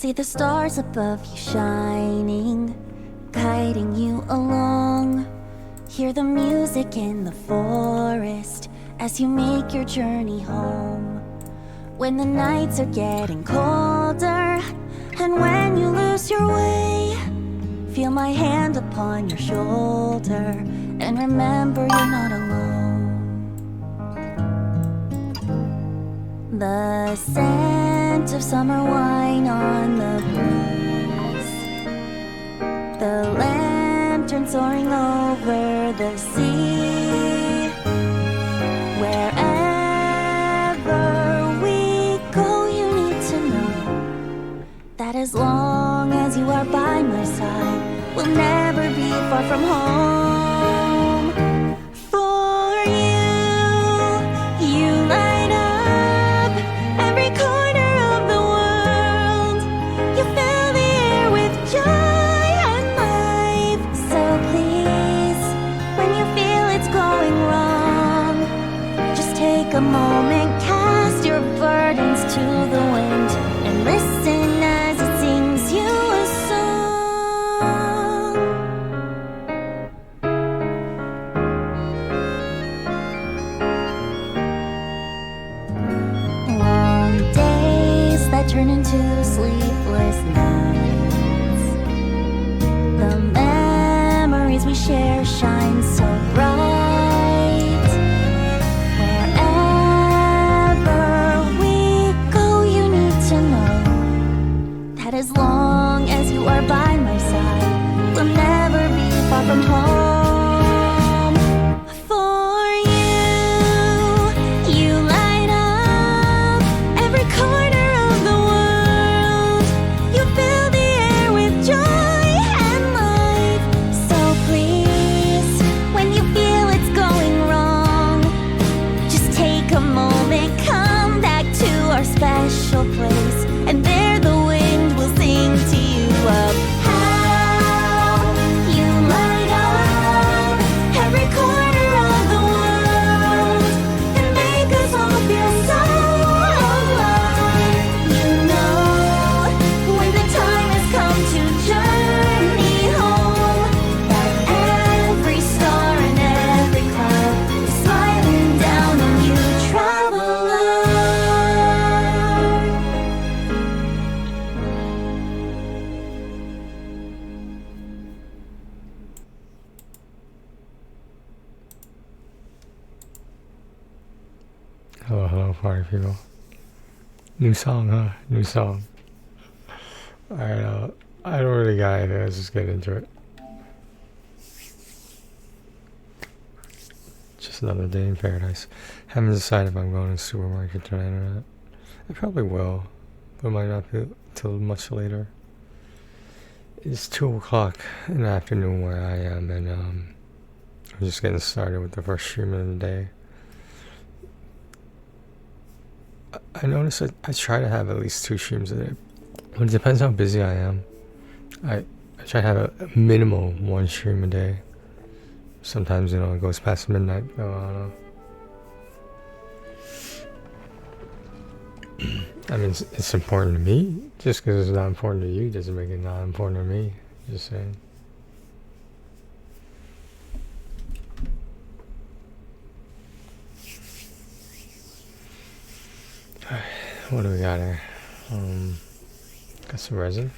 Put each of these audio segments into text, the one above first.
See the stars above you shining, guiding you along. Hear the music in the forest as you make your journey home. When the nights are getting colder, and when you lose your way, feel my hand upon your shoulder, and remember you're not alone. The scent of summer wine on the breeze, the lantern soaring over the sea. Wherever we go, you need to know that as long as you are by my side, we'll never be far from home. For you light up every corner of the world. You fill the air with joy and life. So please, when you feel it's going wrong, just take a moment, cast your burdens to the wind, and listen as it sings you a song. Long days that turn into sleepless nights, the memories we share shine so bright. Wherever we go, you need to know that as long as you are by my side, we'll never be far from home. For you light up every corner of the world. You fill the air with joy and life. So please, when you feel it's going wrong, just take a moment, come back to our special place, and there the wind will sing to you of how you light up every corner of the world and make us all feel so alive. You know, when the time has come to journey home, that every star and every cloud is smiling down on you, traveler. Hello, hello, party people. New song, huh? New song. Alright, I don't really got anything. Let's just get into it. Just another day in paradise. Haven't decided if I'm going to the supermarket tonight or not. I probably will, but it might not be till much later. It's 2 o'clock in the afternoon where I am, and I'm just getting started with the first stream of the day. I notice that I try to have at least 2 streams a day, but it depends how busy I am. I try to have a minimal 1 stream a day. Sometimes, it goes past midnight. I don't know. I mean, it's important to me. Just because it's not important to you doesn't make it not important to me. Just saying. What do we got here? Got some resin.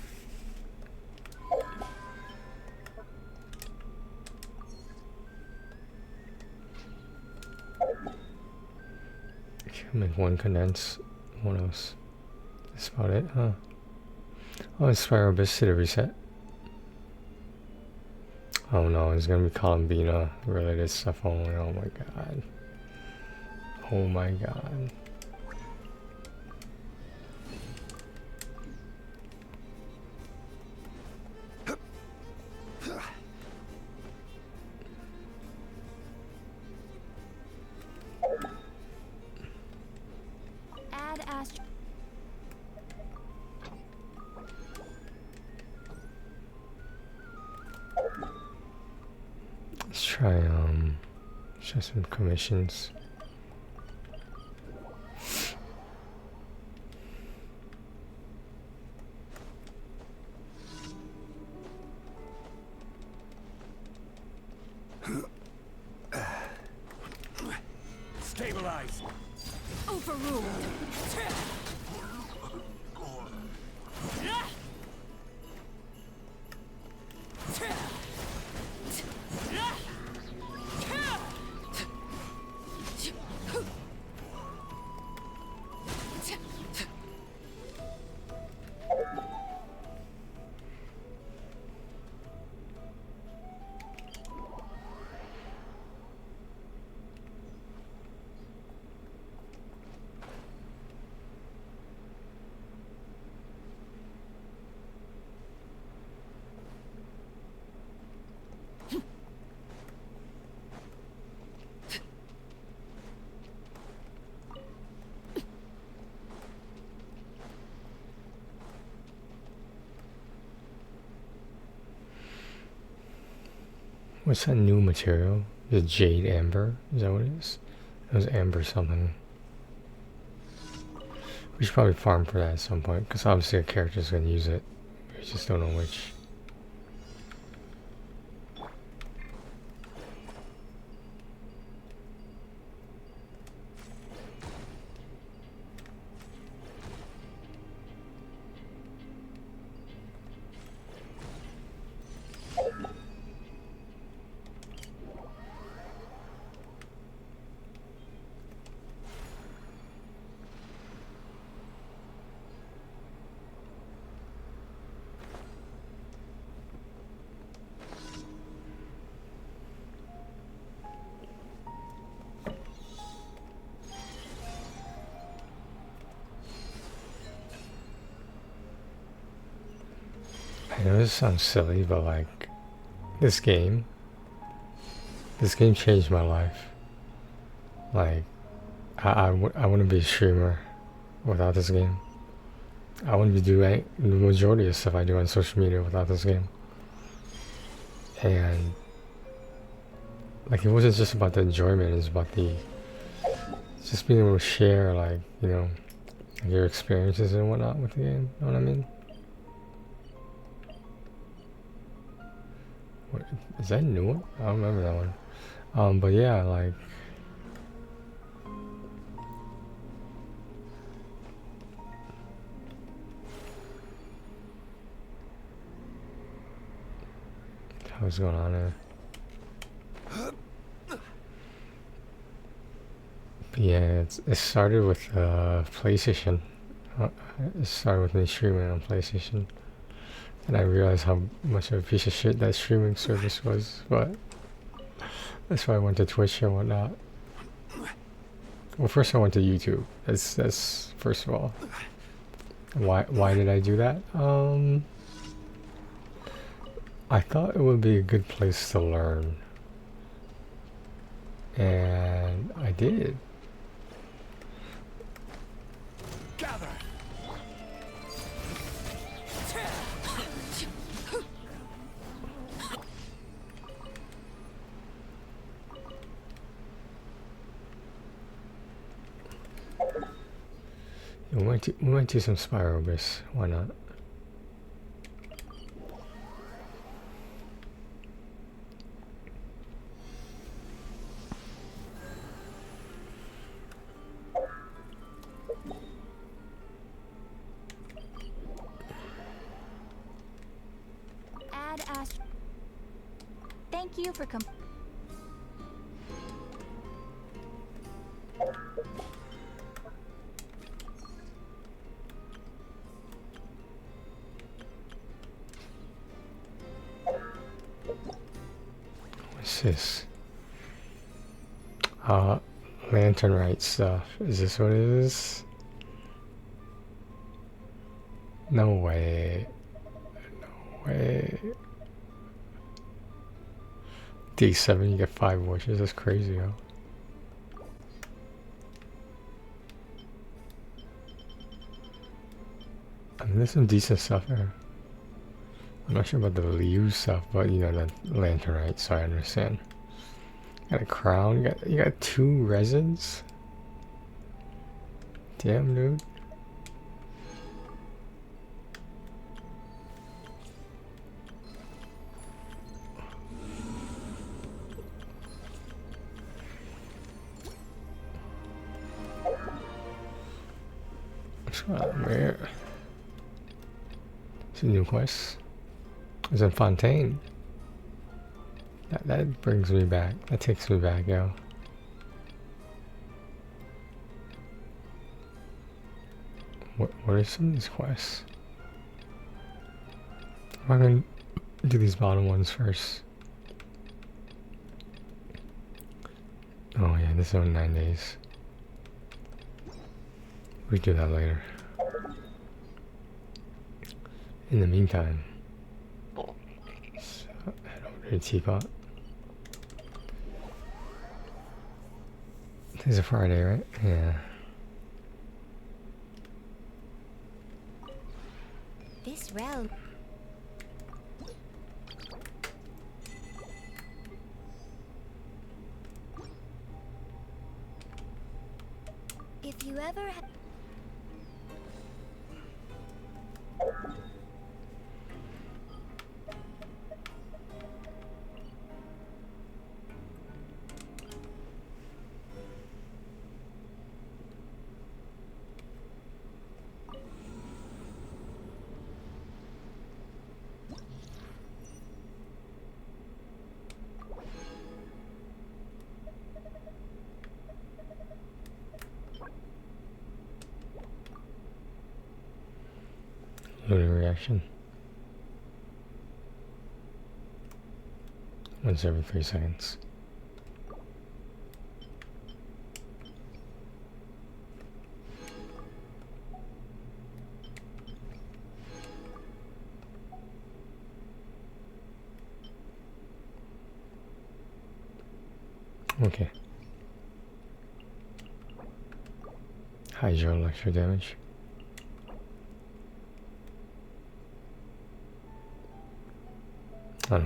Can make 1 condense. What else? That's about it, huh? Oh, it's Spirobicida reset. Oh no, it's gonna be Columbina related stuff only. Oh my god. Oh my god. Let's try just some commissions. neutralized. Overruled. What's that new material? The Jade Amber? Is that what it is? It was Amber something. We should probably farm for that at some point, because obviously a character's gonna use it. We just don't know which. I know this sounds silly, but like, this game changed my life. Like, I wouldn't be a streamer without this game. I wouldn't be doing the majority of stuff I do on social media without this game. And like, it wasn't just about the enjoyment, it's about the just being able to share, like, you know, your experiences and whatnot with the game. You know what I mean? What, is that a new one? I don't remember that one. But yeah, like, what's going on there? But yeah, it started with PlayStation. It started with me streaming on PlayStation. And I realized how much of a piece of shit that streaming service was, but that's why I went to Twitch and whatnot. Well, first I went to YouTube. That's first of all. Why did I do that? I thought it would be a good place to learn. And I did. Gather. We might do some Spyro base. Why not? Add Ast. Thank you for What's this? Lantern right stuff. Is this what it is? No way. No way. D7, you get 5 wishes. That's crazy, yo. I mean, there's some decent stuff there. I'm not sure about the Liu stuff, but you know, the Lanternite, so I understand. Got a crown, you got 2 resins? Damn, dude. going on over here? It's a new quest. It's in Fontaine. That brings me back. That takes me back, yo. What are some of these quests? I'm gonna do these bottom ones first. Oh yeah, this is only 9 days. We do that later. In the meantime, so head over to Teapot. Today's a Friday, right? Yeah. This route. If you ever have Loading reaction. Once every 3 seconds. Okay. Hydroelectric damage.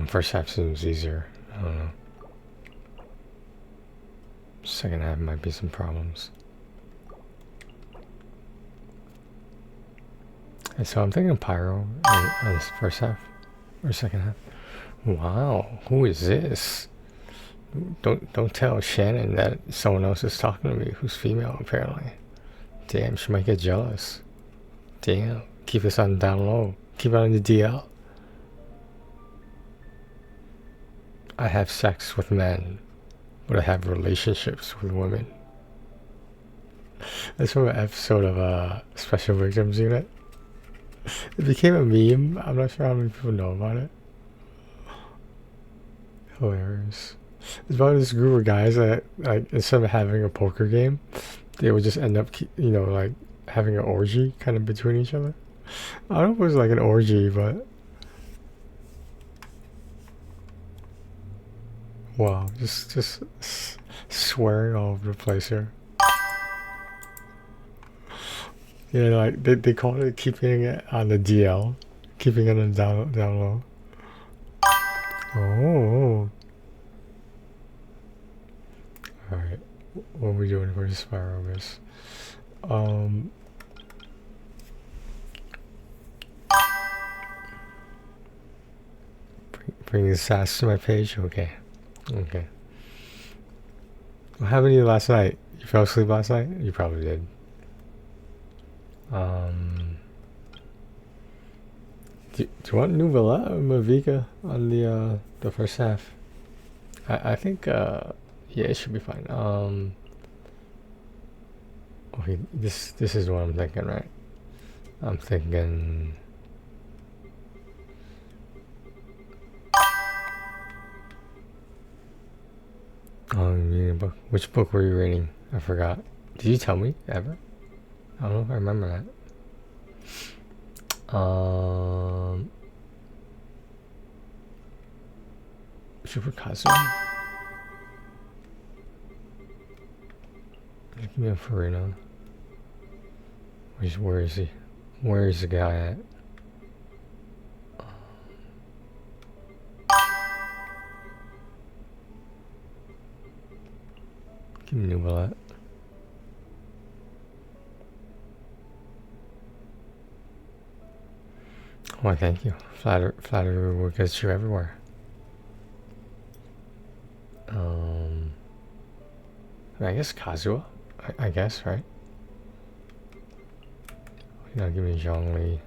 First half seems easier. I don't know. Second half might be some problems. And so I'm thinking Pyro on this first half or second half. Wow, who is this? Don't tell Shannon that someone else is talking to me who's female apparently. Damn, she might get jealous. Damn, keep this on down low. Keep it on the DL. I have sex with men, but I have relationships with women. That's from an episode of Special Victims Unit. It became a meme. I'm not sure how many people know about it. Hilarious. It's about this group of guys that, like, instead of having a poker game, they would just end up, you know, like, having an orgy kind of between each other. I don't know if it was like an orgy, but wow, just swearing all over the place here. Yeah, like they call it keeping it on the DL, keeping it on down low. Oh. All right, what are we doing for this Spyro, guys? Bring the sass to my page. Okay. Okay. What happened to you last night? You fell asleep last night? You probably did. Do you want Nuvella or Mavica on the first half? I think yeah, it should be fine. Okay, this is what I'm thinking, right? I'm thinking I'm reading a book. Which book were you reading? I forgot. Did you tell me ever? I don't know if I remember that. Super Kazu. Give me a Farina. Where is he? Where is the guy at? Give me a new bullet. Why, thank you. Flattery will get you everywhere. I guess Kazuha. I guess, right? No, give me Zhongli.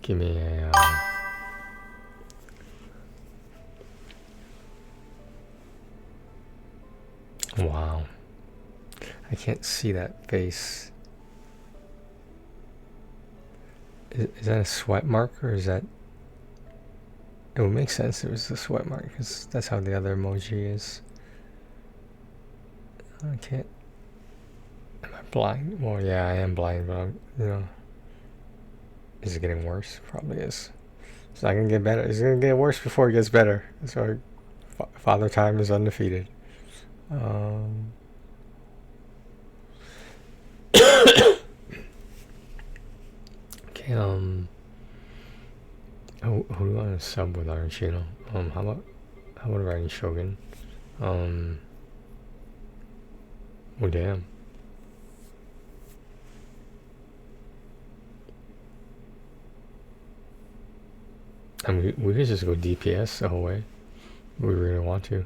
Give me a. Wow. I can't see that face. Is that a sweat mark or is that? It would make sense if it was a sweat mark because that's how the other emoji is. I can't. Am I blind? Well, yeah, I am blind, but I'm, you know. Is it getting worse? Probably is. It's not gonna get better. It's gonna get worse before it gets better. So, Father Time is undefeated. Okay. Who do I want to sub with our channel? How about Ryan Shogun? Oh damn. I mean, we could just go DPS the whole way. We really want to.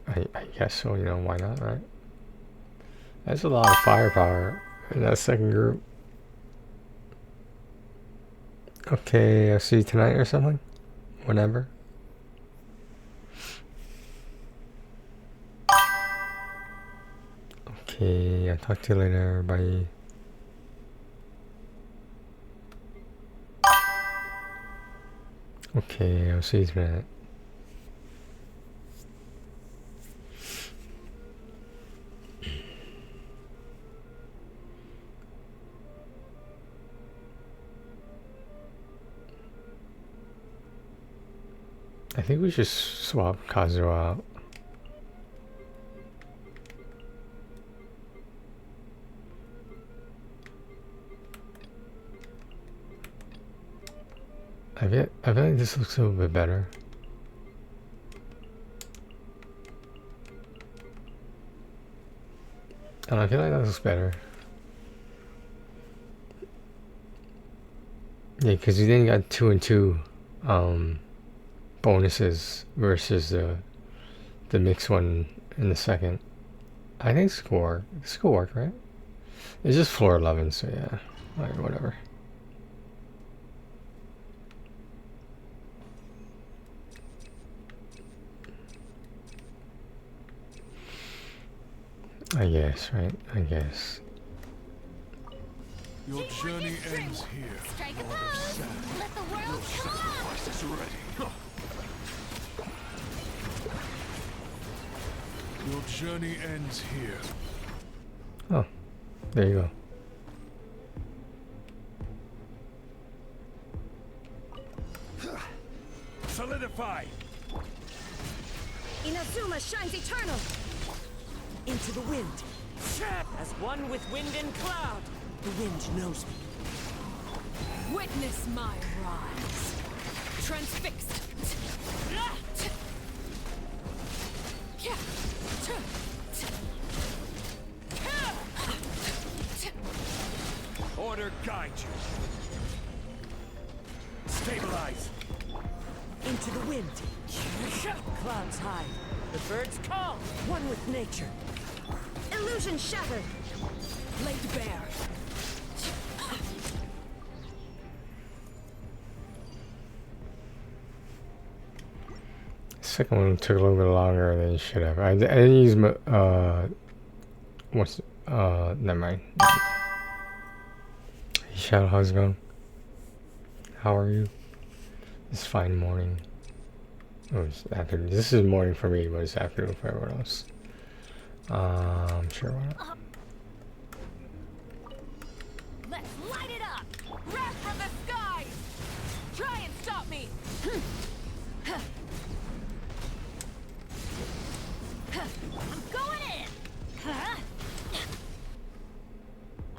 I guess so, you know, why not, right? That's a lot of firepower in that second group. Okay, I'll see you tonight or something? Whenever. Okay, I'll talk to you later, bye. Okay, I'll see you tonight. I think we should swap Kazuo out. I feel like this looks a little bit better. I feel like that looks better. Yeah, because you then got 2 and 2 bonuses versus the mixed one in the second. I think this could work, right? It's just floor 11, so yeah, like whatever. I guess, right? I guess. Your journey ends here. Strike a pose. Let the world come on. Sacrifice is ready. Your journey ends here. Oh, there you go. Solidify. Inazuma shines eternal. Into the wind. As one with wind and cloud. The wind knows me. Witness my rise. Transfixed. Order guide you. Stabilize. Into the wind. Clouds hide. The birds call. One with nature. Illusion shattered. Laid bare. Second one took a little bit longer than it should have. I didn't use my, never mind. Hey Shadow, how's it going? How are you? It's fine morning. Oh, it's afternoon. This is morning for me, but it's afternoon for everyone else. Sure, why not? Let's light it up. Wrath from the skies. Try and stop me. I'm going in.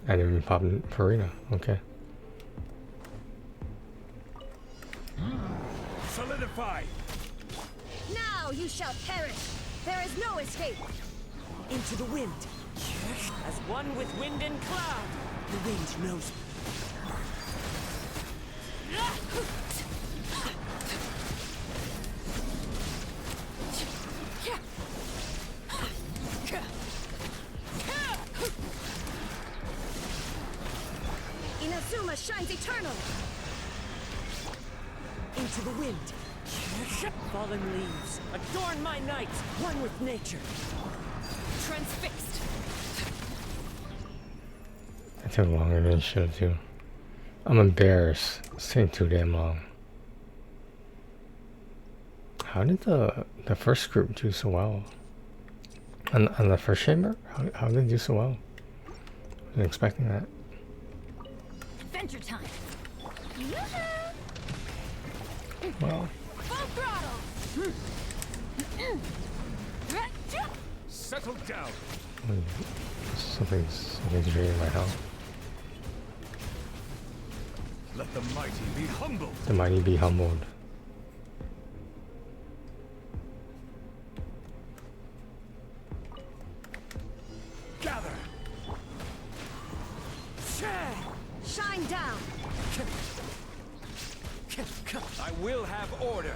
I didn't even pop in Farina. Okay. Solidify. Now you shall perish. There is no escape. Into the wind. As one with wind and cloud. The wind knows me. shines eternal. Into the wind. Fallen leaves, adorn my night, one with nature. Transfixed. That took longer than it should have too. I'm embarrassed. It's taking too damn long. How did the first group do so well? On the first chamber? How did they do so well? I wasn't expecting that. Adventure time. Well, Full throttle. Settle down. something's draining my health. Let the mighty be humbled. The mighty be humbled. Gather. Shine down. I will have order.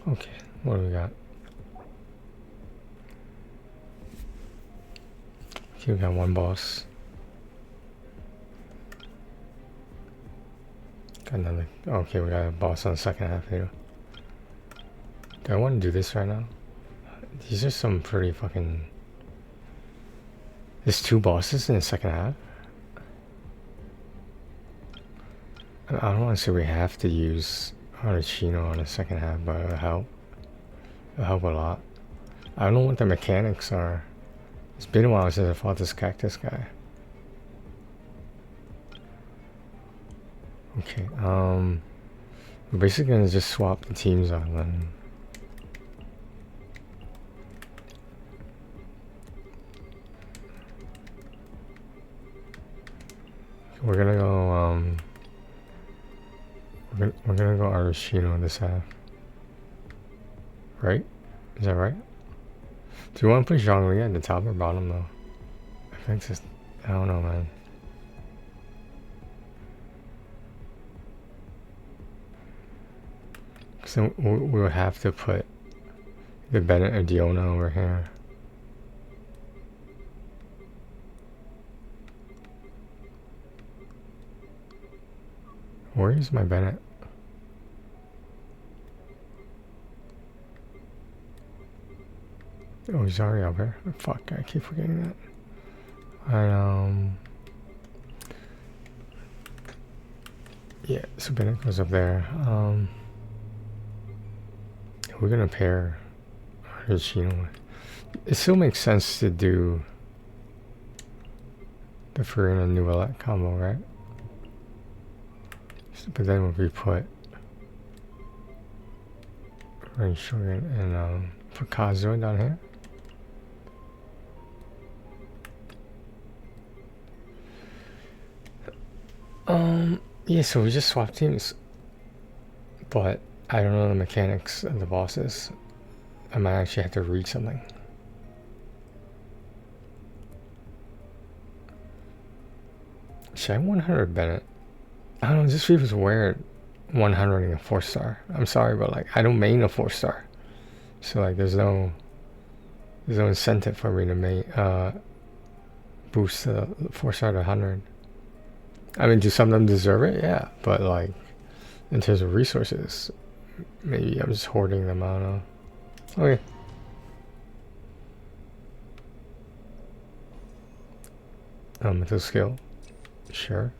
Okay, what do we got? Okay, we got one boss. Got another. Okay, we got a boss on the second half here. Do I want to do this right now? These are some pretty fucking. There's two bosses in the second half. I don't want to say we have to use Arachino on the second half, but it'll help. It'll help a lot. I don't know what the mechanics are. It's been a while since I fought this cactus guy. Okay, we're basically gonna just swap the teams on then. We're gonna go, we're gonna go Arashino this half. Right? Is that right? Do you want to put Zhongli at the top or bottom though? I think it's, I don't know, man. So we would have to put the Bennett or Diona over here. Where is my Bennett? Oh, he's already up here. Fuck, I keep forgetting that. Yeah, so Bennett goes up there. We're gonna pair Arachino. It still makes sense to do the Farina Nouvellette combo, right? But then if we put Rain Shogun and put Kazuo down here. Yeah, so we just swapped teams. But I don't know the mechanics of the bosses. I might actually have to read something. Should I 100 Bennett? I don't know, this feels weird 100ing a 4-star. I'm sorry, but like I don't main a 4-star. So like there's no incentive for me to main boost the 4-star to 100. I mean, do some of them deserve it? Yeah, but like in terms of resources, maybe I'm just hoarding them. I don't know. Okay. Mental skill. Sure.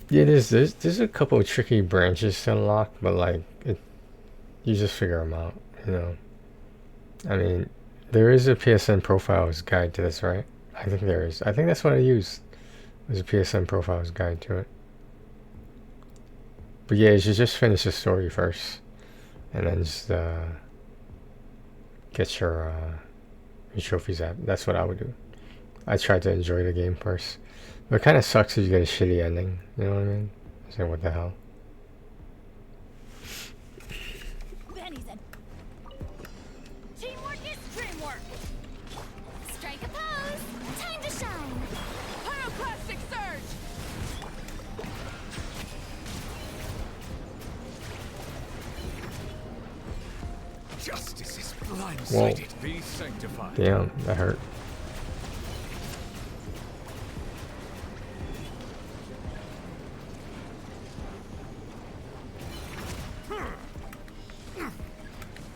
Yeah, there's a couple of tricky branches to unlock, but like you just figure them out, you know. I mean, there is a PSN profiles guide to this, right? I think there is. I think that's what I used. There's a PSN profiles guide to it. But yeah, you should just finish the story first, and then just get your trophies up. That's what I would do. I tried to enjoy the game first. But it kind of sucks if you get a shitty ending. You know what I mean? It's like, what the hell? Benny's a... Teamwork is dreamwork. Justice is blindsided. Be sanctified. Damn, that hurt.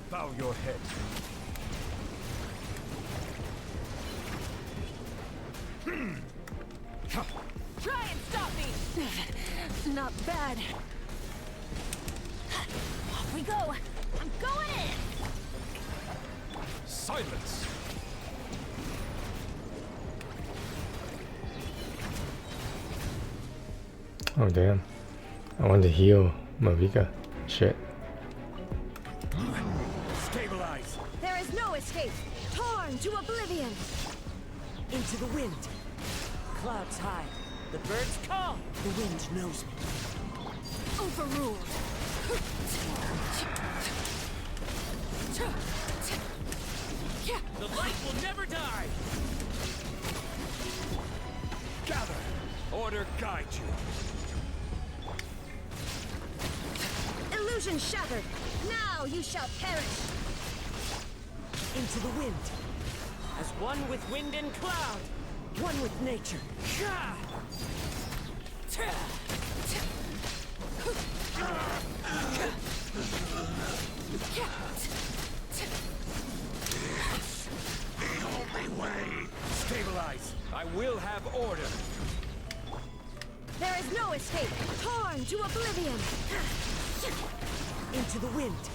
Bow your head. Try and stop me! Not bad. Off we go! I'm going in! Silence. Oh damn. I wanted to heal Mavika. Shit. Stabilize. There is no escape. Torn to oblivion. Into the wind. Clouds high. The birds call. The wind knows me. Overruled! The light will never die. Gather. Order guide you. Illusion shattered. Now you shall perish. Into the wind. As one with wind and cloud. One with nature. Stabilize. I will have order. There is no escape. Torn to oblivion. Into the wind.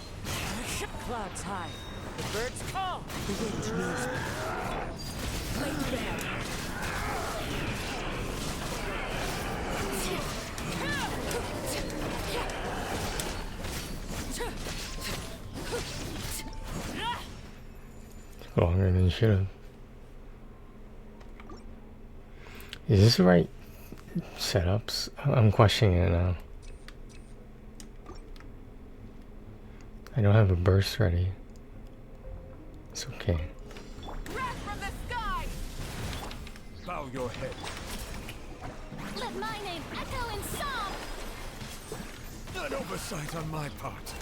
Clouds high. The birds call. The wind knows me. Laid bare. Longer than you should have. Is this the right setups? I'm questioning it now. I don't have a burst ready. It's okay. Wrath from the sky! Bow your head. Let my name echo in song! An oversight on my part.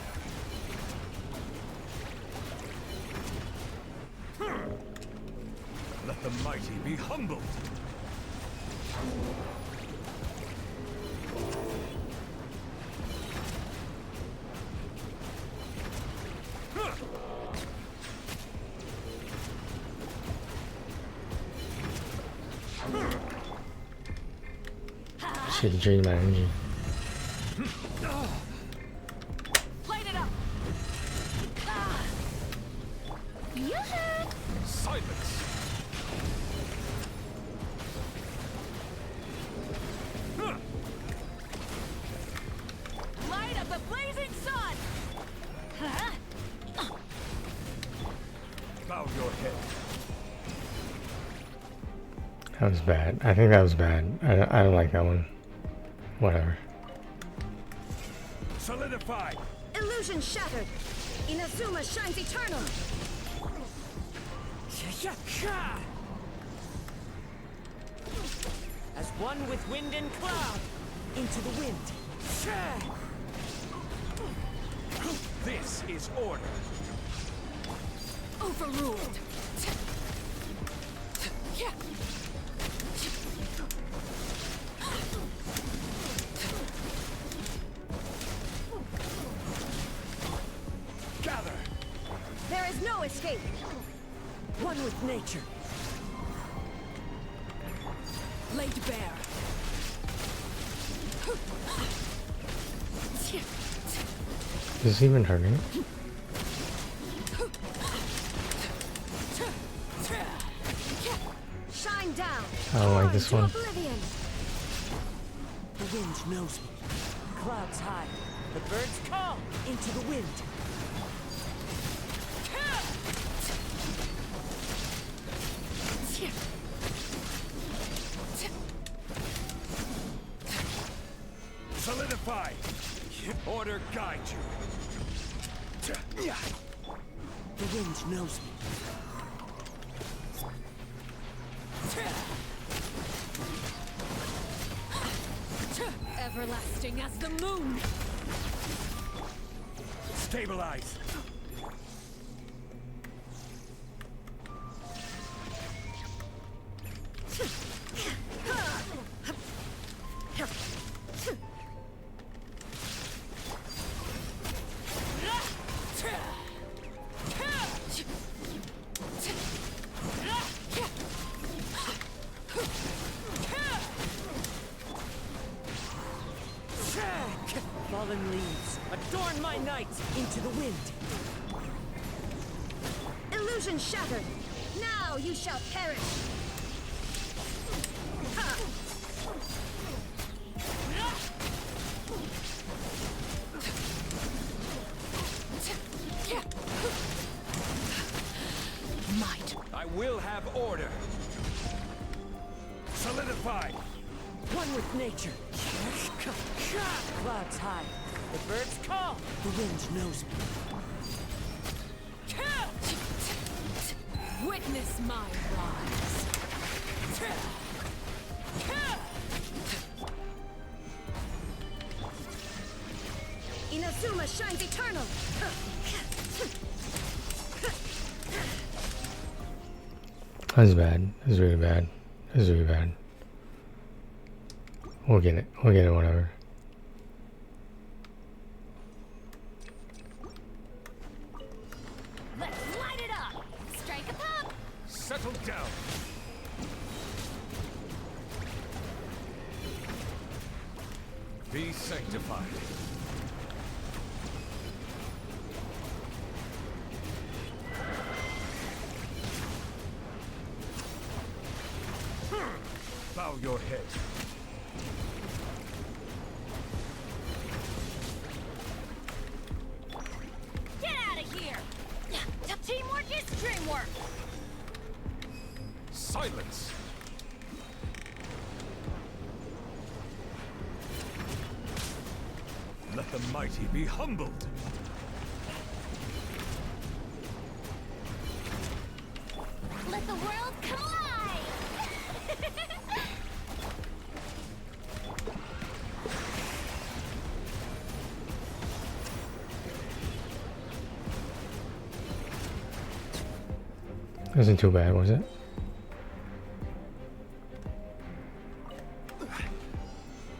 Let the mighty be humbled. Shit, drain my energy. Light it up! Ah. Yoo-hoo! Silence. Light up the blazing sun! Huh? Bow your head. That was bad. I think that was bad. I don't like that one. Whatever. Solidify. Illusion shattered. Inazuma shines eternal. As one with wind and cloud. Into the wind. This is order. Overruled! Gather. There is no escape. One with nature. Laid bare! Is this even hurting? Shine down. I don't like Torn this to one. oblivion. The wind knows me. Clouds high. The birds call. Into the wind. Solidify. Order guide you. The wind knows me. Everlasting as the moon! Stabilize. Adorn my night into the wind. Illusion shattered. Now you shall perish. Ha! Might. I will have order. Solidify. One with nature. Clouds high. The birds call. The wind knows me. Witness my rise. Inazuma shines eternal. That's bad. That's really bad. That's really bad. We'll get it. We'll get it, whatever. Let's light it up. Strike a pop. Settle down. Be sanctified. Bow your head. Get out of here. Teamwork is dreamwork. Silence. Let the mighty be humbled. Let the world collide. Wasn't too bad, was it?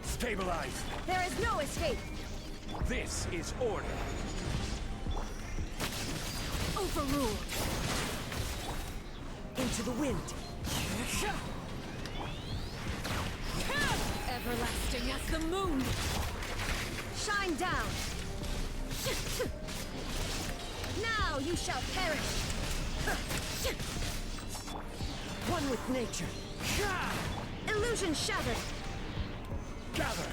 Stabilize. There is no escape. This is order. Overruled. Into the wind. Everlasting as the moon. Shine down. Now you shall perish. One with nature. Illusion shattered. Gather.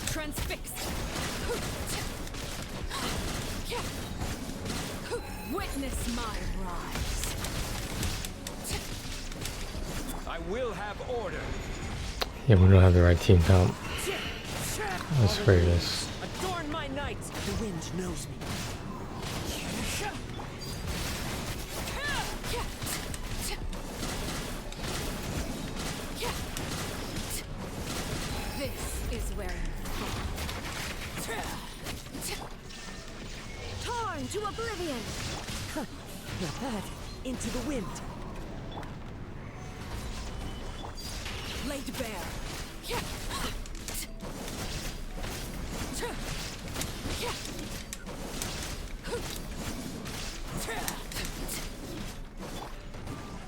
Transfixed. Witness my rise. I will have order. Yeah, we don't have the right team count. Let's figure this. Adorn my night. The wind knows me. This is where you fall. Torn to oblivion. Not bad. Into the wind. Laid bare.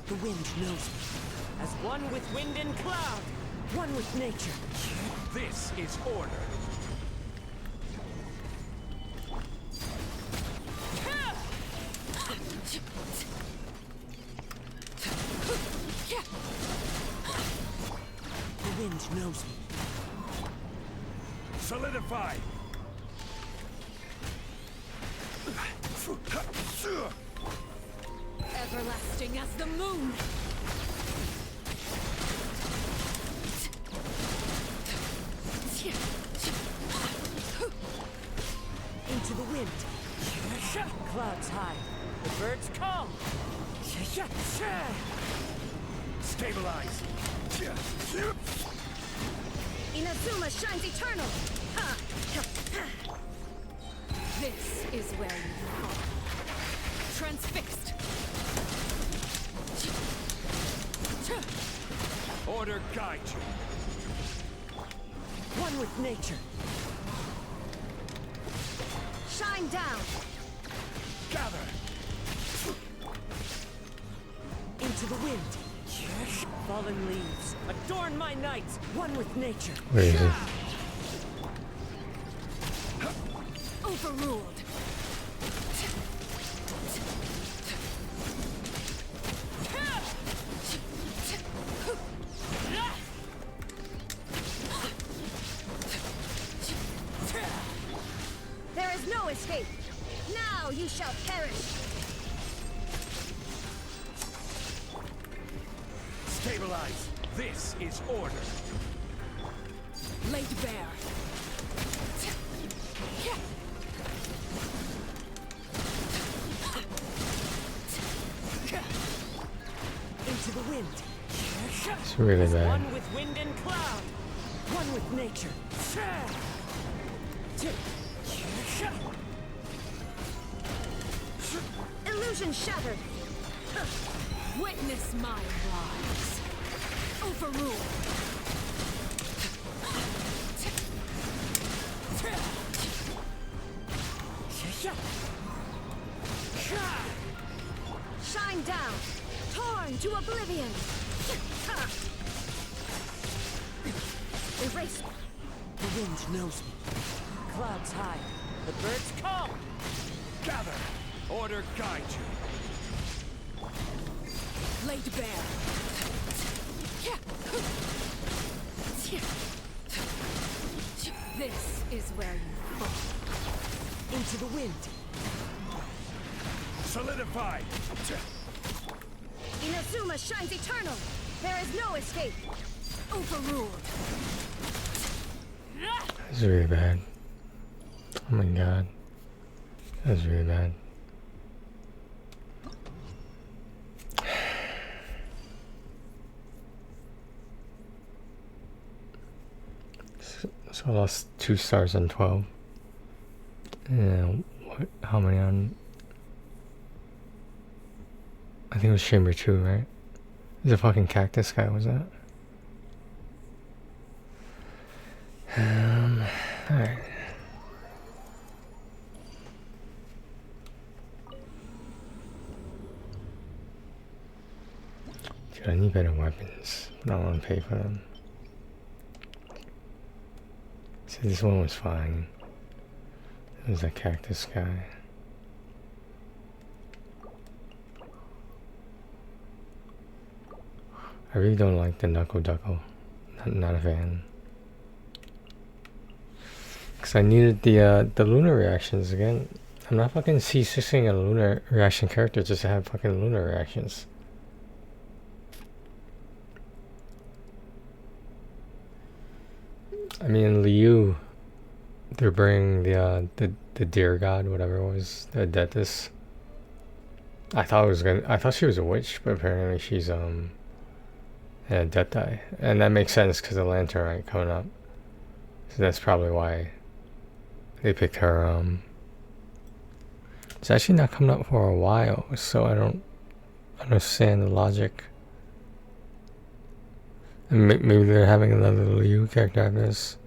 The wind knows me. As one with wind and cloud. One with nature. This is order. The wind knows me. Solidify. Everlasting as the moon. Into the wind. Clouds high. The birds call. Stabilize. Inazuma shines eternal. Ha! This is where you fall. Transfixed. Order guide you. One with nature. Shine down. Gather. Into the wind. Fallen leaves. Adorn my night. One with nature. Where is he? Overruled. There is no escape. Now you shall perish. Stabilize. This is order. Laid bare. Into the wind. It's really bad. One with wind and cloud. One with nature. Illusion shattered. Witness my rise. Overruled. Shine down. Torn to oblivion. Erase. The wind knows me. Clouds high. The birds call. Gather. Order guide you. Laid bare. This is where you fall. Into the wind. Solidify. Inazuma shines eternal. There is no escape. Overruled. It's really bad. Oh my god. That's really bad. So I lost 2 stars on 12. And what, how many on... I think it was chamber 2, right? There's a fucking cactus guy, was that? Alright. Dude, I need better weapons. I don't want to pay for them. See, this one was fine. It was a cactus guy. I really don't like the Knuckle Duckle. Not a fan. Cause I needed the lunar reactions again. I'm not fucking C6ing a lunar reaction character just to have fucking lunar reactions. I mean, Liu, they're bringing the deer god, whatever it was, the Adeptus. I thought she was a witch, but apparently she's yeah, Adepti, and that makes sense because the lantern right coming up. So that's probably why they picked her. It's actually not coming up for a while, so I don't understand the logic. And maybe they're having another Liu character after this.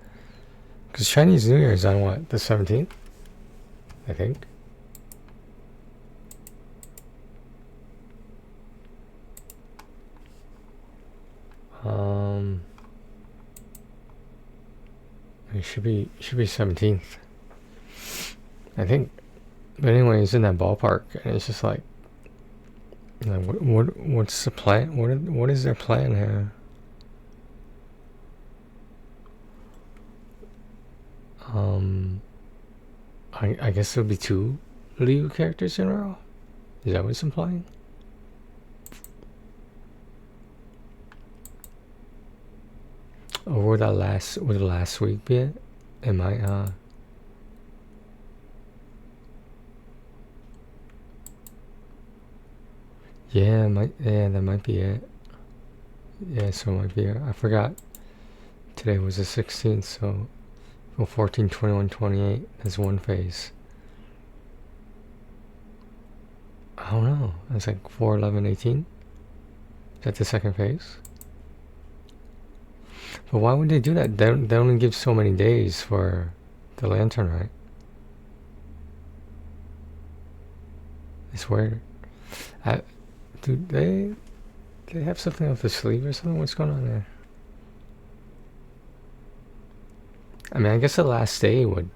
Because Chinese New Year is on what? The 17th? I think. It should be 17th. I think. But anyway, it's in that ballpark, and it's just like, you know, what's the plan? What is their plan here? I guess there'll be 2 Liu characters in a row. Is that what it's implying? Or would the last week be it? It might, yeah, that might be it. Yeah, so it might be it. I forgot. Today was the 16th, so 14, 21, 28. That's one phase. I don't know. That's like 4, 11, 18. Is that the second phase? But why would they do that? They only give so many days for the lantern, right? It's weird. Do they have something up the sleeve or something? What's going on there? I mean, I guess the last day would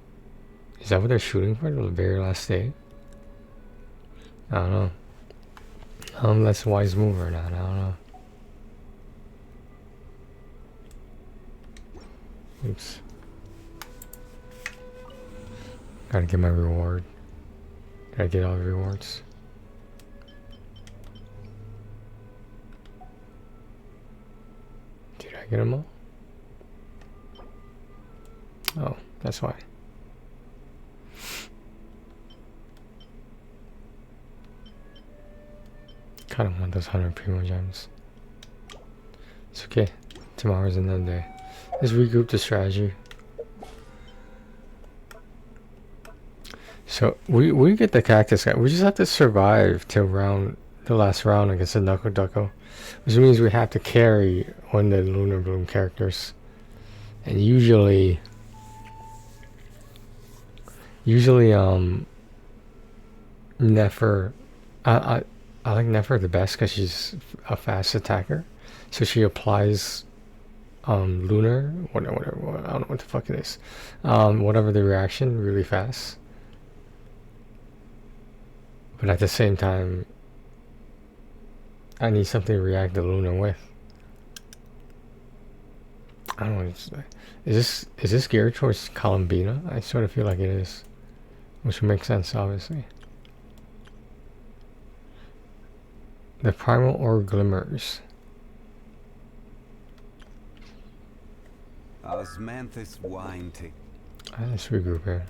Is that what they're shooting for? The very last day? I don't know. That's a wise move or not, I don't know. Oops. Gotta get my reward. Gotta get all the rewards. Did I get them all? Oh, that's why. Kind of want those 100 primo gems. It's okay. Tomorrow's another day. Let's regroup the strategy. So we get the cactus guy. We just have to survive till the last round against the Knuckle Ducko, which means we have to carry one of the Lunar Bloom characters. And usually Nefer, I like Nefer the best because she's a fast attacker, so she applies lunar whatever, I don't know what the fuck it is, whatever the reaction really fast. But at the same time, I need something to react to lunar with. I don't know what it's like. Is this geared towards Columbina? I sort of feel like it is, which would make sense, obviously. The primal or glimmers. Osmanthus wine take. Let's regroup here.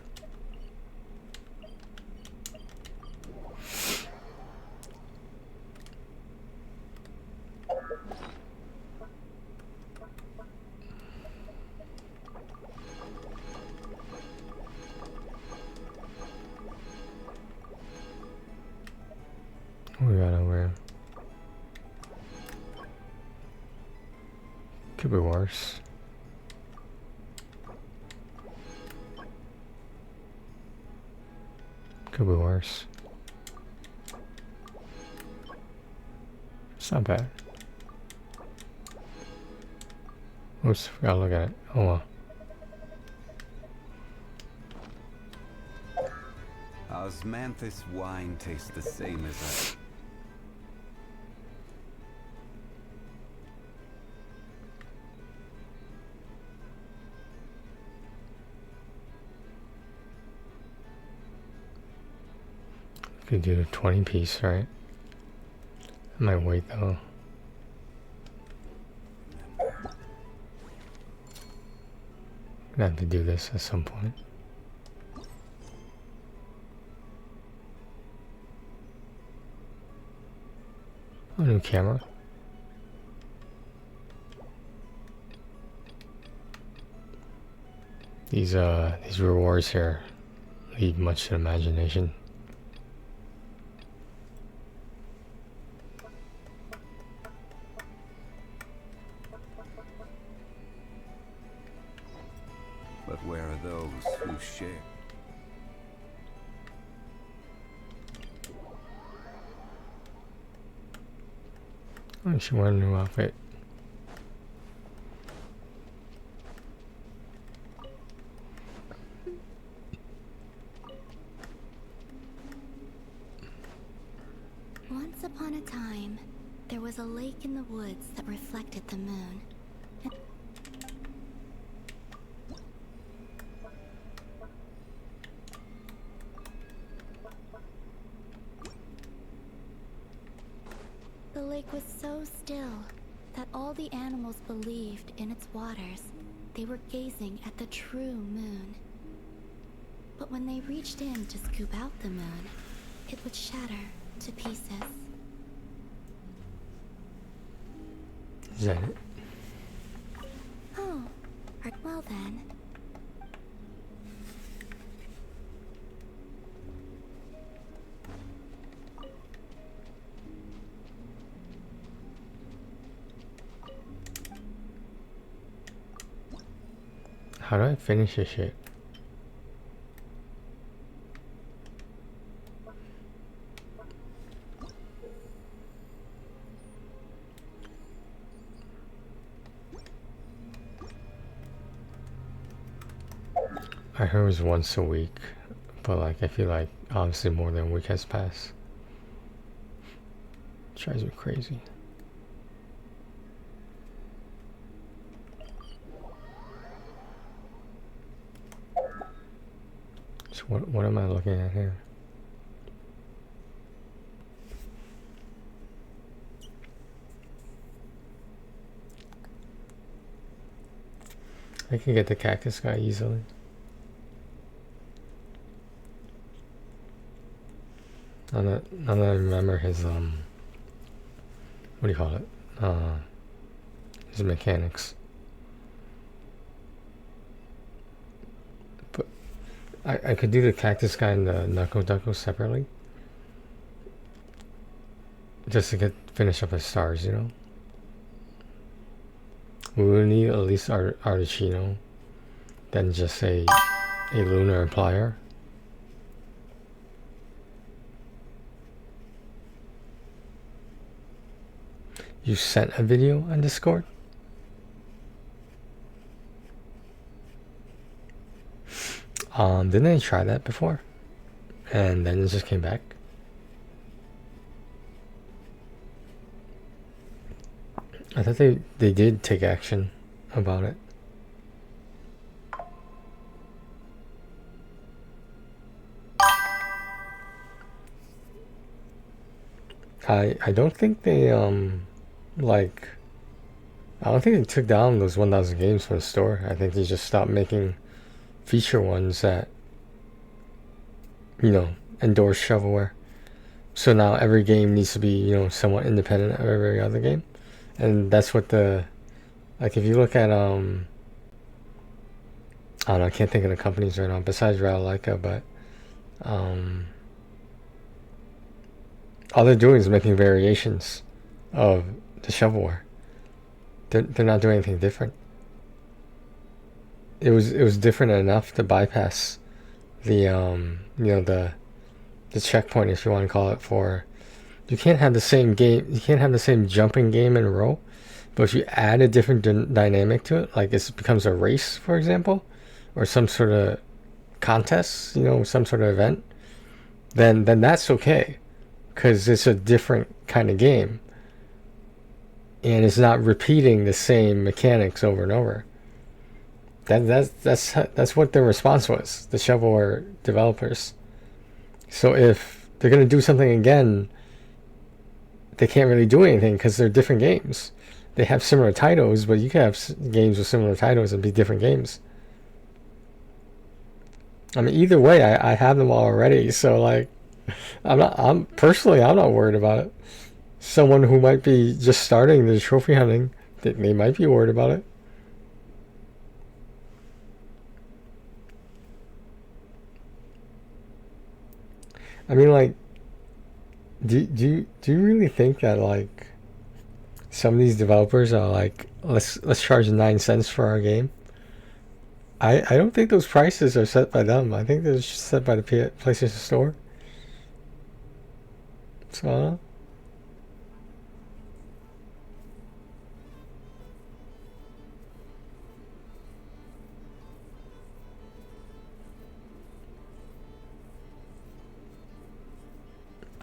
What we got over here? Could be worse. Could be worse. It's not bad. Oops, forgot to look at it. Oh well. Osmanthus wine tastes the same as Could do the 20 piece, right? I might wait though. Gonna have to do this at some point. Oh, new camera. These rewards here leave much to imagination. But where are those who share? Oh, she wore a new outfit. Once upon a time, there was a lake in the woods that reflected the moon. The lake was so still that all the animals believed in its waters. They were gazing at the true moon. But when they reached in to scoop out the moon, it would shatter to pieces. Is that it? Oh, well then. How do I finish this shit? I heard it was once a week, but like I feel like obviously more than a week has passed. Drives me crazy. So what am I looking at here? I can get the cactus guy easily. Now that I remember his what do you call it? His mechanics. But I could do the cactus guy and the knuckle duckle separately. Just to finish up his stars, you know? We will need at least Artichino, then just a lunar plier. You sent a video on Discord? Didn't I try that before? And then it just came back? I thought they did take action about it. I don't think they like, I don't think they took down those 1,000 games from the store. I think they just stopped making feature ones that, you know, endorse shovelware. So now every game needs to be, you know, somewhat independent of every other game. And that's what the, like if you look at, I don't know, I can't think of the companies right now besides Ratalaika, but all they're doing is making variations of the shovelware. They're not doing anything different. It was different enough to bypass the you know, the checkpoint, if you want to call it, for you can't have the same game, you can't have the same jumping game in a row, but if you add a different dynamic to it, like it becomes a race, for example, or some sort of contest, you know, some sort of event, then that's okay, because it's a different kind of game and it's not repeating the same mechanics over and over. That's what their response was, the shovelware developers. So if they're going to do something again, they can't really do anything because they're different games. They have similar titles, but you can have games with similar titles and be different games. I mean, either way, I have them all already, so like, I'm personally not worried about it. Someone who might be just starting the trophy hunting, they might be worried about it. I mean, like, do you really think that like some of these developers are like, let's charge 9 cents for our game? I don't think those prices are set by them. I think they're set by the PlayStation Store. So I don't know.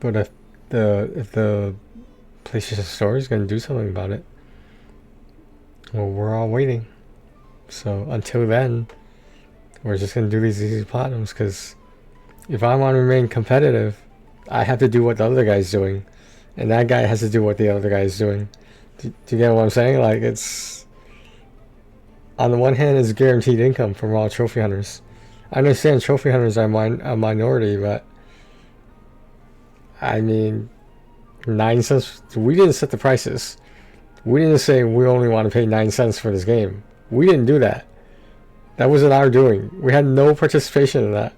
But if the PlayStation Store is going to do something about it, well, we're all waiting. So until then, we're just going to do these easy platinums, because if I want to remain competitive, I have to do what the other guy's doing, and that guy has to do what the other guy's doing. Do you get what I'm saying? Like, it's, on the one hand, it's guaranteed income from all trophy hunters. I understand trophy hunters are a minority, but I mean, 9 cents, we didn't set the prices. We didn't say we only want to pay 9 cents for this game. We didn't do that. That wasn't our doing. We had no participation in that.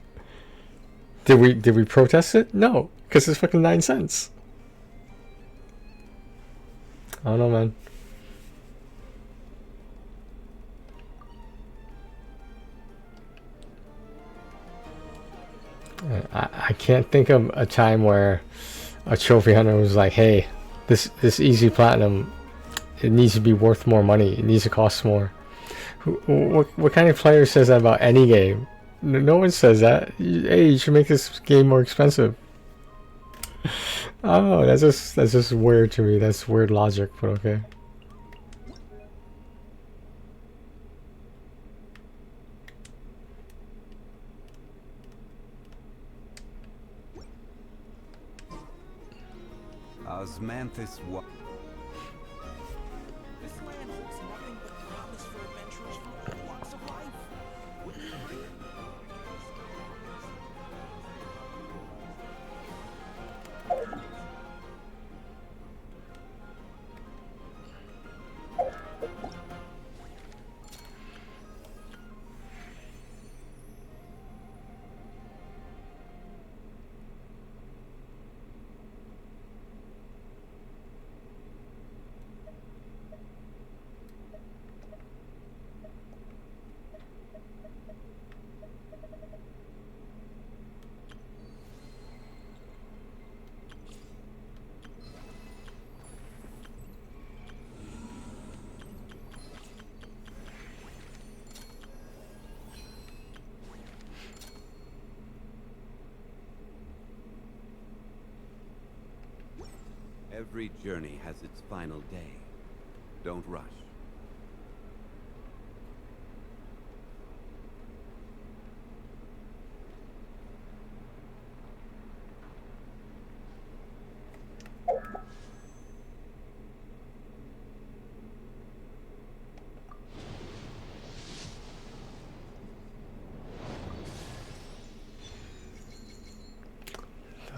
Did we protest it? No, because it's fucking 9 cents. I don't know, man. I can't think of a time where a trophy hunter was like, hey, this easy platinum, it needs to be worth more money, it needs to cost more. What kind of player says that about any game? No one says that. Hey, you should make this game more expensive. Oh, that's just weird to me. That's weird logic, but okay. Osmanthus wa- This land holds nothing but promise for adventurers from all walks of life. Wouldn't you agree? Every journey has its final day. Don't rush.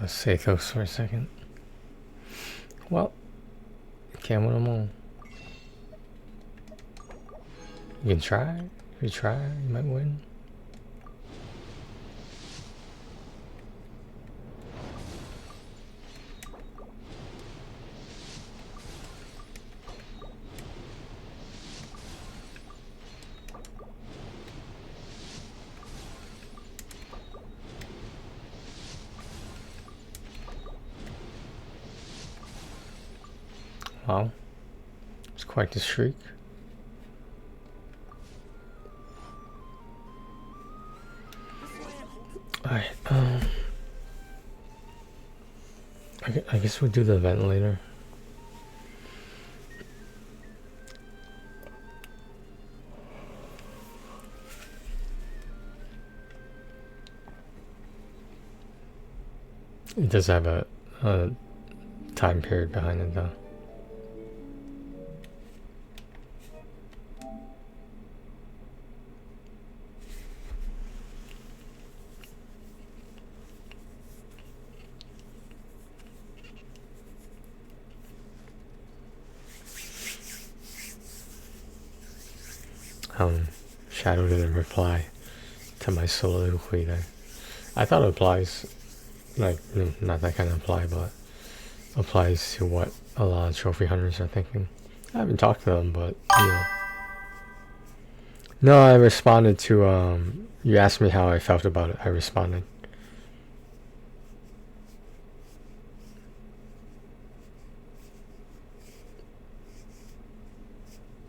Let's say those for a second. Well, can't win them all. You can try. If you try, you might win. Wow, it's quite the streak. Alright, I guess we'll do the event later. It does have a time period behind it though. Shadow didn't reply to my soliloquy there. I thought it applies, like, not that kind of apply, but applies to what a lot of trophy hunters are thinking. I haven't talked to them, but, you know. No, I responded to, you asked me how I felt about it. I responded.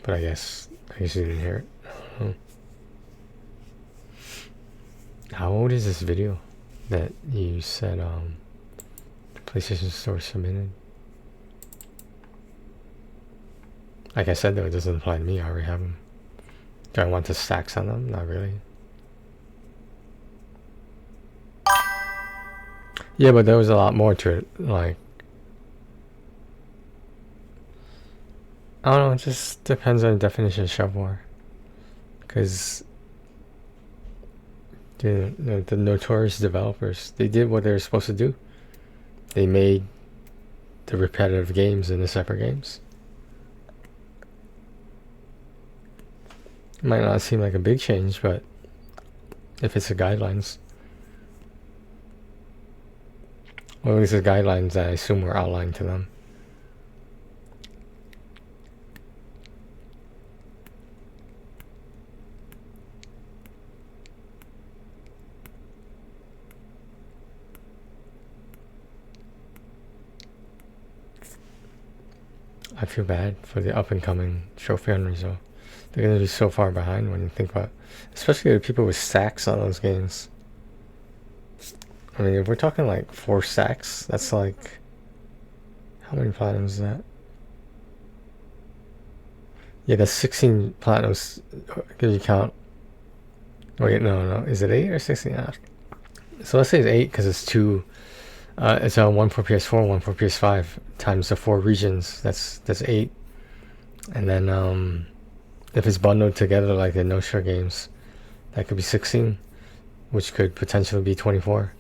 But I guess you didn't hear it. I don't know. How old is this video that you said the PlayStation Store submitted? Like I said though, it doesn't apply to me. I already have them. Do I want the stacks on them? Not really. Yeah, but there was a lot more to it. Like, I don't know, it just depends on the definition of shovelware. Because the notorious developers, they did what they were supposed to do. They made the repetitive games into separate games. It might not seem like a big change, but if it's the guidelines, well, at least the guidelines that I assume were outlined to them. I feel bad for the up and coming trophy hunters though. They're gonna be so far behind when you think about, especially the people with stacks on those games. I mean, if we're talking like 4 stacks, that's like, how many platinums is that? Yeah, that's 16 platinums. Can you count? Wait, no. Is it 8 or 16? So let's say it's 8 because it's 2. It's 1 for PS4, 1 for PS5 times the 4 regions. That's 8. And then if it's bundled together like the no-share games, that could be 16, which could potentially be 24,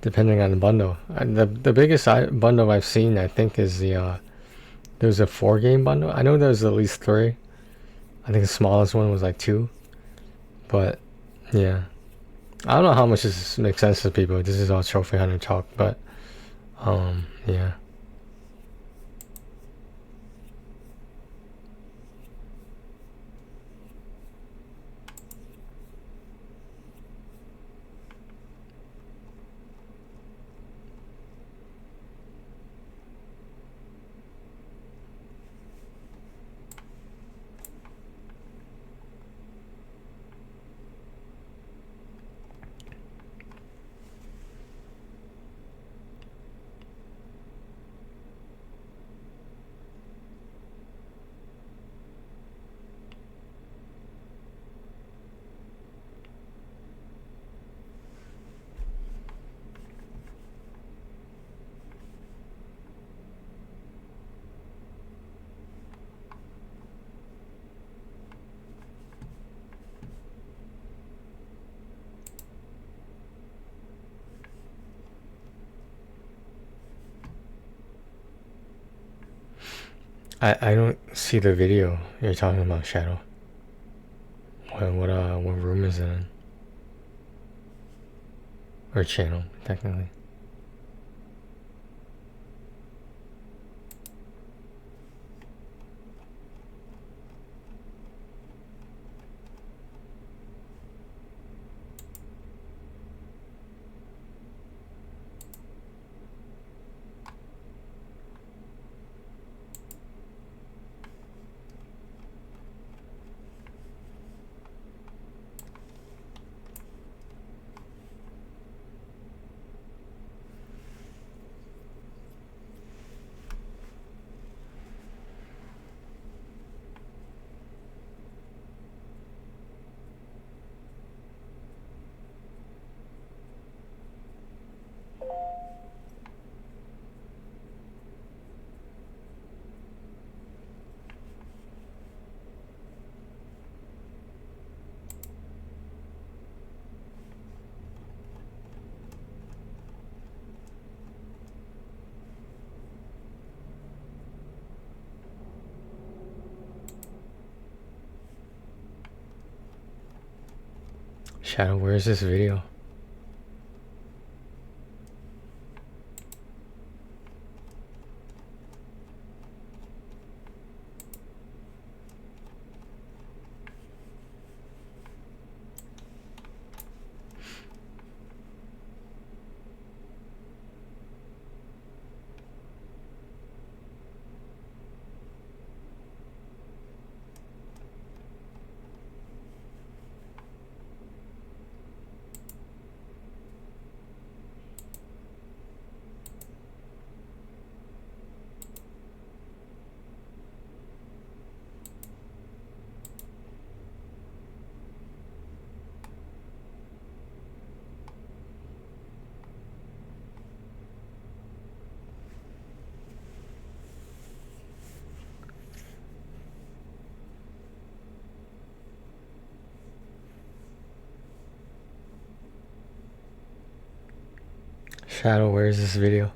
depending on the bundle. And the biggest bundle I've seen, I think, is the there's a 4-game bundle. I know there's at least 3. I think the smallest one was like 2. But yeah, I don't know how much this makes sense to people. This is all trophy hunter talk, but yeah. I don't see the video you're talking about, Shadow. What room is it in? Or channel, technically. Shadow, where's this video? Shadow, where is this video?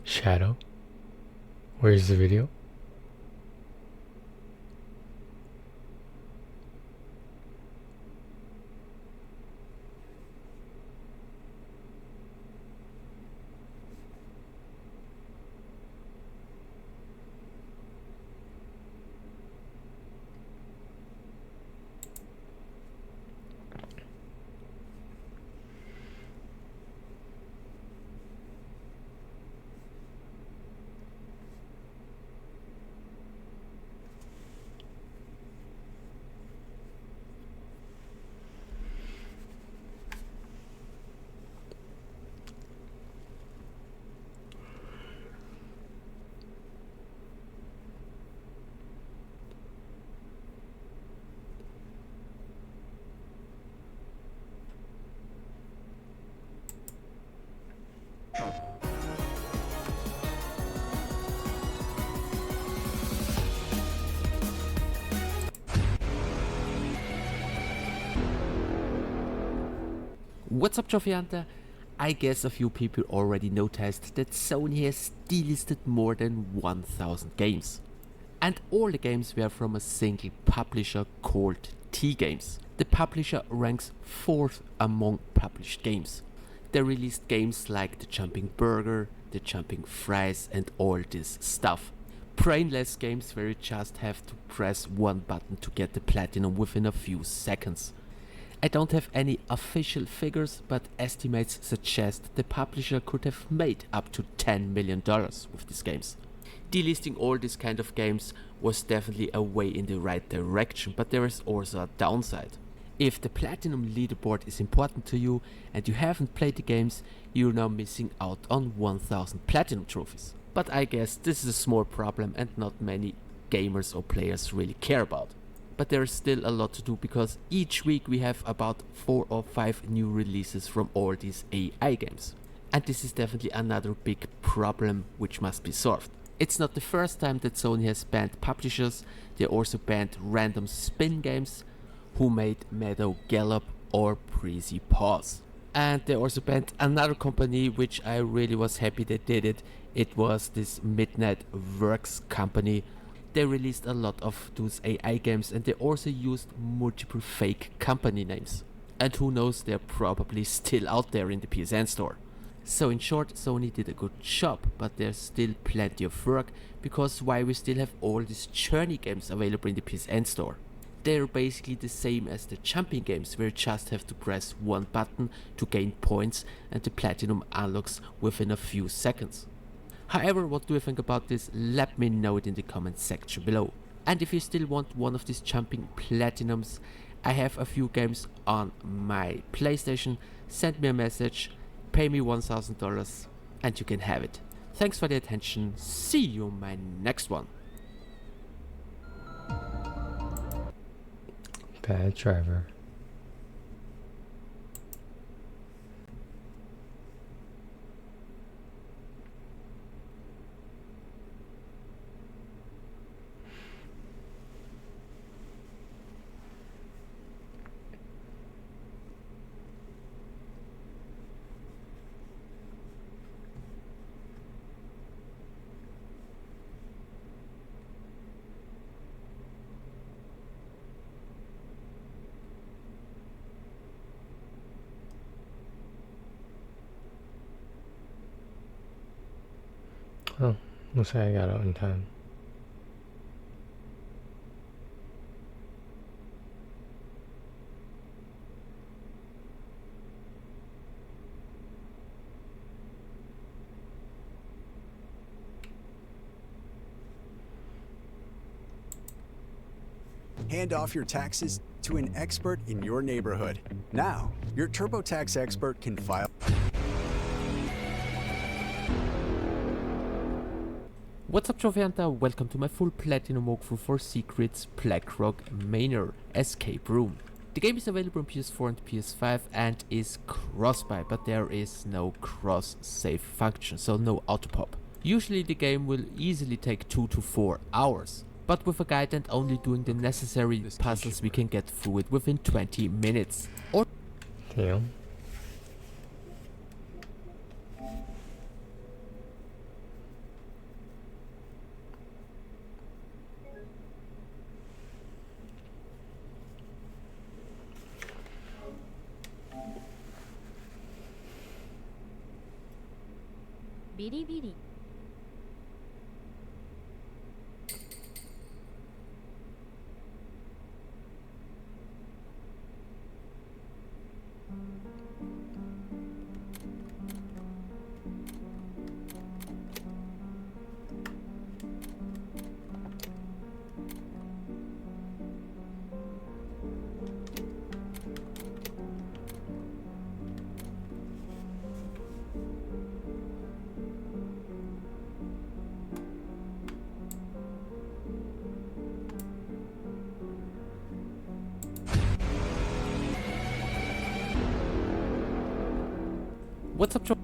Shadow? Where's the video? What's up, Trophy Hunter? I guess a few people already noticed that Sony has delisted more than 1000 games. And all the games were from a single publisher called T-Games. The publisher ranks 4th among published games. They released games like the Jumping Burger, the Jumping Fries and all this stuff. Brainless games where you just have to press one button to get the platinum within a few seconds. I don't have any official figures, but estimates suggest the publisher could have made up to $10 million with these games. Delisting all these kind of games was definitely a way in the right direction, but there is also a downside. If the platinum leaderboard is important to you and you haven't played the games, you're now missing out on 1000 platinum trophies. But I guess this is a small problem and not many gamers or players really care about. But there is still a lot to do, because each week we have about 4 or 5 new releases from all these AI games. And this is definitely another big problem which must be solved. It's not the first time that Sony has banned publishers. They also banned random spin games who made Meadow Gallop or Breezy Paws. And they also banned another company which I really was happy they did it. It was this Midnight Works company. They released a lot of those AI games and they also used multiple fake company names. And who knows, they're probably still out there in the PSN store. So in short, Sony did a good job, but there's still plenty of work, because why we still have all these Journey games available in the PSN store. They're basically the same as the jumping games, where you just have to press one button to gain points and the platinum unlocks within a few seconds. However, what do you think about this? Let me know it in the comment section below. And if you still want one of these jumping platinums, I have a few games on my PlayStation. Send me a message, pay me $1000 and you can have it. Thanks for the attention. See you in my next one. Bad driver. Oh, looks like I got out in time. Hand off your taxes to an expert in your neighborhood. Now, your TurboTax expert can file. What's up, Trophy Hunter? Welcome to my full platinum walkthrough for Secret's Blackrock Manor Escape Room. The game is available on PS4 and PS5 and is cross-buy, but there is no cross-save function, so no auto-pop. Usually the game will easily take 2 to 4 hours, but with a guide and only doing the necessary puzzles we can get through it within 20 minutes. Or Damn. ビリビリ What's up, Joe?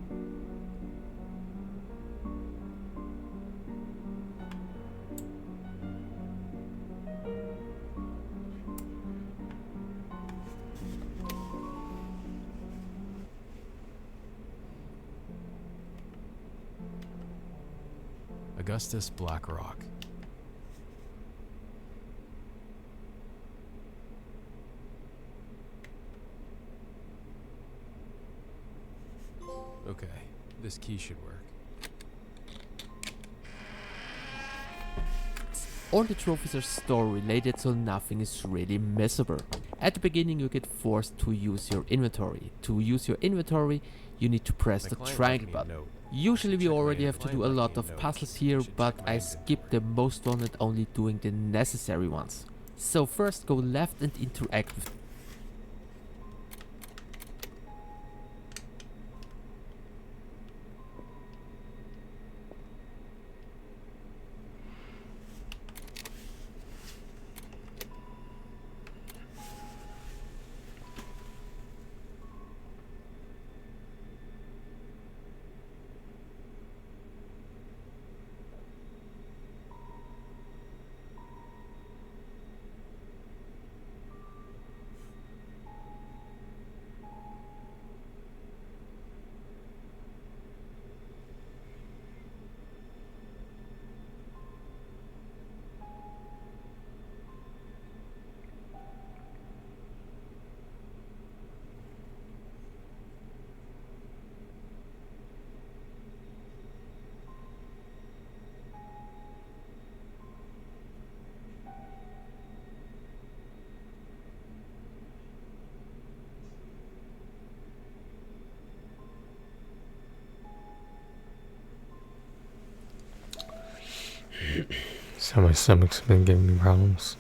Augustus Blackrock. Okay, this key should work. All the trophies are store related, so nothing is really missable. At the beginning you get forced to use your inventory. To use your inventory you need to press the triangle button. Usually we already have to do a lot of puzzles here, but I skipped the most one and only doing the necessary ones. So first go left and interact with So my stomach's been giving me problems.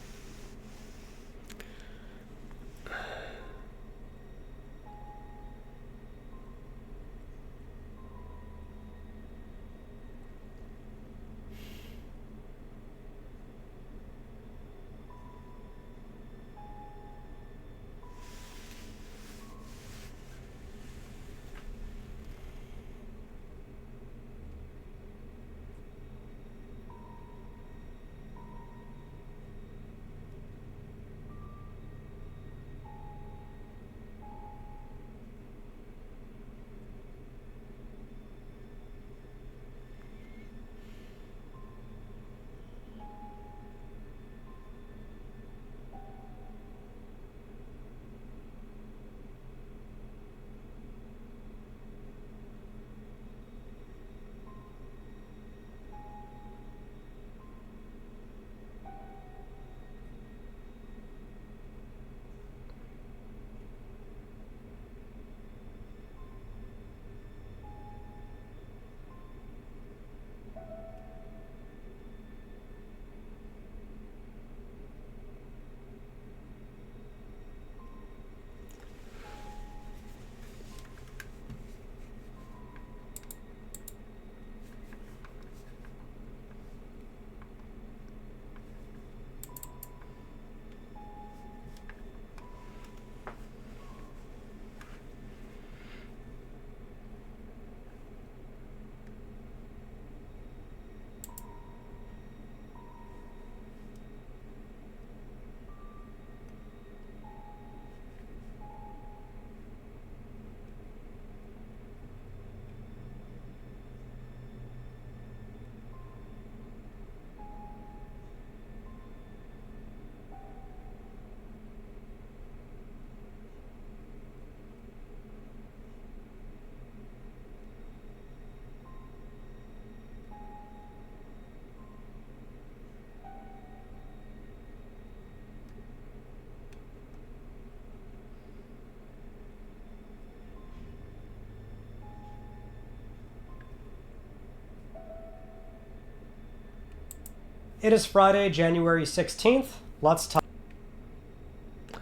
It is Friday, January 16th. Let's I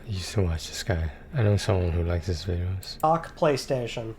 used to watch this guy. I know someone who likes his videos. talk PlayStation.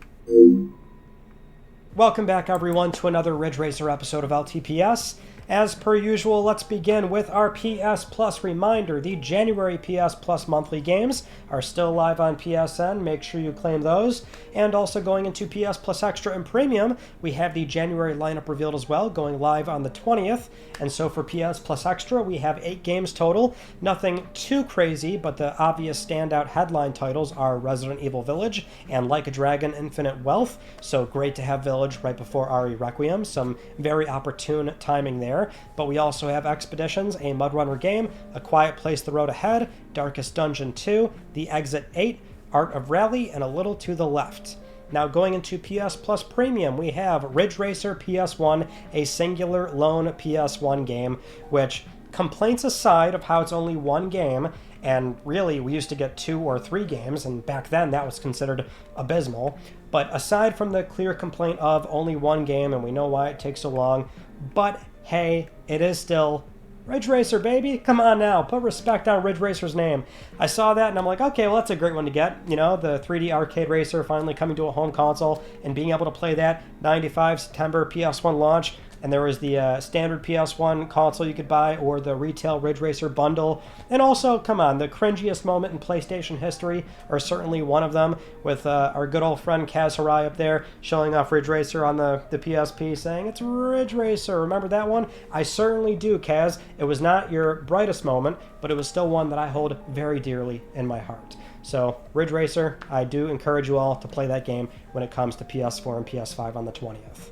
Welcome back, everyone, to another Ridge Racer episode of LTPS. As per usual, let's begin with our PS Plus reminder. The January PS Plus monthly games are still live on PSN. Make sure you claim those. And also going into PS Plus Extra and Premium, we have the January lineup revealed as well, going live on the 20th. And so for PS Plus Extra, we have 8 games total. Nothing too crazy, but the obvious standout headline titles are Resident Evil Village and Like a Dragon Infinite Wealth. So great to have Village right before RE Requiem. Some very opportune timing there. But we also have Expeditions, a Mudrunner game, A Quiet Place the Road Ahead, Darkest Dungeon 2, The Exit 8, Art of Rally, and a little to the left. Now going into PS Plus Premium, we have Ridge Racer PS1, a singular lone PS1 game, which, complaints aside of how it's only one game, and really we used to get 2 or 3 games, and back then that was considered abysmal, but aside from the clear complaint of only one game, and we know why it takes so long, but hey, it is still Ridge Racer, baby. Come on now, put respect on Ridge Racer's name. I saw that and I'm like, okay, well, that's a great one to get. You know, the 3D arcade racer finally coming to a home console and being able to play that 95 September PS1 launch. And there was the standard PS1 console you could buy, or the retail Ridge Racer bundle. And also, come on, the cringiest moment in PlayStation history, or certainly one of them, with our good old friend Kaz Hirai up there showing off Ridge Racer on the PSP, saying, "It's Ridge Racer." Remember that one? I certainly do, Kaz. It was not your brightest moment, but it was still one that I hold very dearly in my heart. So, Ridge Racer, I do encourage you all to play that game when it comes to PS4 and PS5 on the 20th.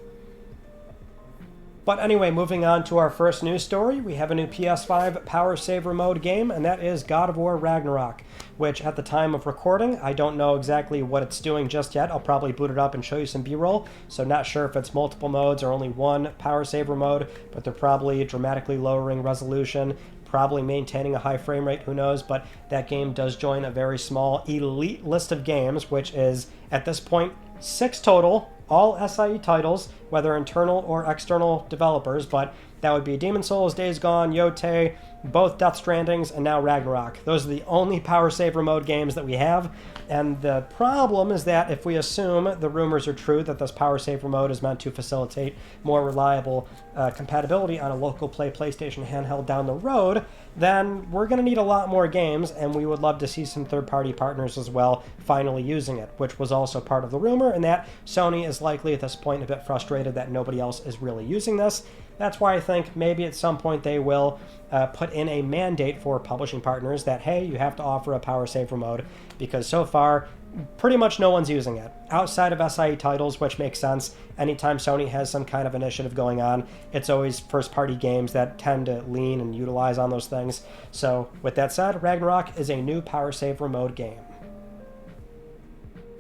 But anyway, moving on to our first news story, we have a new PS5 Power Saver Mode game, and that is God of War Ragnarok, which at the time of recording, I don't know exactly what it's doing just yet. I'll probably boot it up and show you some B-roll, so not sure if it's multiple modes or only one Power Saver mode, but they're probably dramatically lowering resolution, probably maintaining a high frame rate, who knows, but that game does join a very small elite list of games, which is, at this point, 6 total, all SIE titles, whether internal or external developers, but that would be Demon's Souls, Days Gone, Yote, both Death Strandings, and now Ragnarok. Those are the only Power Saver Mode games that we have, and the problem is that if we assume the rumors are true that this Power Saver Mode is meant to facilitate more reliable compatibility on a local play PlayStation handheld down the road, then we're going to need a lot more games, and we would love to see some third-party partners as well finally using it, which was also part of the rumor, and that Sony is likely at this point a bit frustrated that nobody else is really using this. That's why I think maybe at some point they will put in a mandate for publishing partners that, hey, you have to offer a Power Saver mode, because so far, pretty much no one's using it. Outside of SIE titles, which makes sense, anytime Sony has some kind of initiative going on, it's always first-party games that tend to lean and utilize on those things. So, with that said, Ragnarok is a new Power Saver mode game.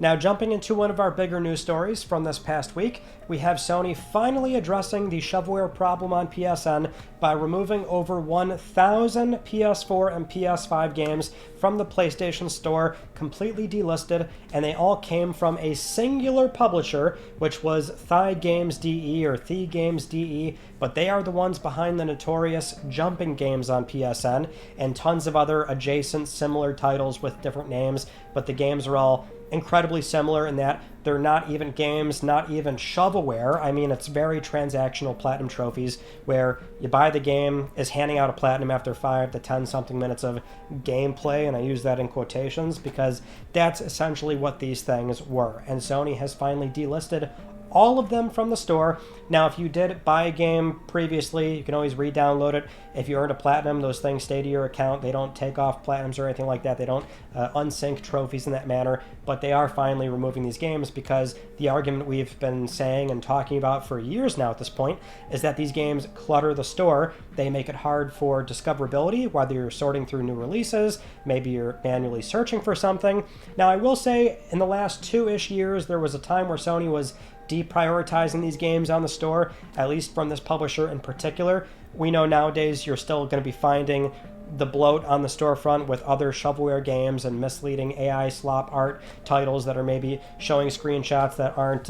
Now, jumping into one of our bigger news stories from this past week, we have Sony finally addressing the shovelware problem on PSN by removing over 1,000 PS4 and PS5 games from the PlayStation Store, completely delisted, and they all came from a singular publisher, which was Thigh Games DE or Thie Games DE, but they are the ones behind the notorious jumping games on PSN and tons of other adjacent similar titles with different names, but the games are all incredibly similar in that they're not even games, not even shovelware. I mean, it's very transactional platinum trophies where you buy the game, is handing out a platinum after 5 to 10 something minutes of gameplay, and I use that in quotations because that's essentially what these things were. And Sony has finally delisted all of them from the store. Now, if you did buy a game previously, you can always re-download it. If you earned a platinum, those things stay to your account. They don't take off platinums or anything like that. They don't unsync trophies in that manner, but they are finally removing these games because the argument we've been saying and talking about for years now at this point is that these games clutter the store. They make it hard for discoverability, whether you're sorting through new releases, maybe you're manually searching for something. Now, I will say in the last 2-ish years, there was a time where Sony was deprioritizing these games on the store, at least from this publisher in particular. We know nowadays you're still going to be finding the bloat on the storefront with other shovelware games and misleading AI slop art titles that are maybe showing screenshots that aren't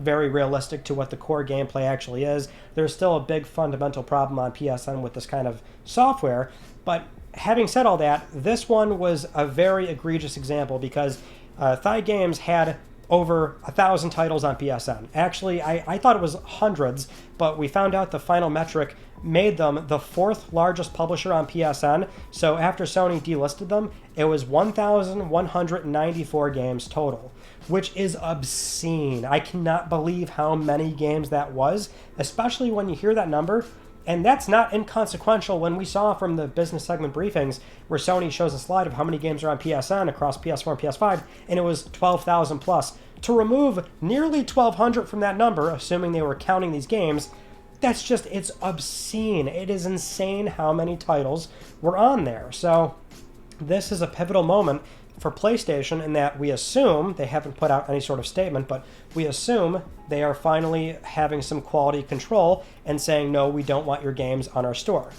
very realistic to what the core gameplay actually is. There's still a big fundamental problem on PSN with this kind of software. But having said all that, this one was a very egregious example because Thigh Games had over 1,000 titles on PSN. Actually, I thought it was hundreds, but we found out the final metric made them the 4th largest publisher on PSN. So after Sony delisted them, it was 1,194 games total, which is obscene. I cannot believe how many games that was, especially when you hear that number. And that's not inconsequential when we saw from the business segment briefings where Sony shows a slide of how many games are on PSN across PS4 and PS5, and it was 12,000 plus. To remove nearly 1,200 from that number, assuming they were counting these games, that's just, it's obscene. It is insane how many titles were on there. So this is a pivotal moment for PlayStation in that we assume, they haven't put out any sort of statement, but we assume they are finally having some quality control and saying, no, we don't want your games on our store.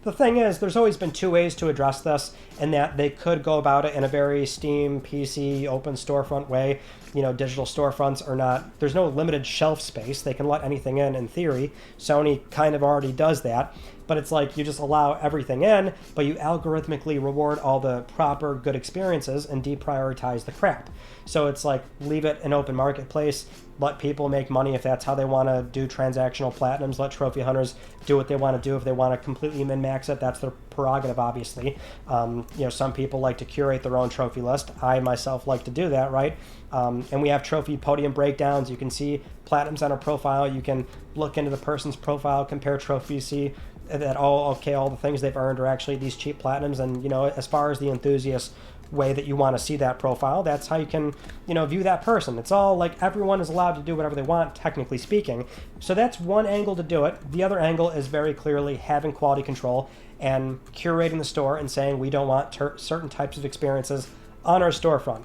The thing is, there's always been two ways to address this, in that they could go about it in a very Steam, PC, open storefront way. You know, digital storefronts are not, there's no limited shelf space. They can let anything in theory. Sony kind of already does that. But it's like you just allow everything in, but you algorithmically reward all the proper good experiences and deprioritize the crap. So it's like leave it an open marketplace, let people make money if that's how they want to do transactional platinums, let trophy hunters do what they want to do. If they want to completely min-max it, that's their prerogative, obviously. You know, some people like to curate their own trophy list. I myself like to do that, right? And we have trophy podium breakdowns. You can see platinums on a profile. You can look into the person's profile, compare trophies, see that all the things they've earned are actually these cheap platinums. And, you know, as far as the enthusiast way that you want to see that profile, that's how you can, you know, view that person. It's all like everyone is allowed to do whatever they want, technically speaking. So that's one angle to do it. The other angle is very clearly having quality control and curating the store and saying we don't want certain types of experiences on our storefront.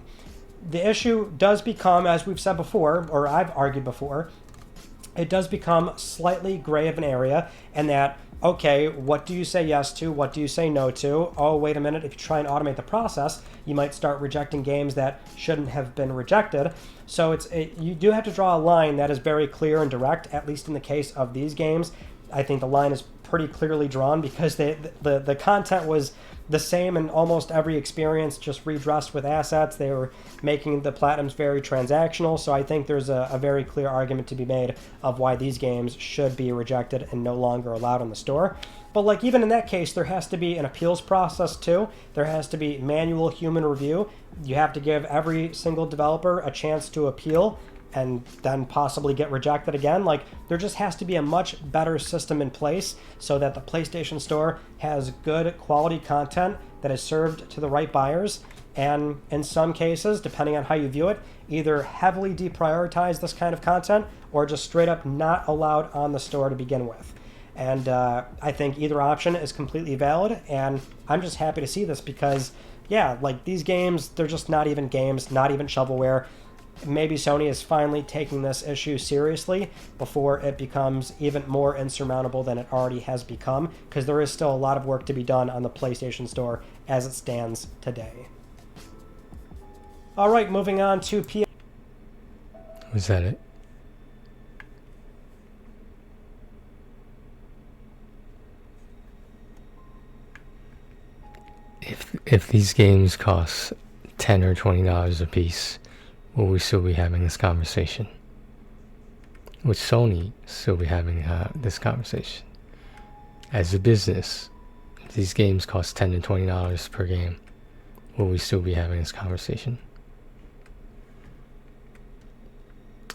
The issue does become, as we've said before, or I've argued before, it does become slightly gray of an area, and that, okay, what do you say yes to? What do you say no to? Oh, wait a minute. If you try and automate the process, you might start rejecting games that shouldn't have been rejected. So you do have to draw a line that is very clear and direct, at least in the case of these games. I think the line is pretty clearly drawn because the content was the same in almost every experience, just redressed with assets. They were making the platinums very transactional, so I think there's a very clear argument to be made of why these games should be rejected and no longer allowed on the store. But like even in that case, there has to be an appeals process too. There has to be manual human review. You have to give every single developer a chance to appeal and then possibly get rejected again. Like, there just has to be a much better system in place so that the PlayStation Store has good quality content that is served to the right buyers, and in some cases, depending on how you view it, either heavily deprioritize this kind of content or just straight up not allowed on the store to begin with. And I think either option is completely valid, and I'm just happy to see this because, yeah, like these games, they're just not even games, not even shovelware. Maybe Sony is finally taking this issue seriously before it becomes even more insurmountable than it already has become, because there is still a lot of work to be done on the PlayStation Store as it stands today. All right, moving on to PS. Was that it? If these games cost $10 or $20 a piece, will we still be having this conversation? Would Sony still be having this conversation? As a business, if these games cost $10 to $20 per game, will we still be having this conversation?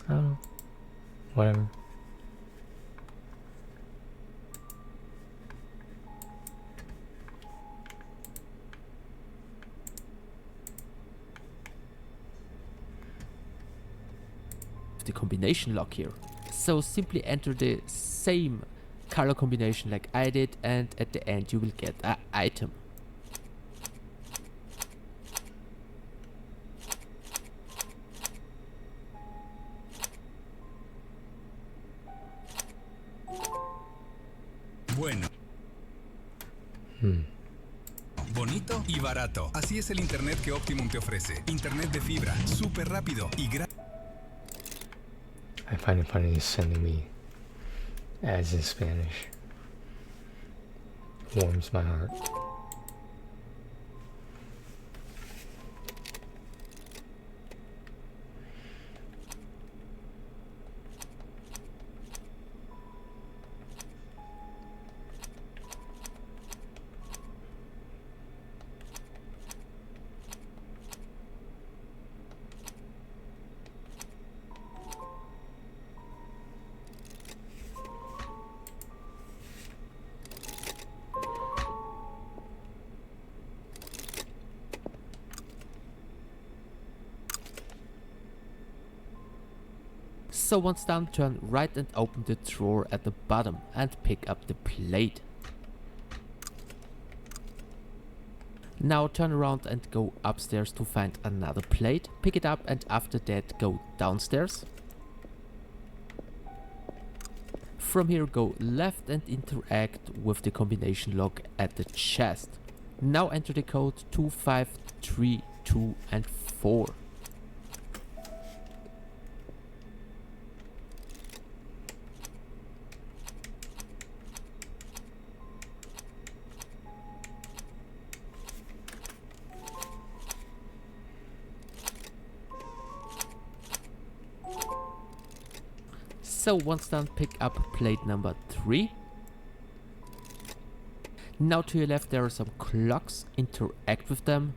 I don't know. Whatever. The combination lock here. So simply enter the same color combination like I did, and at the end you will get an item. Bueno. Bonito y barato. Así es el internet que Optimum te ofrece. Internet de fibra, súper rápido y gratis. I find it funny he's sending me ads in Spanish. Warms my heart. So once done, turn right and open the drawer at the bottom and pick up the plate. Now turn around and go upstairs to find another plate, pick it up, and after that go downstairs. From here go left and interact with the combination lock at the chest. Now enter the code 2532 and 4. So once done, pick up plate number 3. Now to your left there are some clocks, interact with them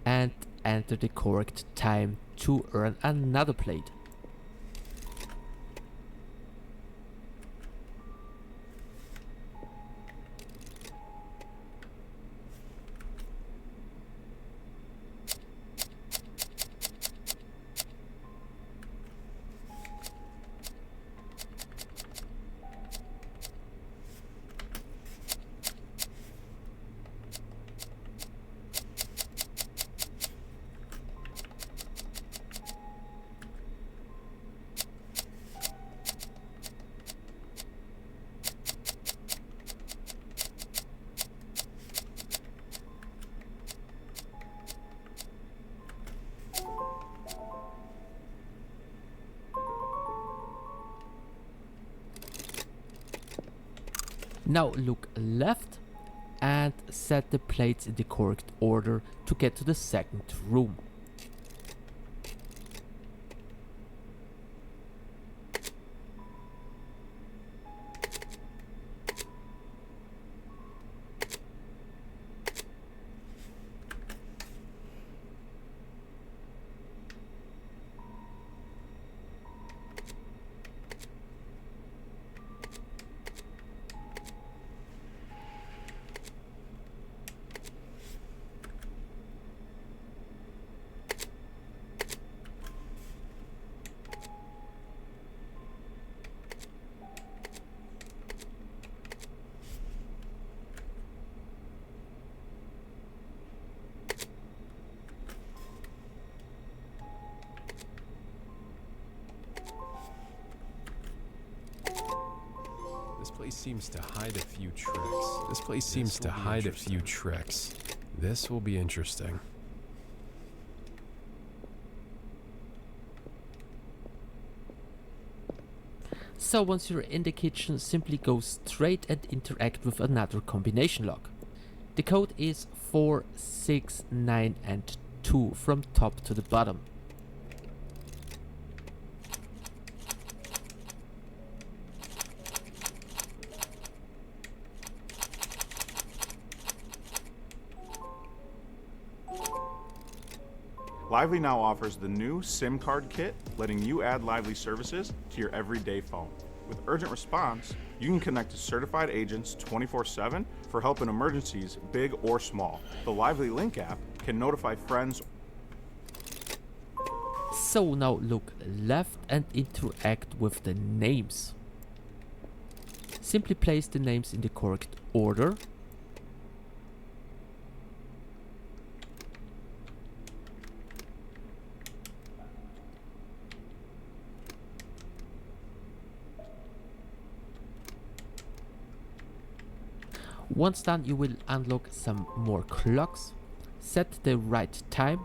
and enter the correct time to earn another plate. Now look left and set the plates in the correct order to get to the second room. This place seems to hide a few tricks. This place seems to hide a few tricks. This will be interesting. So once you're in the kitchen, simply go straight and interact with another combination lock. The code is 4, 6, 9 and 2 from top to the bottom. Lively now offers the new SIM card kit, letting you add Lively services to your everyday phone. With urgent response, you can connect to certified agents 24/7 for help in emergencies, big or small. The Lively Link app can notify friends. So now look left and interact with the names. Simply place the names in the correct order. Once done, you will unlock some more clocks, set the right time,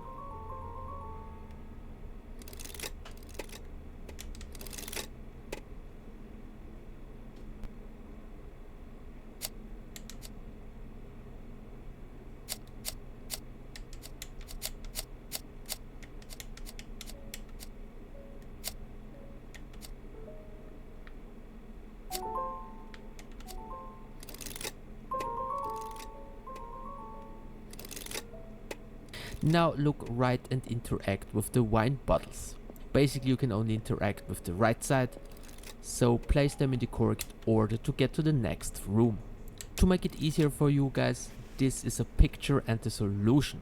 Now look right and interact with the wine bottles. Basically you can only interact with the right side, so place them in the correct order to get to the next room. To make it easier for you guys, this is a picture and the solution.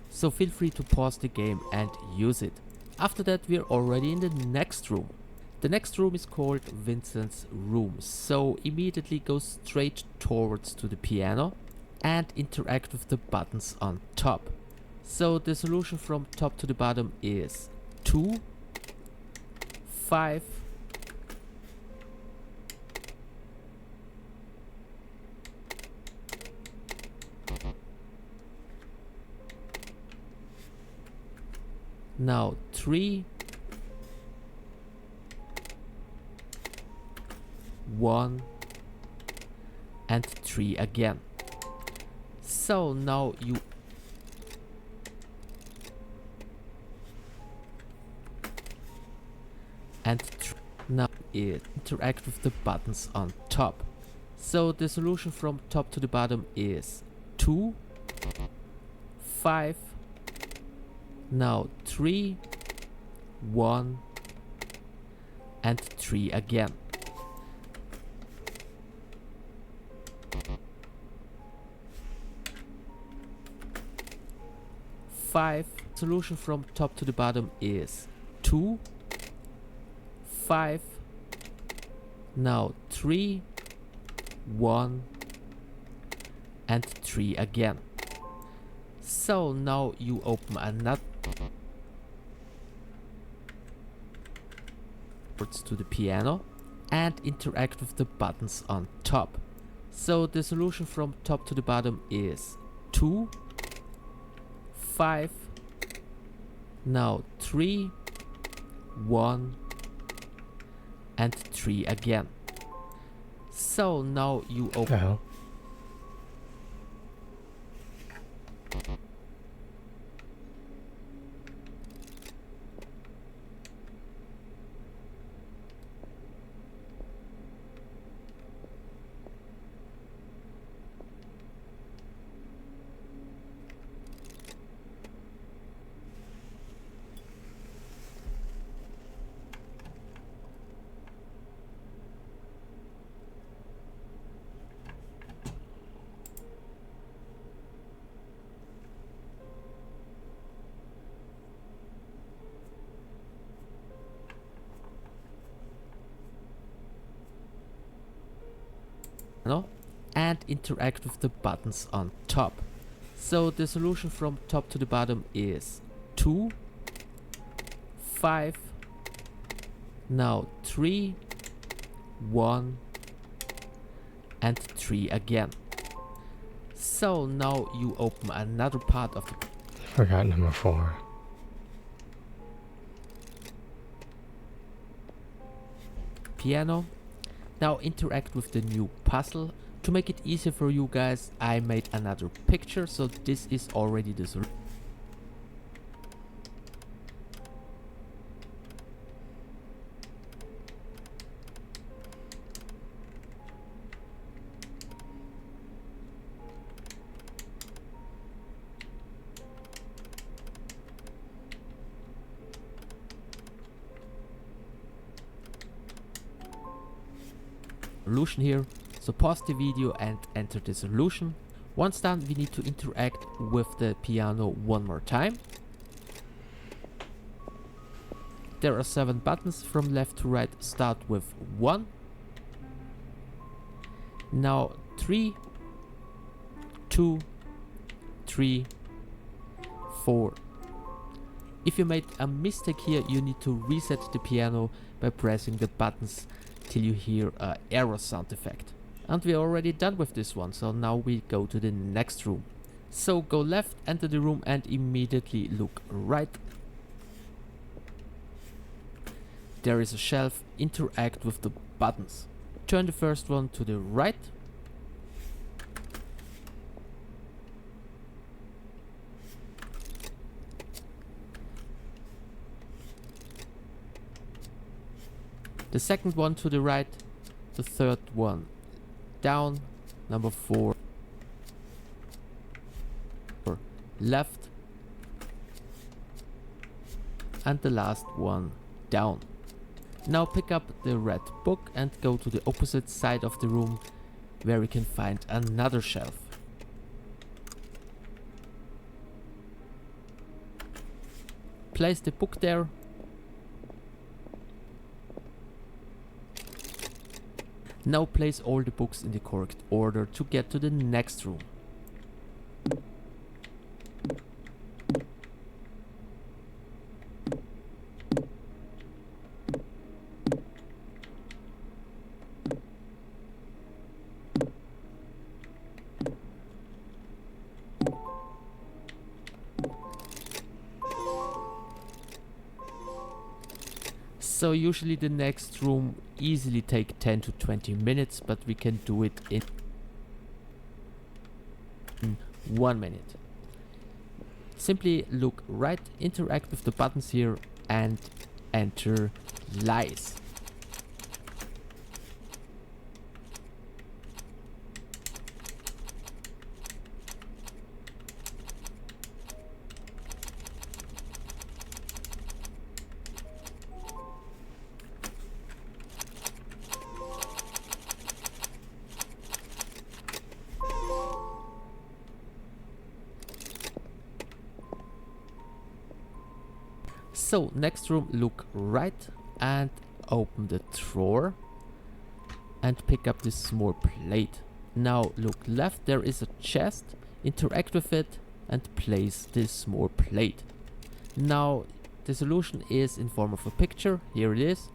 So feel free to pause the game and use it. After that we are already in the next room. The next room is called Vincent's room, so immediately go straight towards to the piano and interact with the buttons on top. So the solution from top to the bottom is 2, 5, now 3, 1 and 3 again. So now you and now interact with the buttons on top. So the solution from top to the bottom is 2, 5, now 3, 1 and 3 again. Solution from top to the bottom is 2, 5, now 3, 1 and 3 again. So now you open another to the piano and interact with the buttons on top. So the solution from top to the bottom is 2, 5, now 3, 1 and 3 again. So now you open and interact with the buttons on top. So the solution from top to the bottom is 2, 5, now 3, 1 and 3 again. So now you open another part of the Forgot number 4. piano. Now interact with the new puzzle. To make it easier for you guys, I made another picture, so this is already the solution. Here, so pause the video and enter the solution. Once done, we need to interact with the piano one more time. There are 7 buttons from left to right. Start with 1, now 3, 2, 3, 4. If you made a mistake here, you need to reset the piano by pressing the buttons till you hear a arrow sound effect. And we're already done with this one, so now we go to the next room. So go left, enter the room and immediately look right. There is a shelf, interact with the buttons. Turn the first one to the right. The second one to the right, the third one down, number 4 left, and the last one down. Now pick up the red book and go to the opposite side of the room where we can find another shelf. Place the book there. Now place all the books in the correct order to get to the next room. So usually the next room easily take 10 to 20 minutes, but we can do it in 1 minute. Simply look right, interact with the buttons here and enter lies. So next room, look right and open the drawer and pick up this small plate. Now look left, there is a chest, interact with it and place this small plate. Now the solution is in form of a picture, here it is.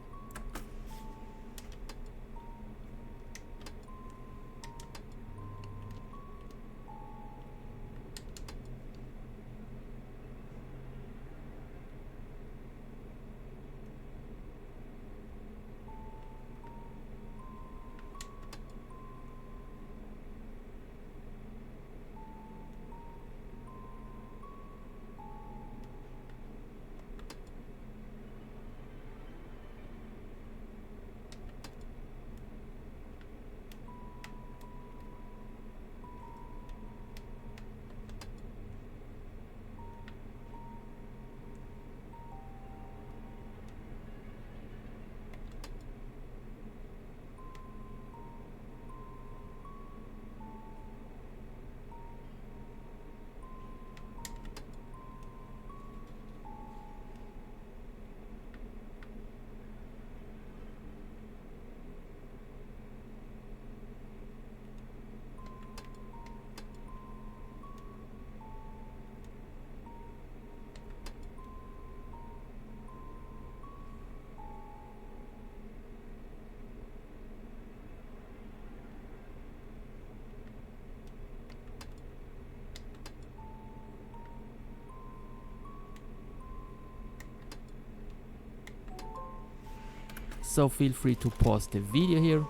So feel free to pause the video here.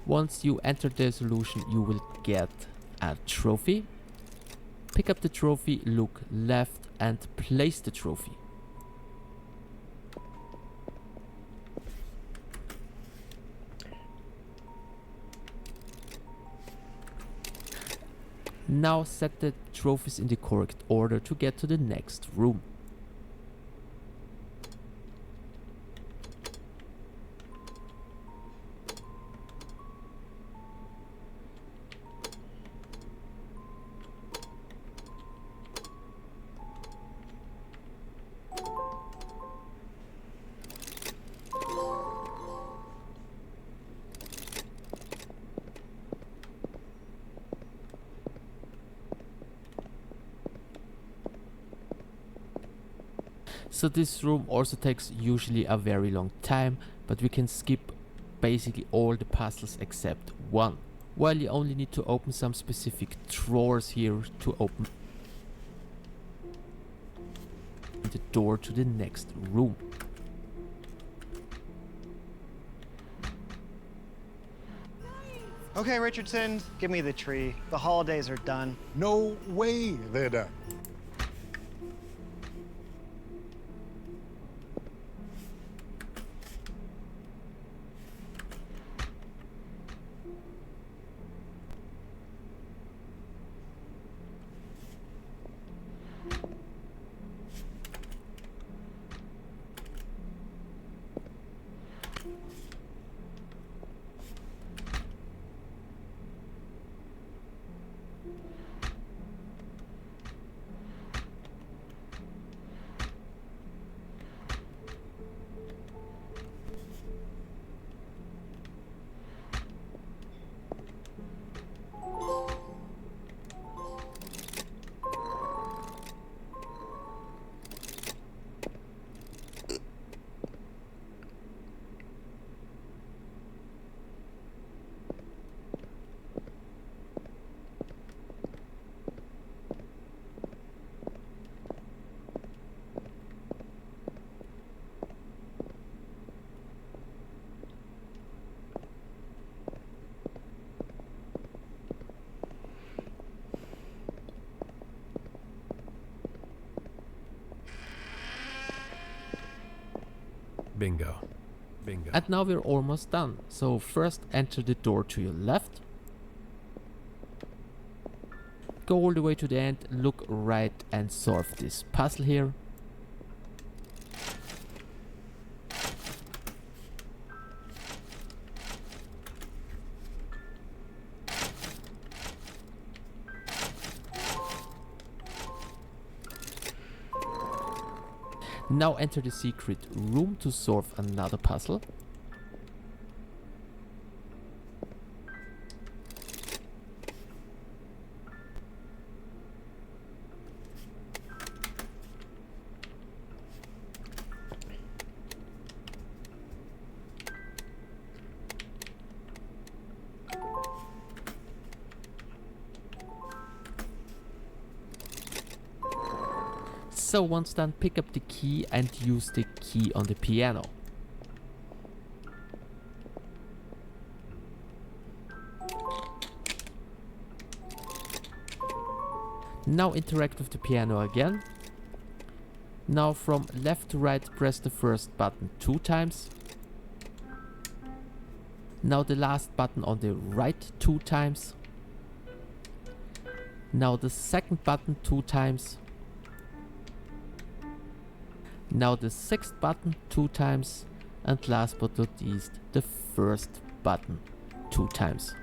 Once you enter the solution, you will get a trophy. Pick up the trophy, look left and place the trophy. Now set the trophies in the correct order to get to the next room. So this room also takes usually a very long time, but we can skip basically all the puzzles except one. While you only need to open some specific drawers here to open the door to the next room. Okay, Richardson, give me the tree. The holidays are done. No way they're done. Bingo. Bingo. And now we're almost done. So first enter the door to your left. Go all the way to the end, look right and solve this puzzle here. Now enter the secret room to solve another puzzle. So once done, pick up the key and use the key on the piano. Now interact with the piano again. Now from left to right press the first button 2 times. Now the last button on the right 2 times. Now the second button 2 times. Now the 6th button 2 times, and last but not least the first button 2 times.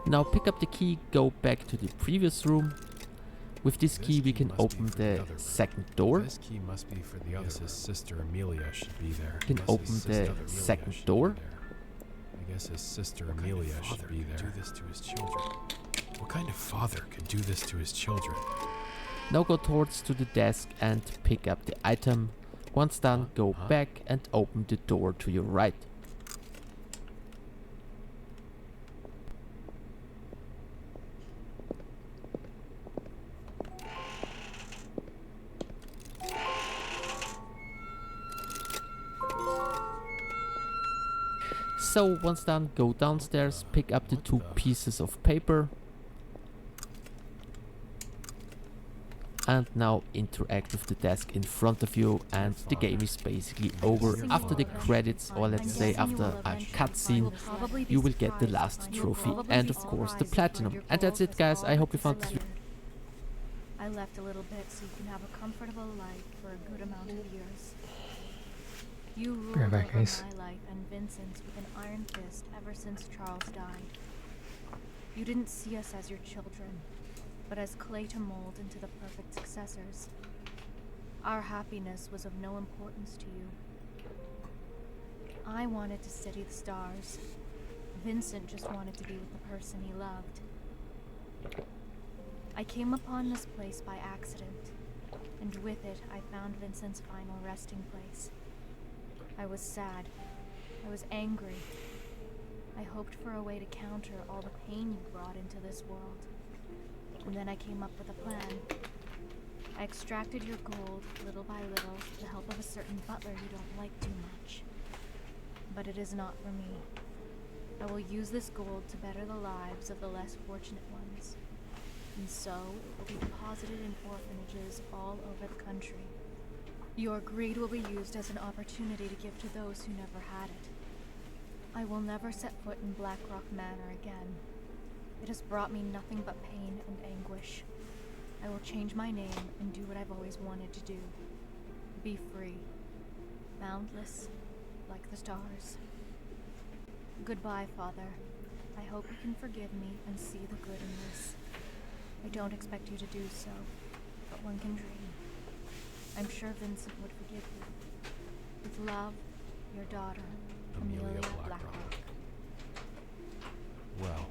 Now pick up the key, go back to the previous room. With this key we can open the second door. This key must be for the other. His sister Amelia should be there. Can open the second door. I guess his sister Amelia should be there. Do this to his children. What kind of father could do this to his children? Now go towards to the desk and pick up the item. Once done, go back and open the door to your right. So once done, go downstairs, pick up the 2 pieces of paper. And now interact with the desk in front of you, and the game is basically over. After the credits, or let's say after a cutscene, you will get the last trophy and of course the platinum. And that's it guys, I hope you found this video. I left a little bit so you can have a comfortable life for a good amount of years. You ruled over my life and Vincent's with an iron fist ever since Charles died. You didn't see us as your children, but as clay to mold into the perfect successors. Our happiness was of no importance to you. I wanted to study the stars. Vincent just wanted to be with the person he loved. I came upon this place by accident, and with it I found Vincent's final resting place. I was sad. I was angry. I hoped for a way to counter all the pain you brought into this world. And then I came up with a plan. I extracted your gold, little by little, with the help of a certain butler you don't like too much. But it is not for me. I will use this gold to better the lives of the less fortunate ones. And so, it will be deposited in orphanages all over the country. Your greed will be used as an opportunity to give to those who never had it. I will never set foot in Blackrock Manor again. It has brought me nothing but pain and anguish. I will change my name and do what I've always wanted to do. Be free. Boundless, like the stars. Goodbye, Father. I hope you can forgive me and see the good in this. I don't expect you to do so, but one can dream. I'm sure Vincent would forgive you. With love, your daughter, Amelia Blackrock. Well,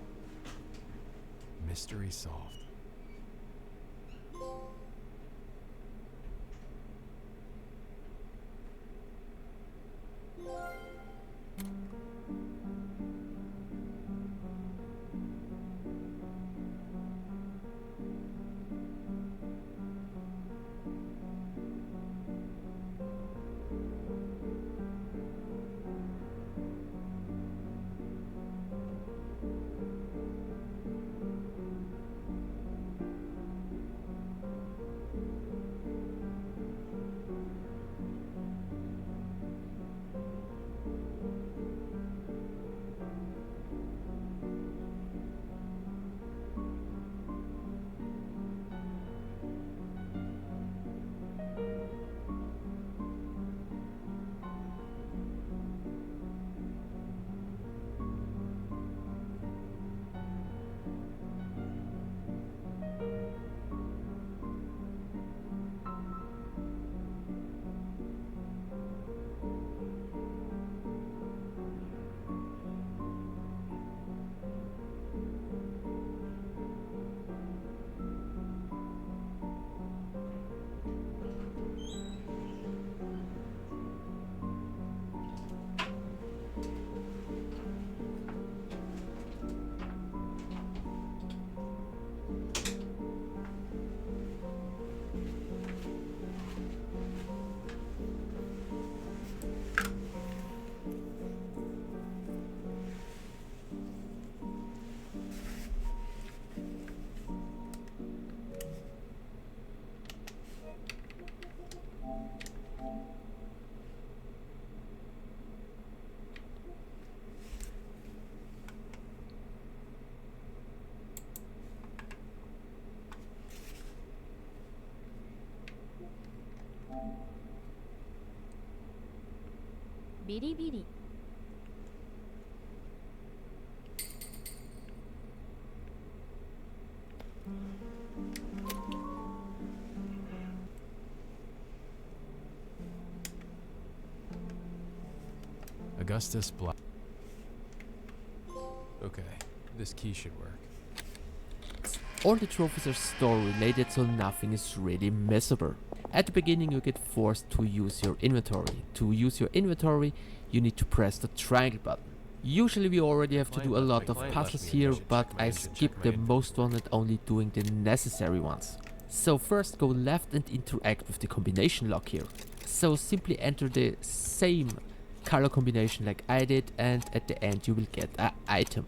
mystery solved. Bidi bidi. Augustus Black. Okay, this key should work. All the trophies are store related, so nothing is really missable. At the beginning you get forced to use your inventory. To use your inventory you need to press the triangle button. Usually we already have to do a lot of puzzles here, but I skipped the most one and only doing the necessary ones. So first go left and interact with the combination lock here. So simply enter the same color combination like I did, and at the end you will get an item.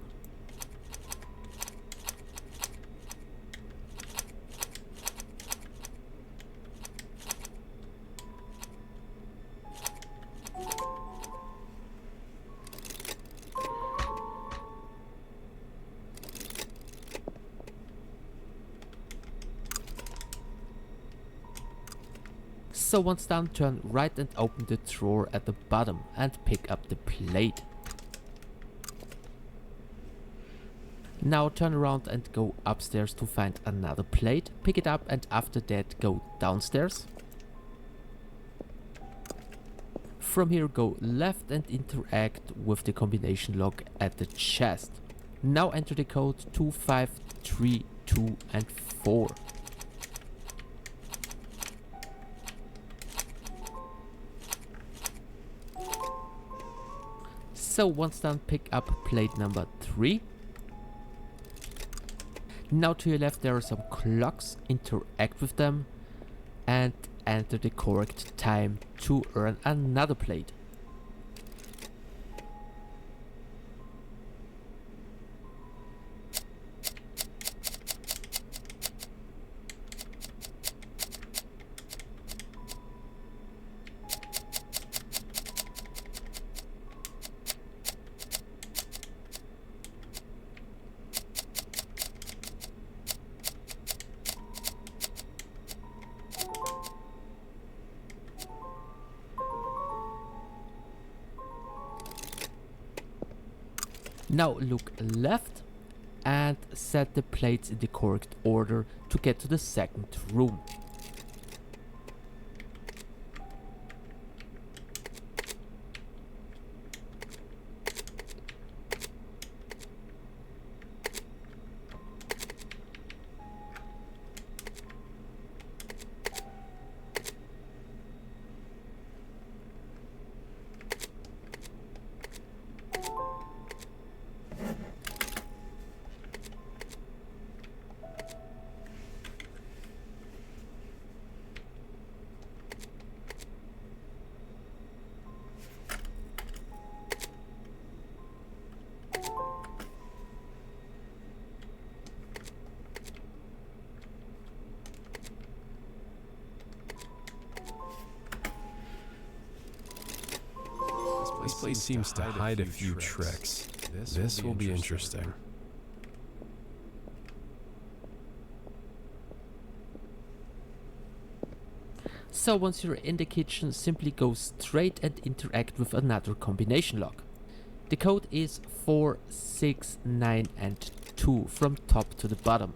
So once done, turn right and open the drawer at the bottom and pick up the plate. Now turn around and go upstairs to find another plate, pick it up, and after that go downstairs. From here go left and interact with the combination lock at the chest. Now enter the code 2532 and 4. So once done, pick up plate number 3. Now to your left there are some clocks, interact with them and enter the correct time to earn another plate. Now look left and set the plates in the correct order to get to the second room. This place seems to hide a few tricks. This will be interesting. So once you're in the kitchen, simply go straight and interact with another combination lock. The code is 4, 6, 9 and 2 from top to the bottom.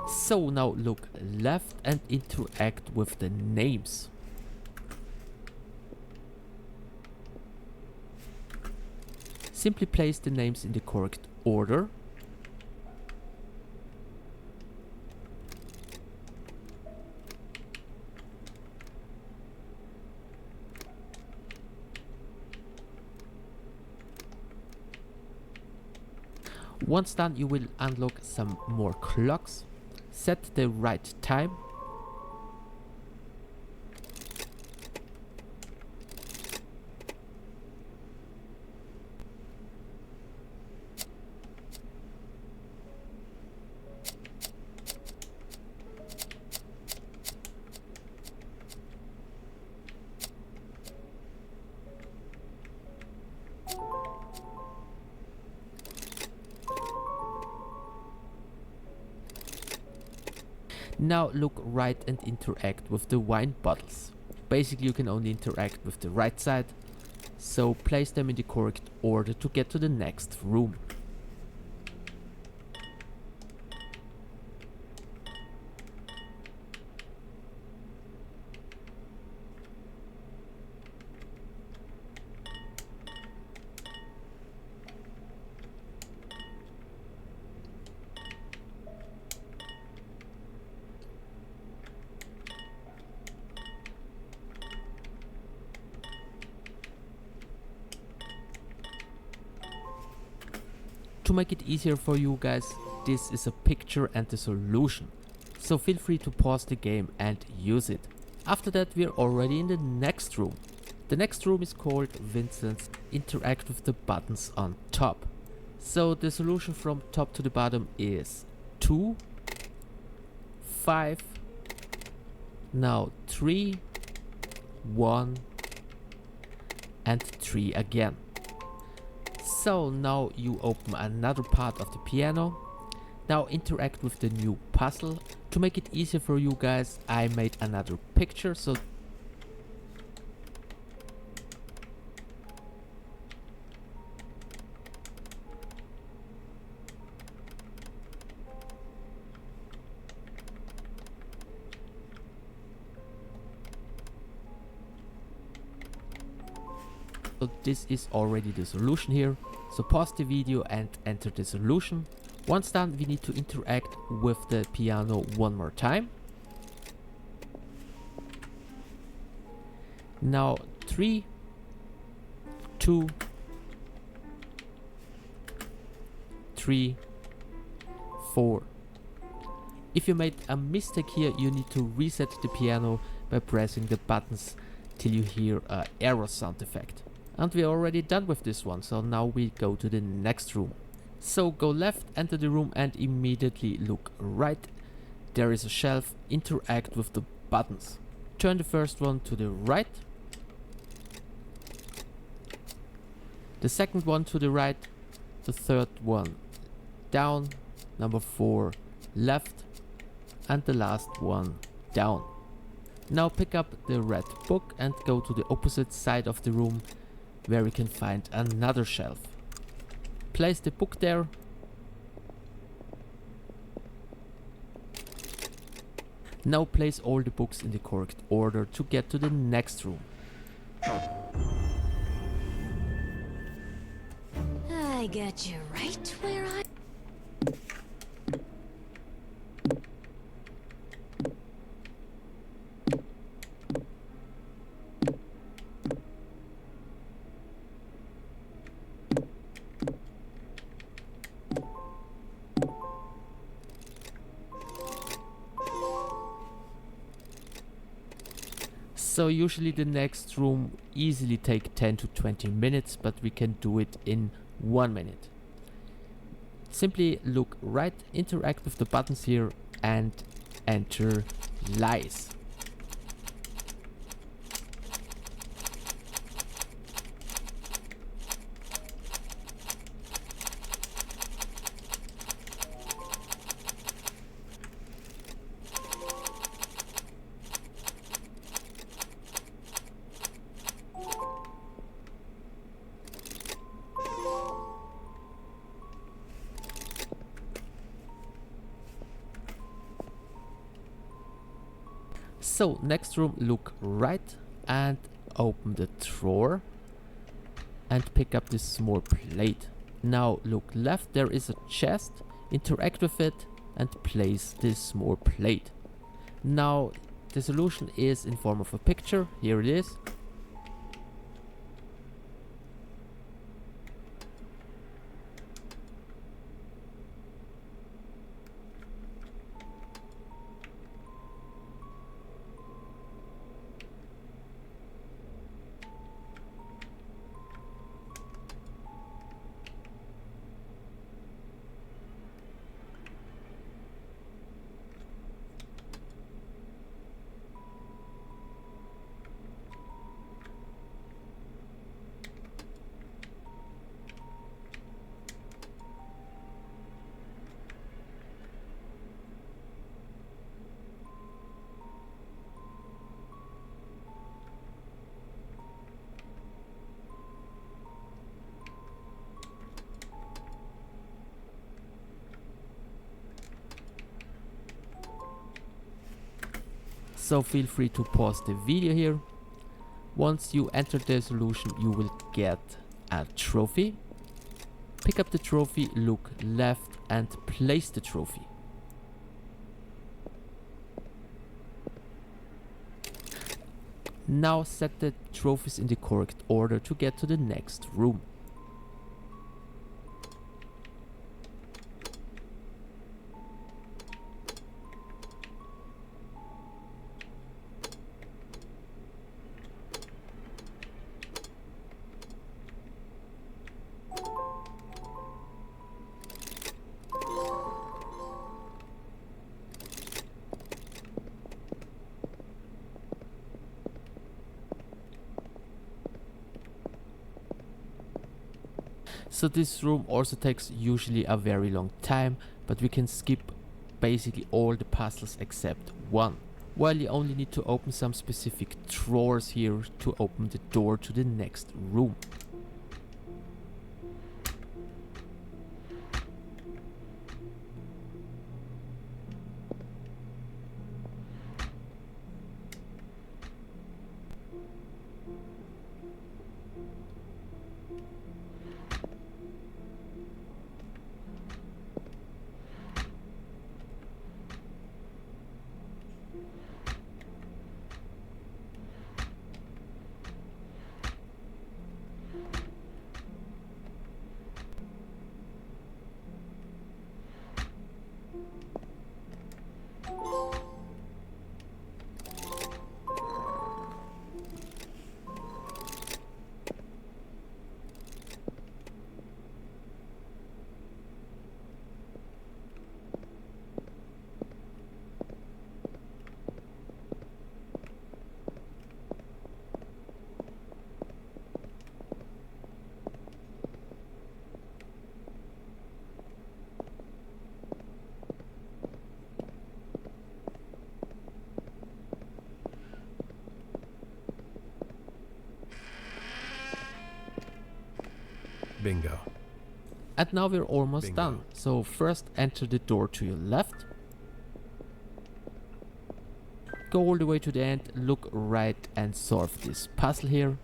So now look left and interact with the names. Simply place the names in the correct order. Once done, you will unlock some more clocks. Set the right time. Now look right and interact with the wine bottles. Basically you can only interact with the right side, so place them in the correct order to get to the next room. To make it easier for you guys, this is a picture and the solution, so feel free to pause the game and use it. After that we are already in the next room. The next room is called Vincent's. Interact with the buttons on top. So the solution from top to the bottom is 2, 5, now 3, 1 and 3 again. So now you open another part of the piano. Now interact with the new puzzle. To make it easier for you guys, I made another picture, so So this is already the solution here. So pause the video and enter the solution. Once done, we need to interact with the piano one more time. Now 3, 2, 3, 4. If you made a mistake here, you need to reset the piano by pressing the buttons till you hear an error sound effect. And we're already done with this one, so now we go to the next room. So go left, enter the room and immediately look right. There is a shelf, interact with the buttons. Turn the first one to the right. The second one to the right. The third one down. Number 4 left. And the last one down. Now pick up the red book and go to the opposite side of the room where we can find another shelf. Place the book there. Now place all the books in the correct order to get to the next room. I got you right where I... So usually the next room easily take 10 to 20 minutes, but we can do it in 1 minute. Simply look right, interact with the buttons here and enter lies. So next room, look right and open the drawer and pick up this small plate. Now look left, there is a chest, interact with it and place this small plate. Now the solution is in form of a picture, here it is. So feel free to pause the video here. Once you enter the solution, you will get a trophy. Pick up the trophy, look left and place the trophy. Now set the trophies in the correct order to get to the next room. So this room also takes usually a very long time, but we can skip basically all the puzzles except one. While you only need to open some specific drawers here to open the door to the next room. Bingo. And now we're almost Bingo. done. So first enter the door to your left. Go all the way to the end, look right and solve this puzzle here.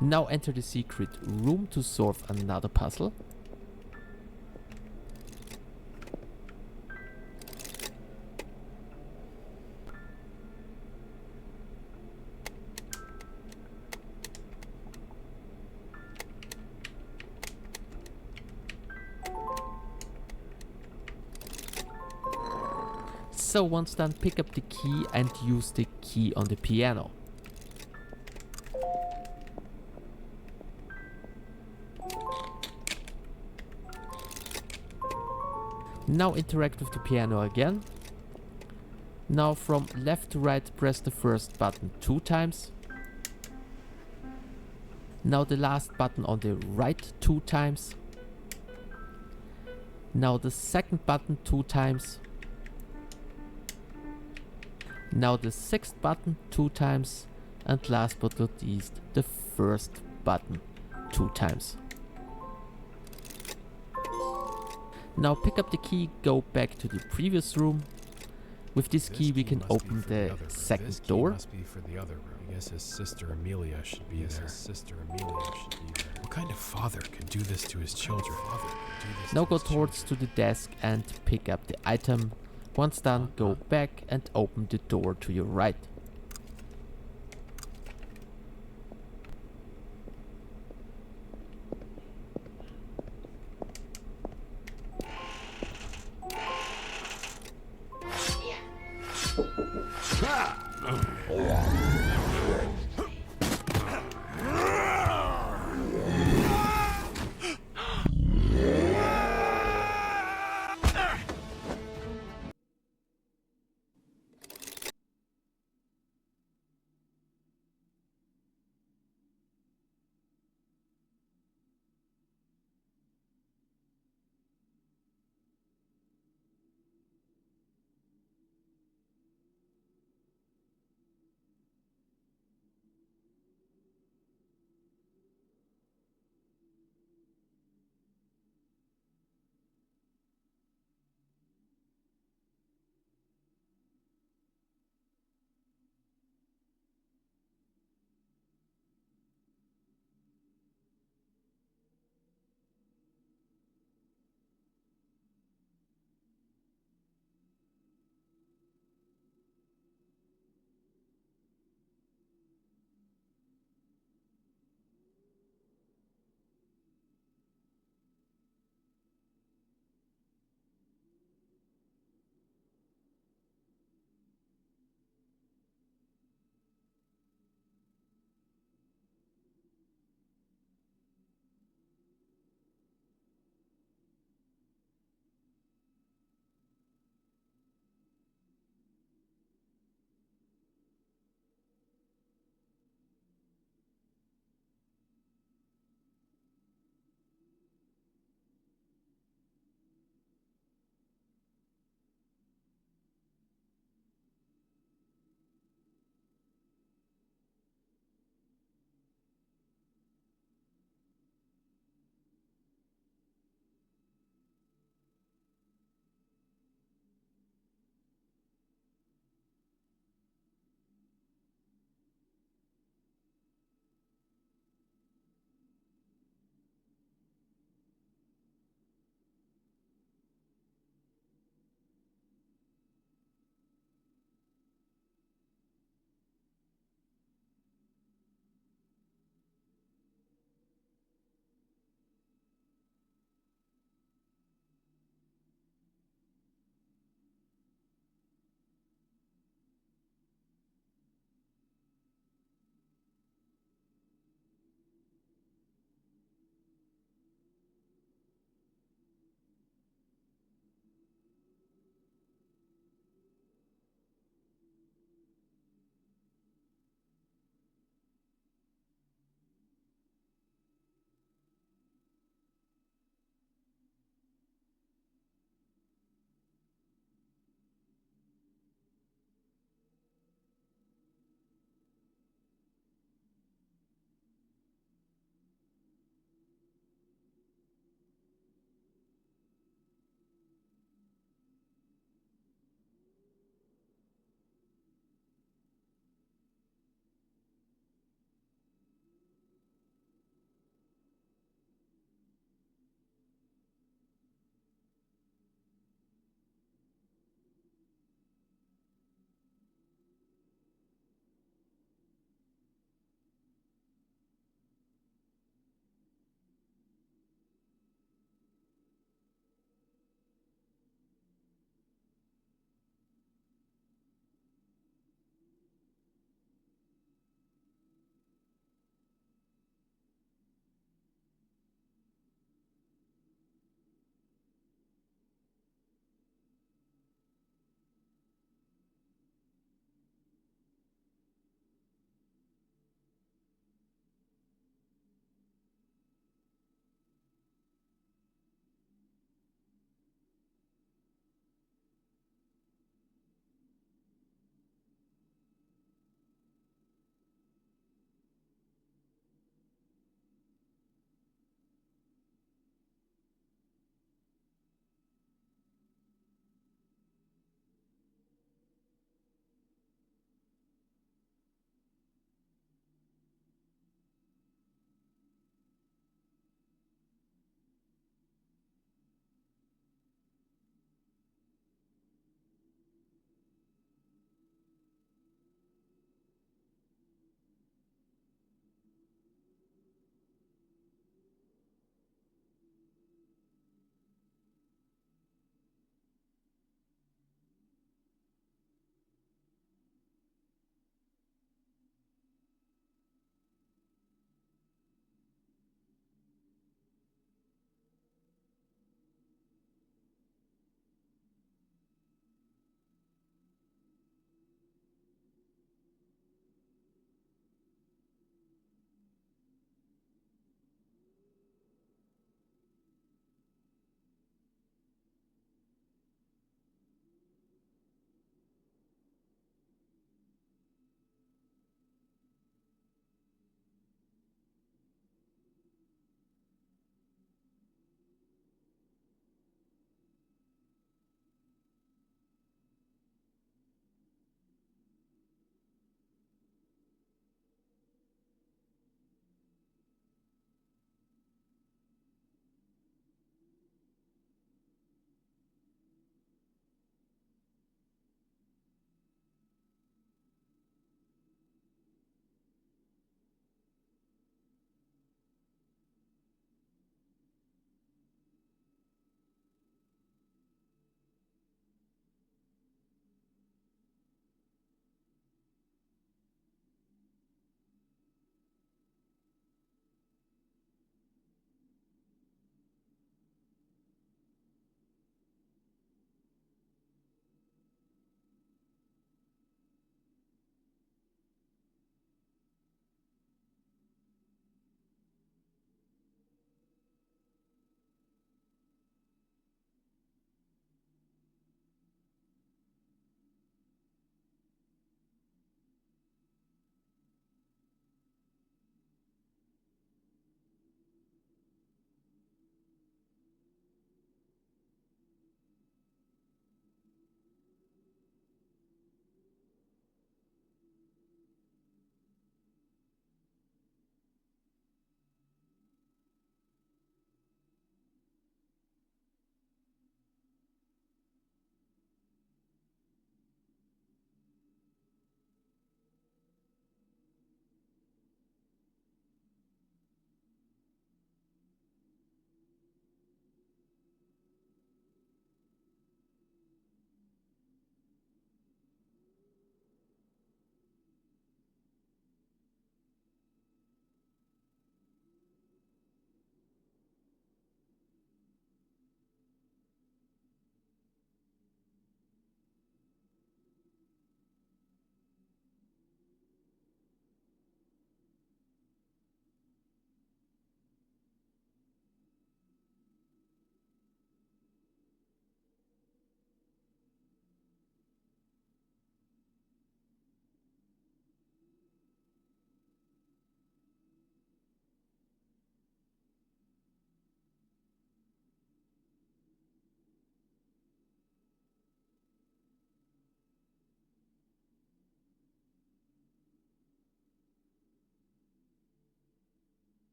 Now enter the secret room to solve another puzzle. So once done, pick up the key and use the key on the piano. Now interact with the piano again. Now from left to right press the first button 2 times. Now the last button on the right 2 times. Now the second button 2 times. Now the 6th button 2 times. And last but not least, the first button 2 times. Now pick up the key, go back to the previous room. With this key we can open the second door. Must be for the other room. I guess his sister Amelia should be there. His sister Amelia should be there. What kind of father can do this to his children? Now go towards to the desk and pick up the item. Once done, go back and open the door to your right.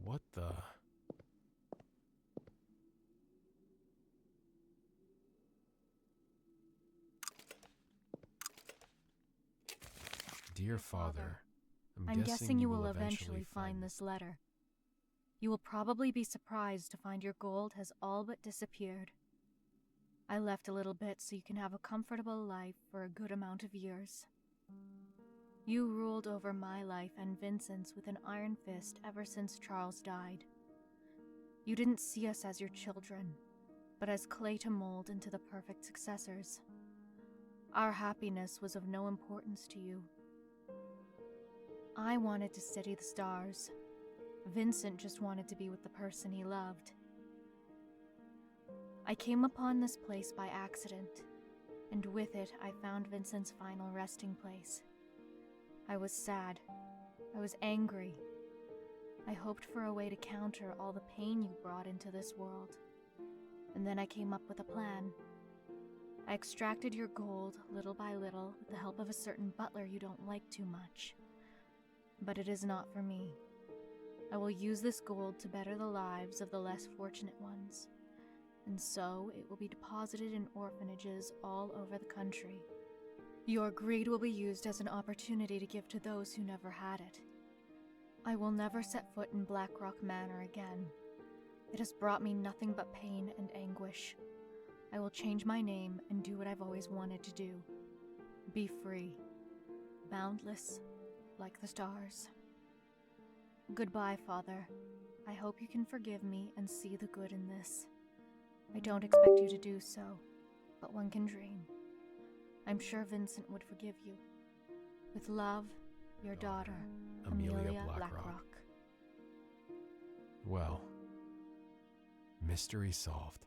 What the? Dear Father, I'm guessing you will eventually find this letter. You will probably be surprised to find your gold has all but disappeared. I left a little bit so you can have a comfortable life for a good amount of years. You ruled over my life and Vincent's with an iron fist ever since Charles died. You didn't see us as your children, but as clay to mold into the perfect successors. Our happiness was of no importance to you. I wanted to study the stars. Vincent just wanted to be with the person he loved. I came upon this place by accident, and with it I found Vincent's final resting place. I was sad. I was angry. I hoped for a way to counter all the pain you brought into this world. And then I came up with a plan. I extracted your gold little by little with the help of a certain butler you don't like too much. But it is not for me. I will use this gold to better the lives of the less fortunate ones, and so it will be deposited in orphanages all over the country. Your greed will be used as an opportunity to give to those who never had it. I will never set foot in Blackrock Manor again. It has brought me nothing but pain and anguish. I will change my name and do what I've always wanted to do. Be free. Boundless. Like the stars. Goodbye, Father. I hope you can forgive me and see the good in this. I don't expect you to do so, but one can dream. I'm sure Vincent would forgive you. With love, your daughter, Amelia Blackrock. Well, mystery solved.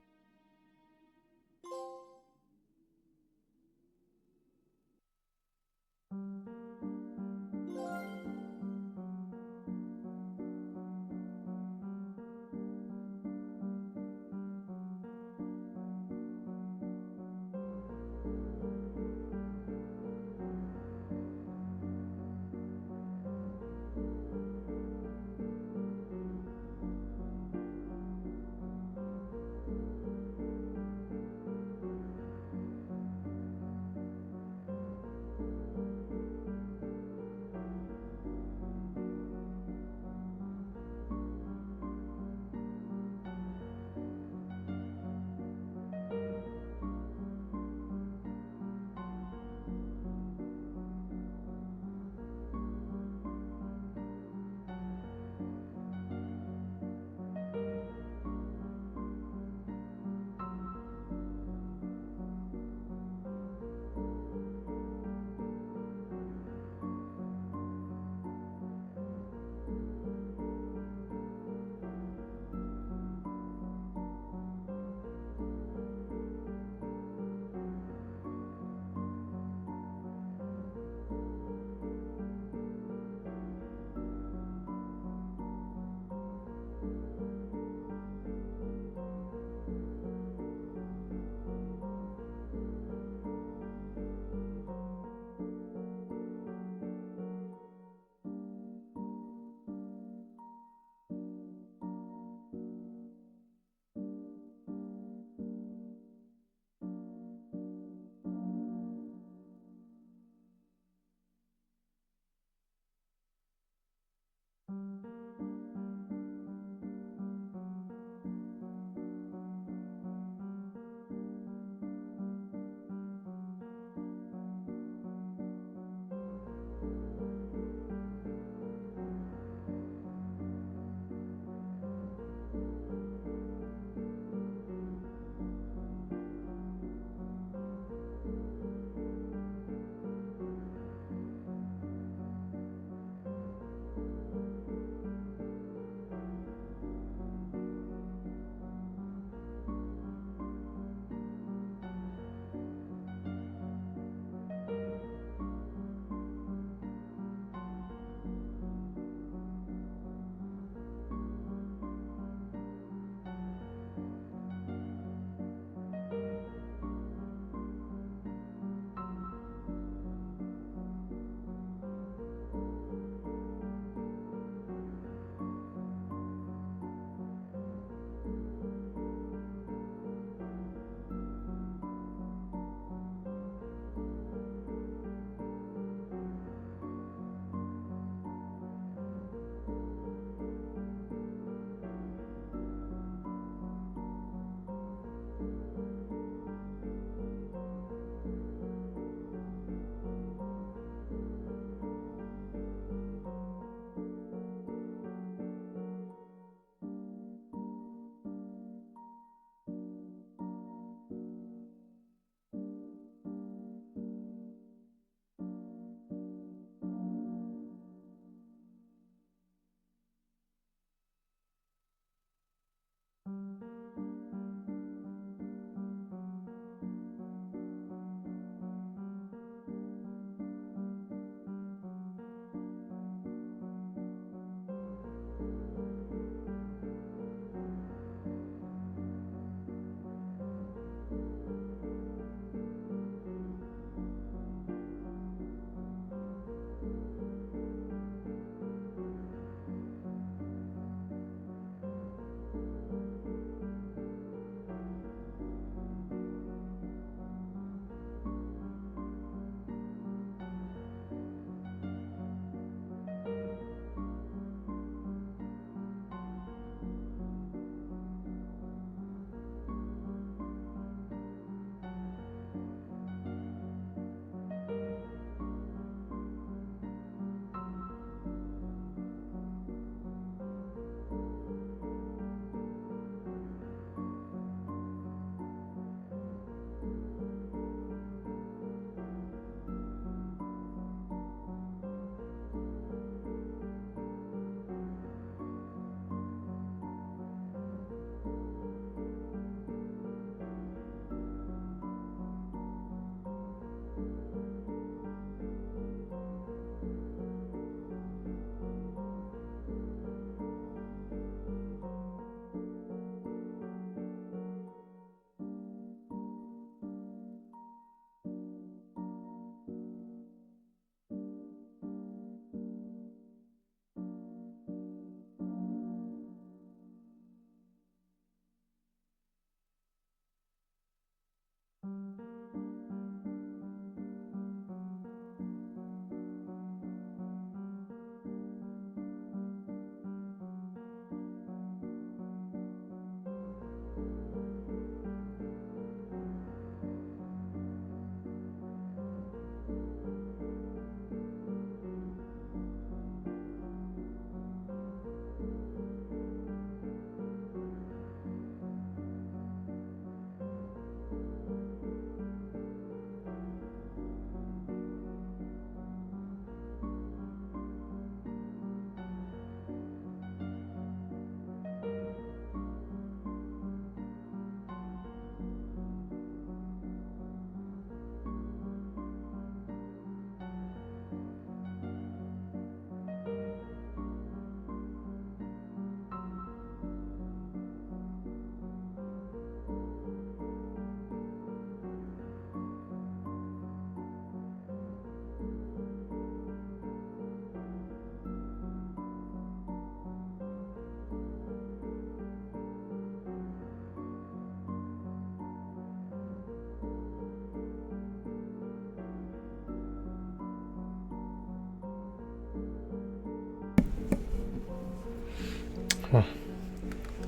Well,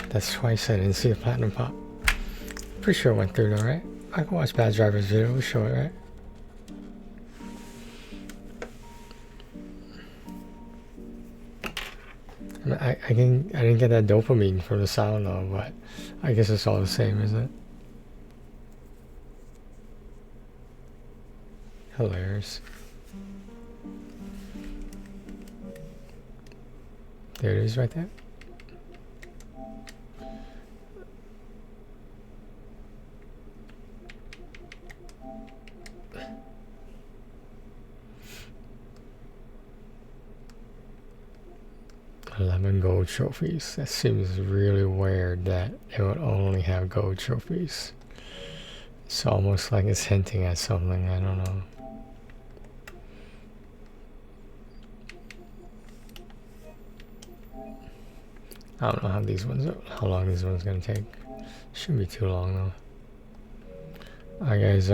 that's twice I didn't see a platinum pop. Pretty sure it went through though, right? I can watch Bad Driver's video, we'll show it, right? I mean, I didn't get that dopamine from the sound though, but I guess it's all the same, isn't it? Hilarious. There it is right there. $11 gold trophies. That seems really weird that it would only have gold trophies. It's almost like it's hinting at something, I don't know. I don't know how these ones are, how long these ones gonna take. Shouldn't be too long though. Alright guys,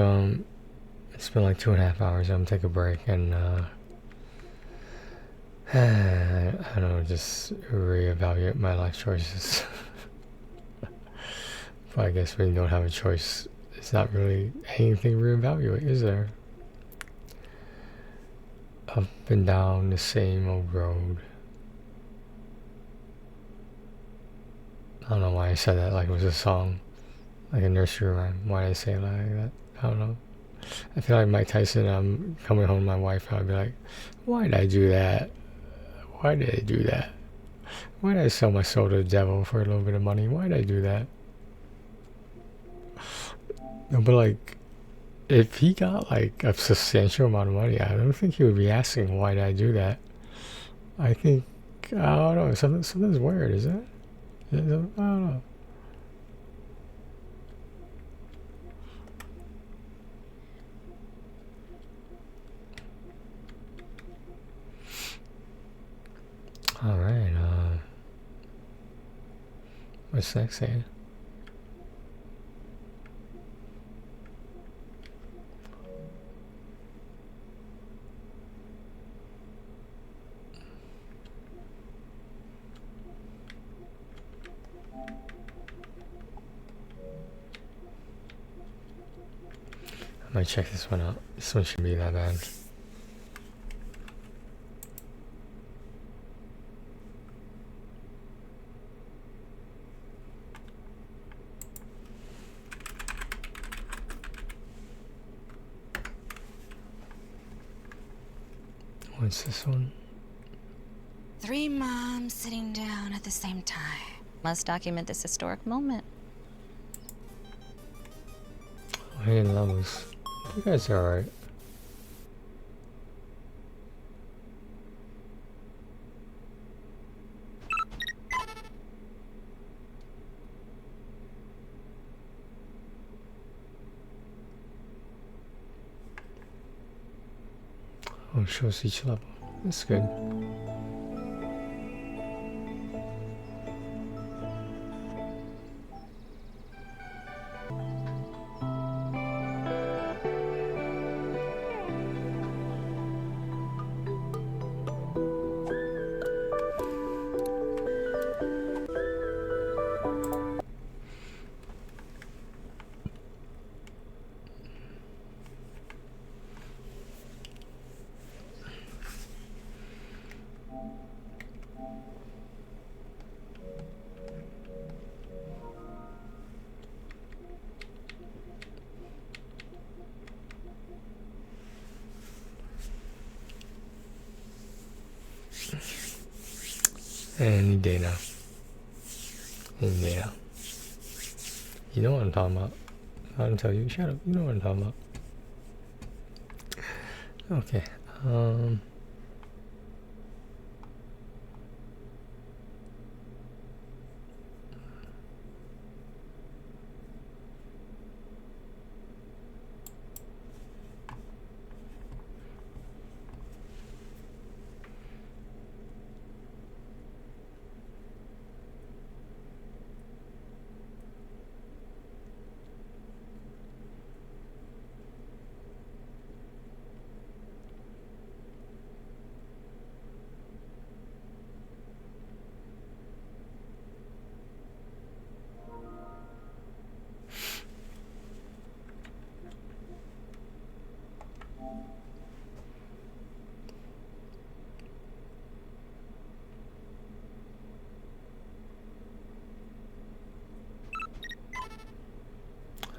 it's been like 2.5 hours. I'm gonna take a break and I don't know, just reevaluate my life choices. But I guess when you don't have a choice, it's not really anything to reevaluate, is there? Up and down the same old road. I don't know why I said that like it was a song, like a nursery rhyme. Why did I say it like that? I don't know. I feel like Mike Tyson, I'm coming home to my wife, I'd be like, why did I do that? Why did I do that? Why did I sell my soul to the devil for a little bit of money? Why did I do that? No, but like, if he got like a substantial amount of money, I don't think he would be asking, why did I do that? I think, I don't know, something's weird, is it? I don't know. Alright, what's next here? I might check this one out. This one shouldn't be that bad. What's this one? 3 moms sitting down at the same time. Must document this historic moment. Oh, hey, levels. You guys are alright. Oh, it shows each level. That's good. Any day now. Any day now. You know what I'm talking about. I don't tell you. Shut up. You know what I'm talking about. Okay.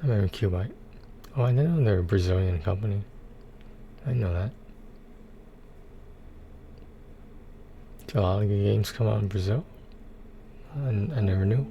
I remember Cubite. Oh, I didn't know they're a Brazilian company. I didn't know that. Do a lot of good games come out in Brazil? I never knew.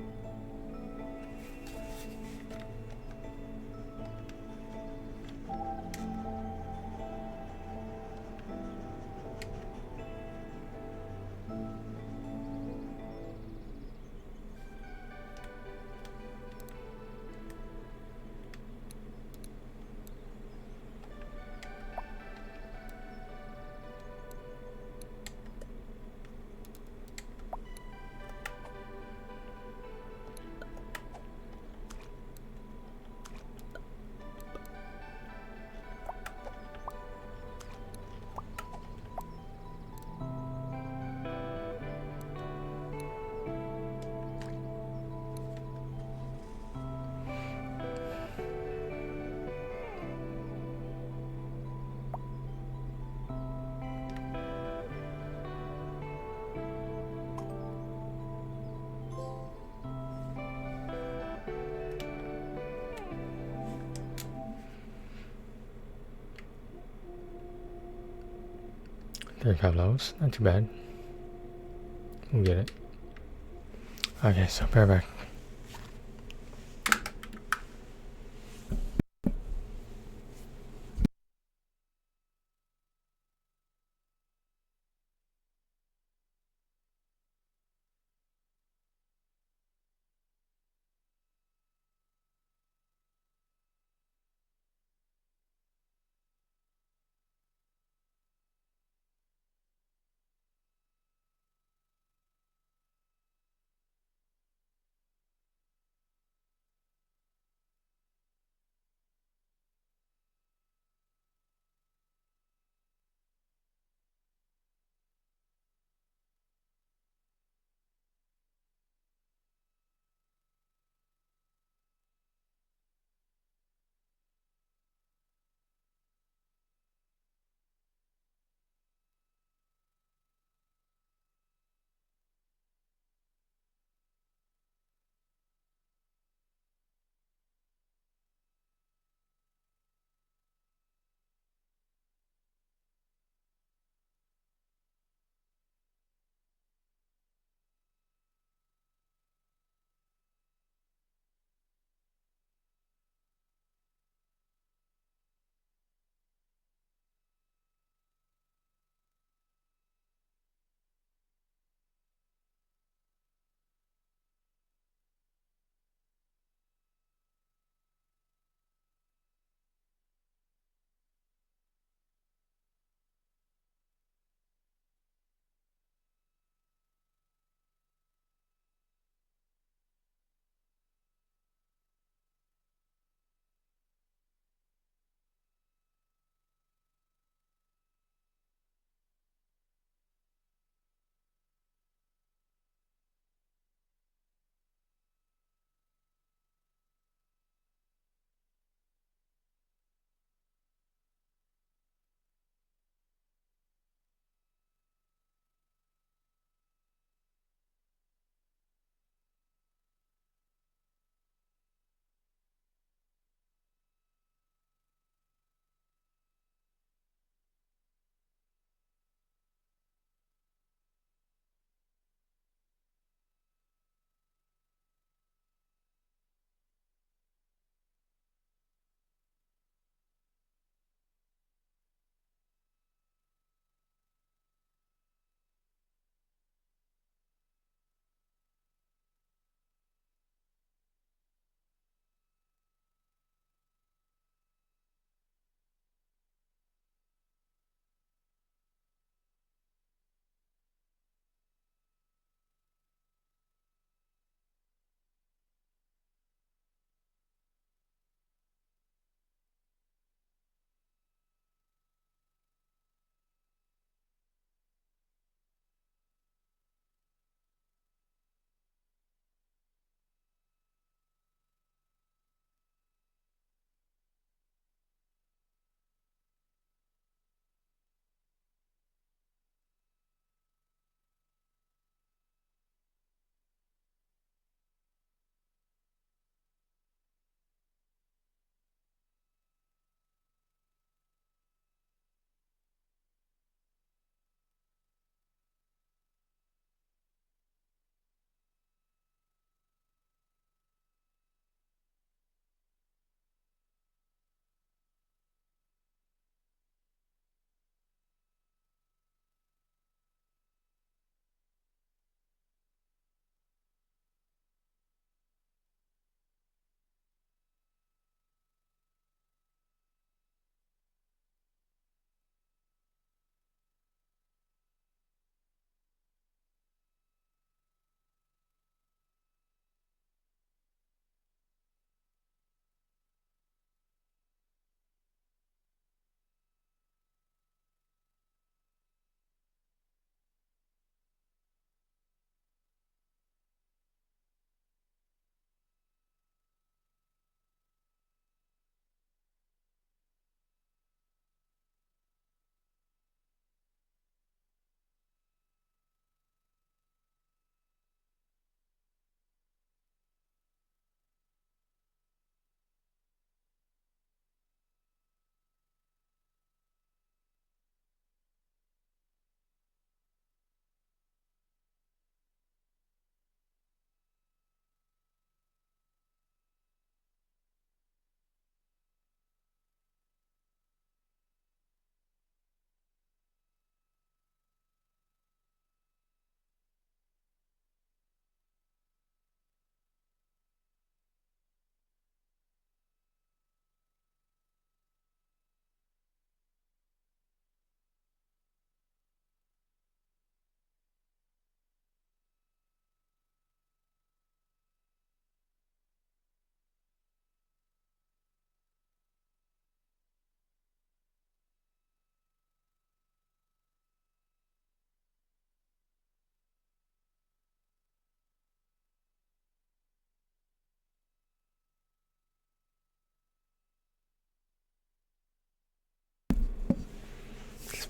$35, not too bad. We'll get it. Okay, so bear back.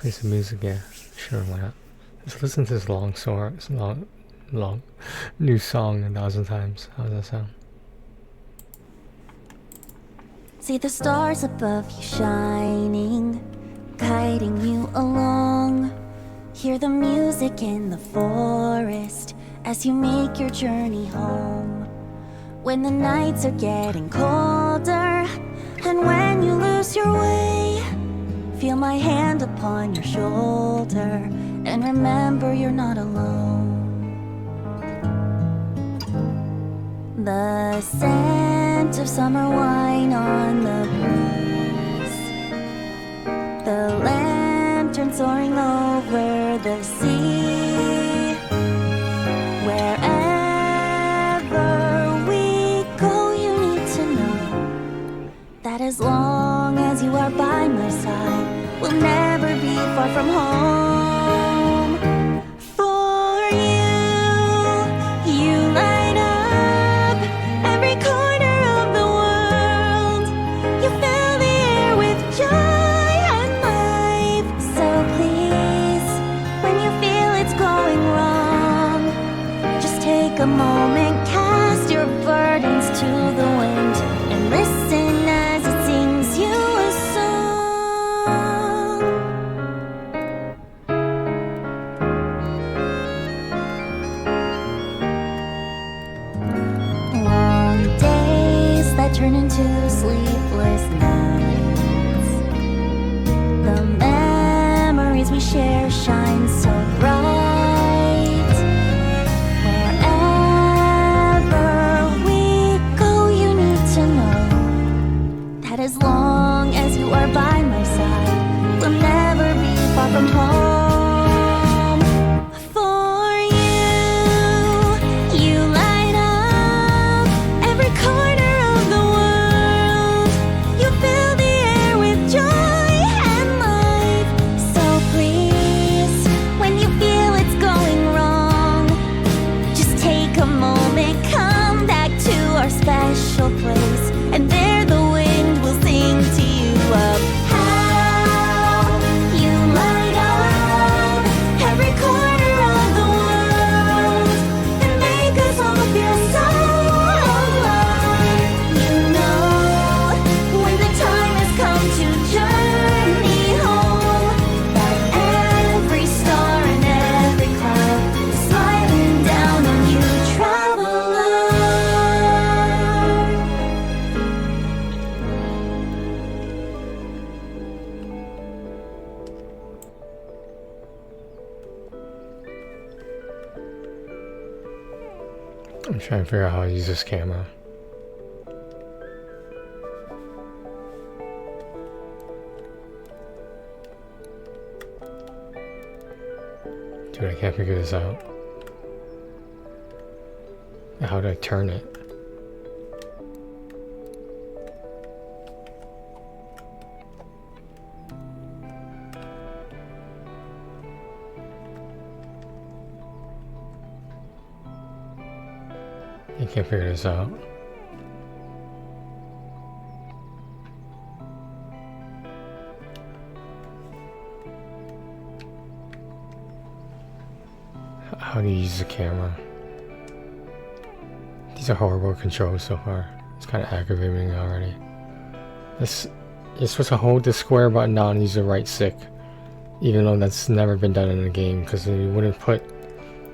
Play some music, yeah. Sure, why not? Just listen to this long new song 1,000 times. How does that sound? See the stars above you shining, guiding you along. Hear the music in the forest as you make your journey home. When the nights are getting colder, and when you lose your way, feel my hand upon your shoulder, and remember you're not alone. The scent of summer wine on the breeze, the lantern soaring over the sea. Wherever we go, you need to know that as long as you are by my side, we'll never be far from home. For you light up every corner of the world. You fill the air with joy and life. So please, when you feel it's going wrong, just take a moment, cast your burdens to the wind, and listen as it sings you a song. Long days that turn into sleepless nights. The memories we share shine so bright. Wherever we go, you need to know that as long as you are by my side, we'll never be far from home. For you light up every corner of the world. You fill the air with joy and life. So please, when you feel it's going wrong, just take a moment, come back to our special place, and there the wind will sing to you of how you light up every corner of the world and make us all feel so alive. You know, when the time has come to journey home, that every star and every cloud is smiling down on you, traveler. I'm trying to figure out how to use this camera. Dude, I can't figure this out. How do I turn it? I can't figure this out. How do you use the camera? These are horrible controls so far. It's kind of aggravating me already. You're supposed to hold the square button down and use the right stick, even though that's never been done in the game, because you wouldn't put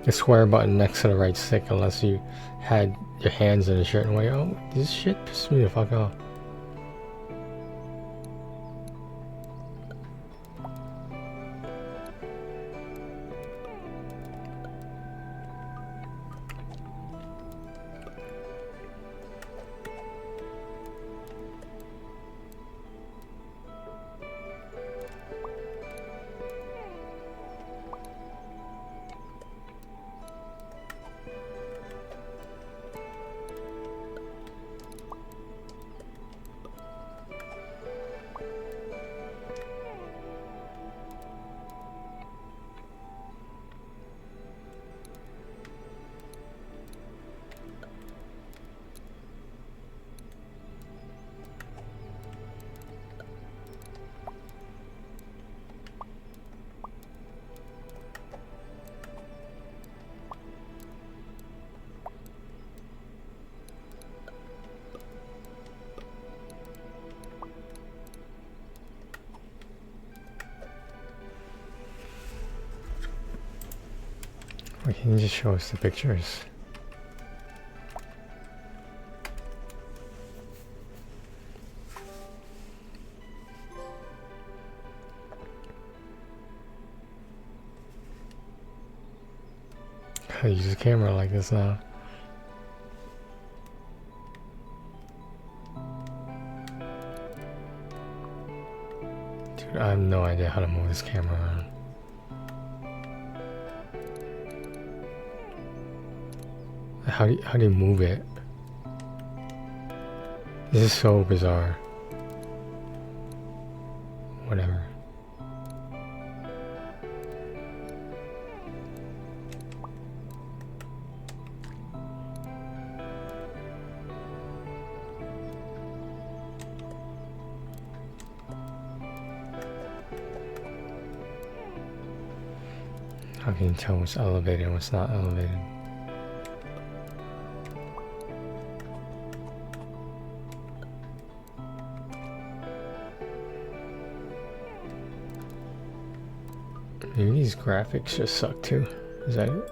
the square button next to the right stick unless you had your hands in a certain way. Oh, this shit pissed me the fuck off. Wait, can you just show us the pictures? I use a camera like this now. Dude, I have no idea how to move this camera around. How do you move it? This is so bizarre. Whatever. How can you tell what's elevated and what's not elevated? Maybe these graphics just suck too. Is that it?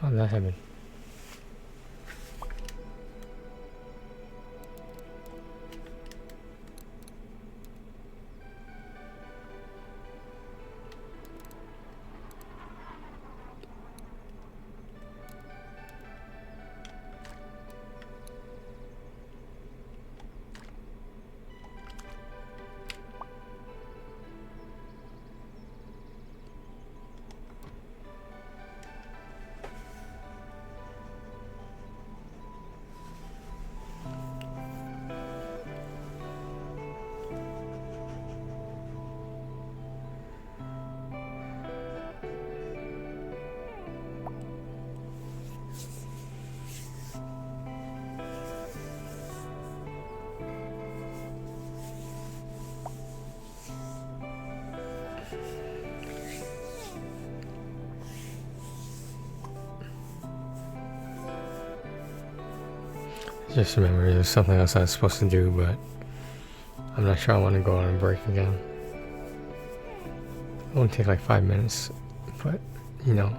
How did that happen? Just remember there's something else I was supposed to do, but I'm not sure I want to go on a break again. It won't take like 5 minutes, but you know,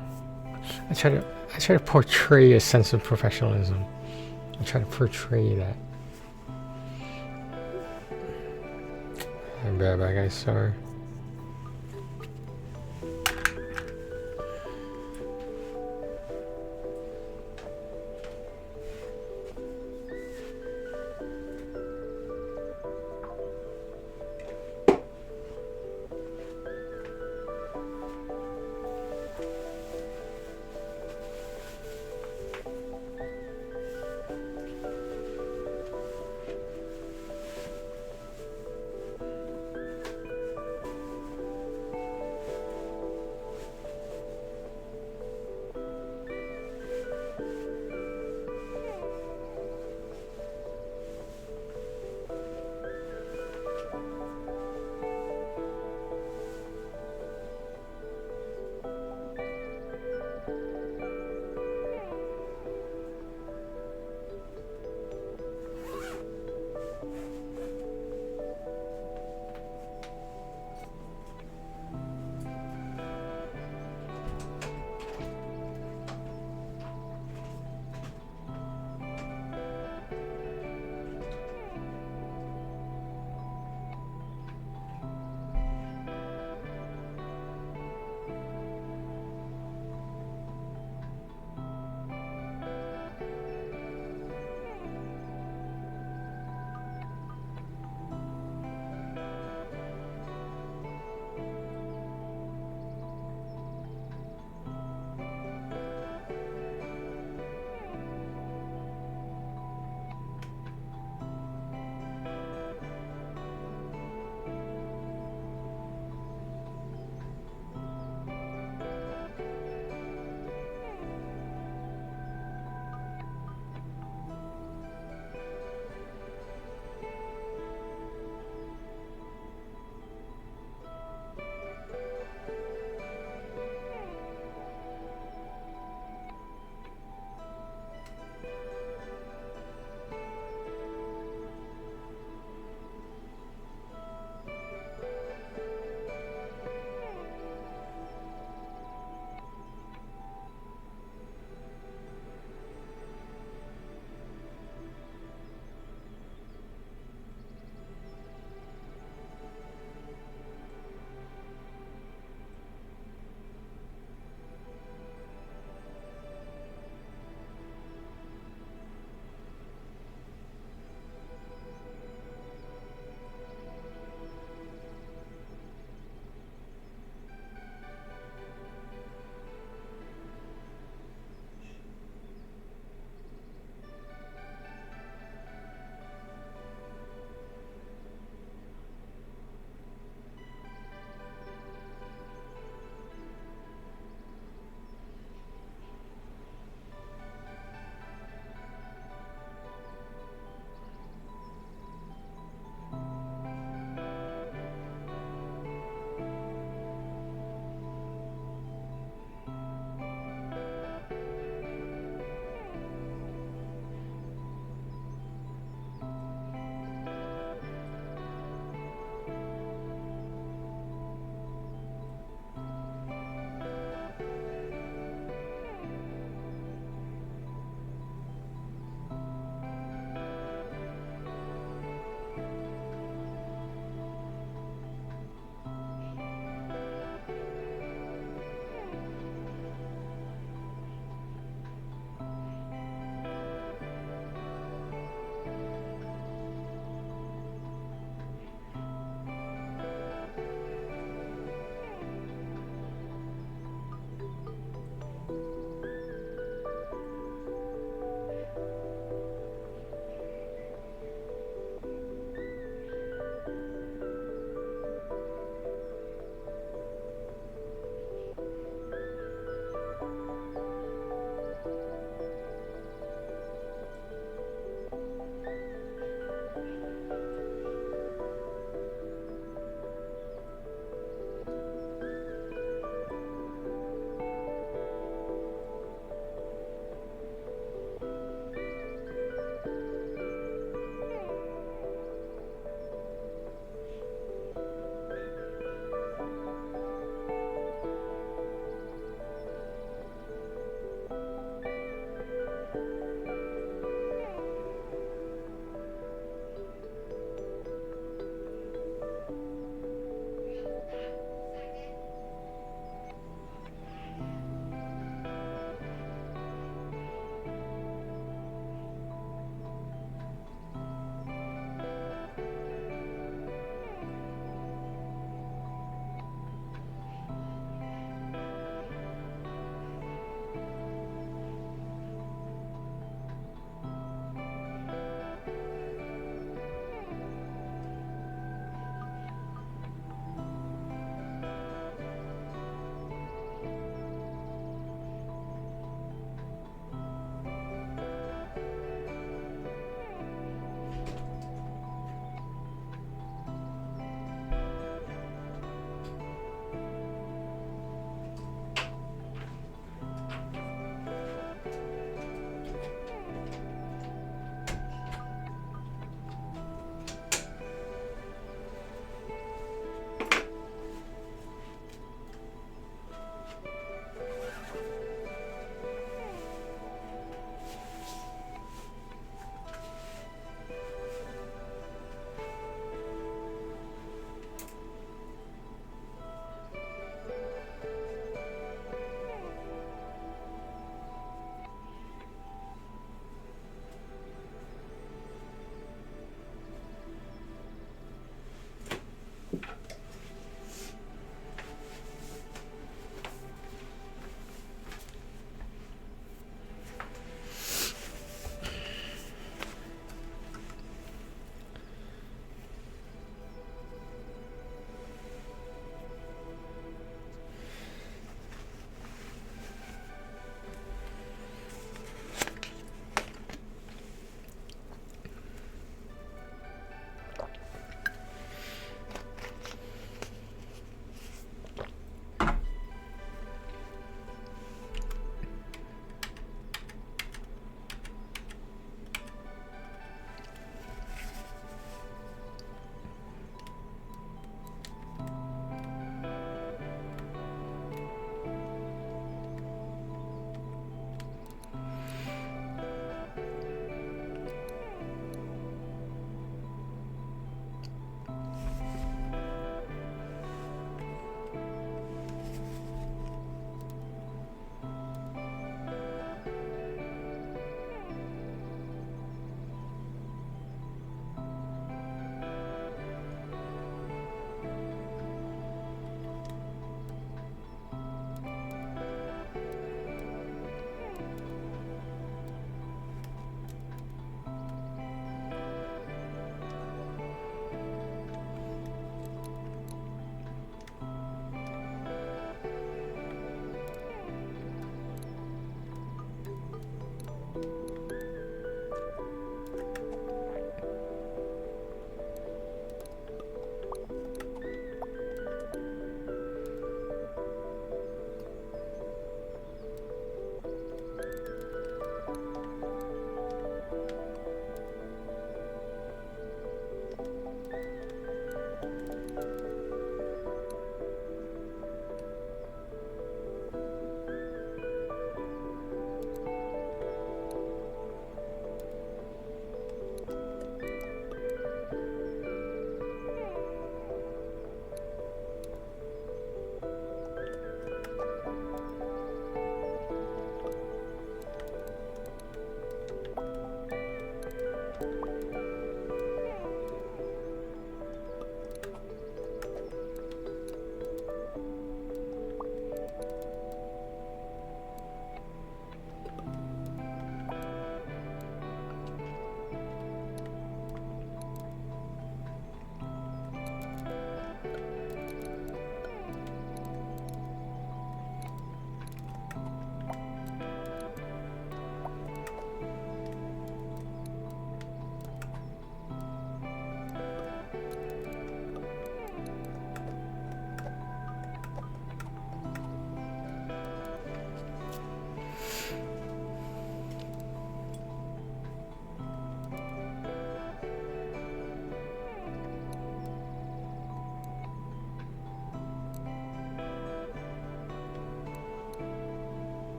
I try to portray a sense of professionalism. I try to portray that. I'm bad, guys. Sorry.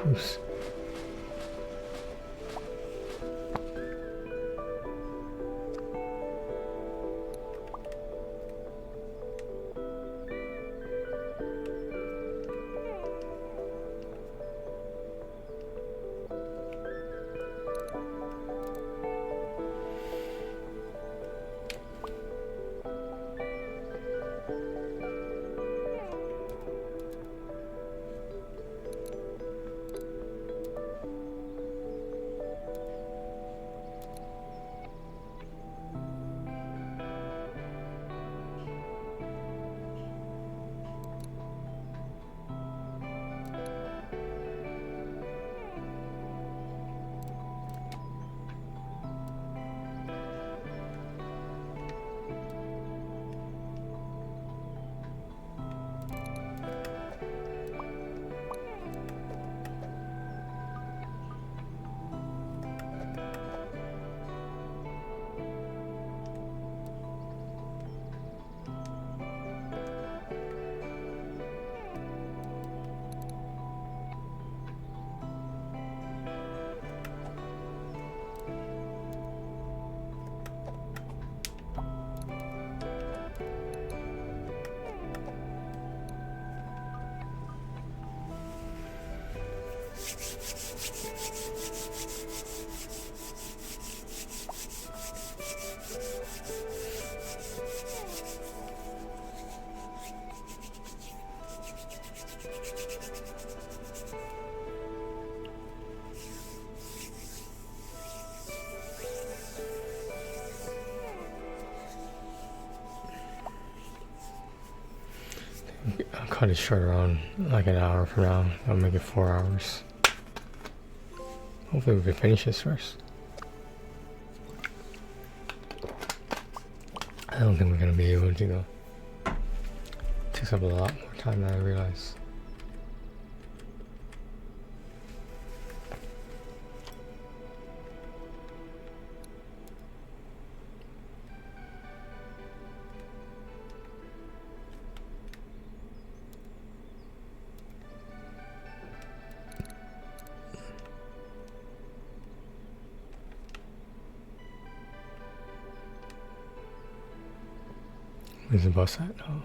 Oops. I'll cut it short around like an hour from now. I'll make it 4 hours. Hopefully we can finish this first. I don't think we're gonna be able to though. It takes up a lot more time than I realized. Where's the bus at? Oh.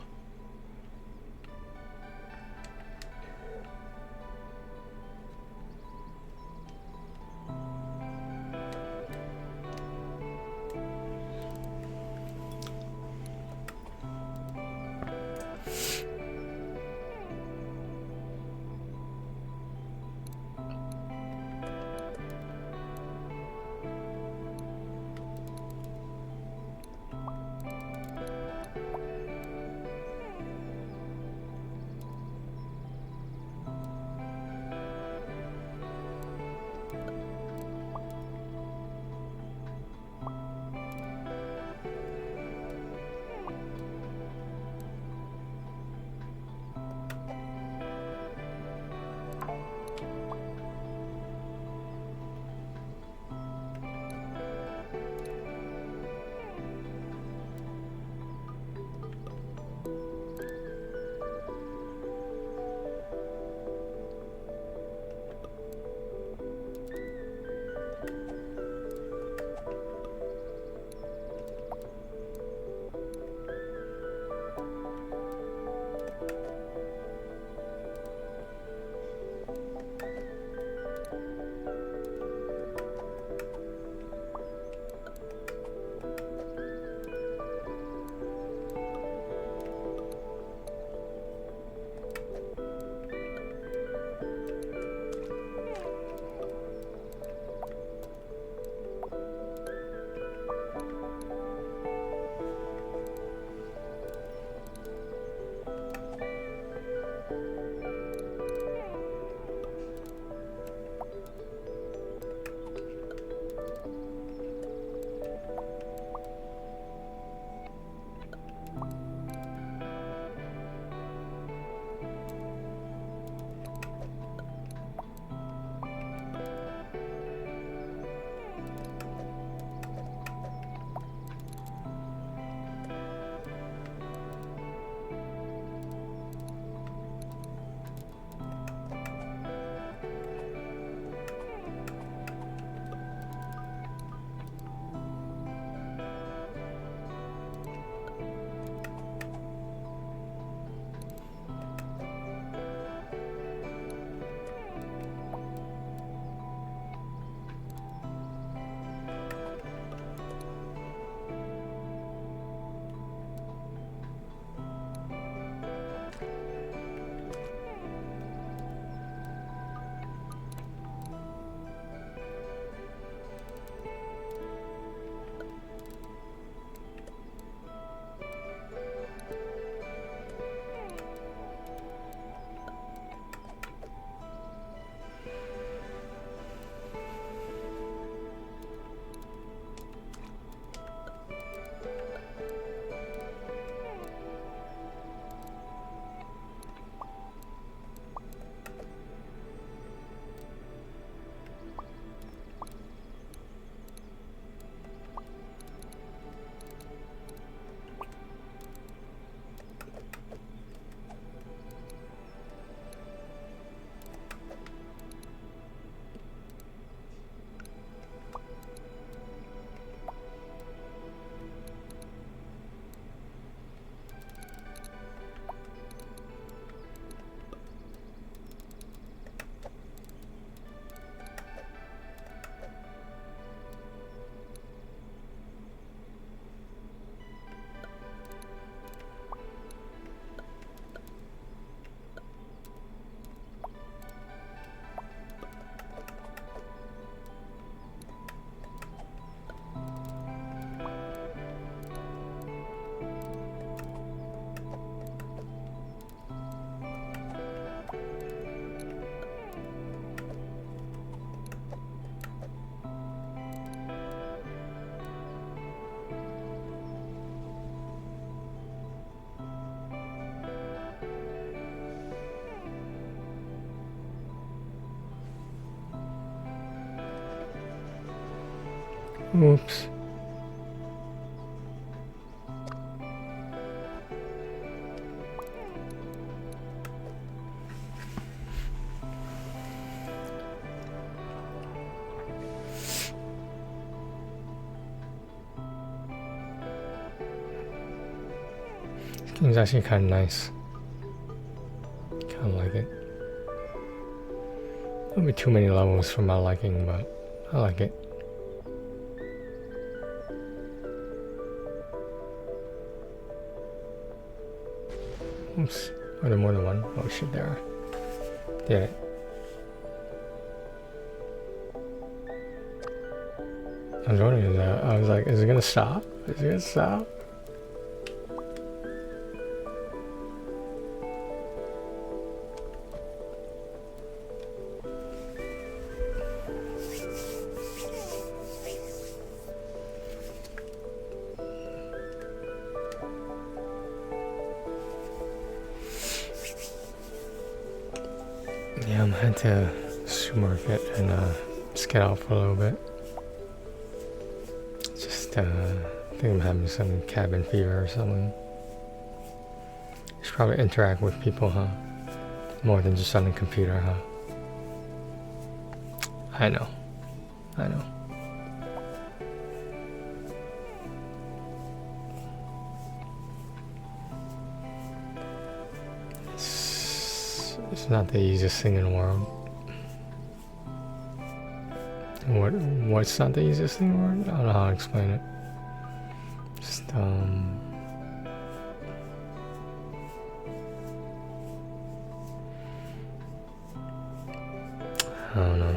Oops. This game's actually kind of nice. Kind of like it. There'll be too many levels for my liking, but I like it. Oops. Are there more than one? Oh shit, there are. Did it. I was wondering that. I was like, is it gonna stop? Is it gonna stop? Yeah, I'm heading to the supermarket and just get out for a little bit. Just I think I'm having some cabin fever or something. Should probably interact with people, huh? More than just on the computer, huh? I know. I know. It's not the easiest thing in the world. What's not the easiest thing in the world? I don't know how to explain it. Just I don't know.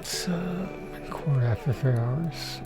It's been quarter after 3 hours.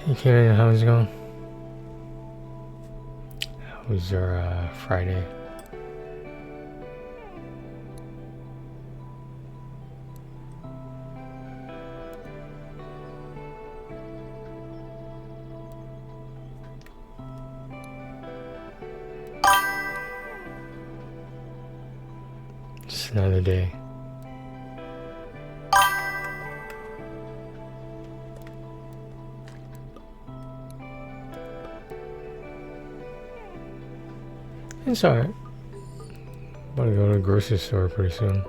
Hey Karen, how's it going? How was your Friday? Just another day. It's alright. About to go to the grocery store pretty soon.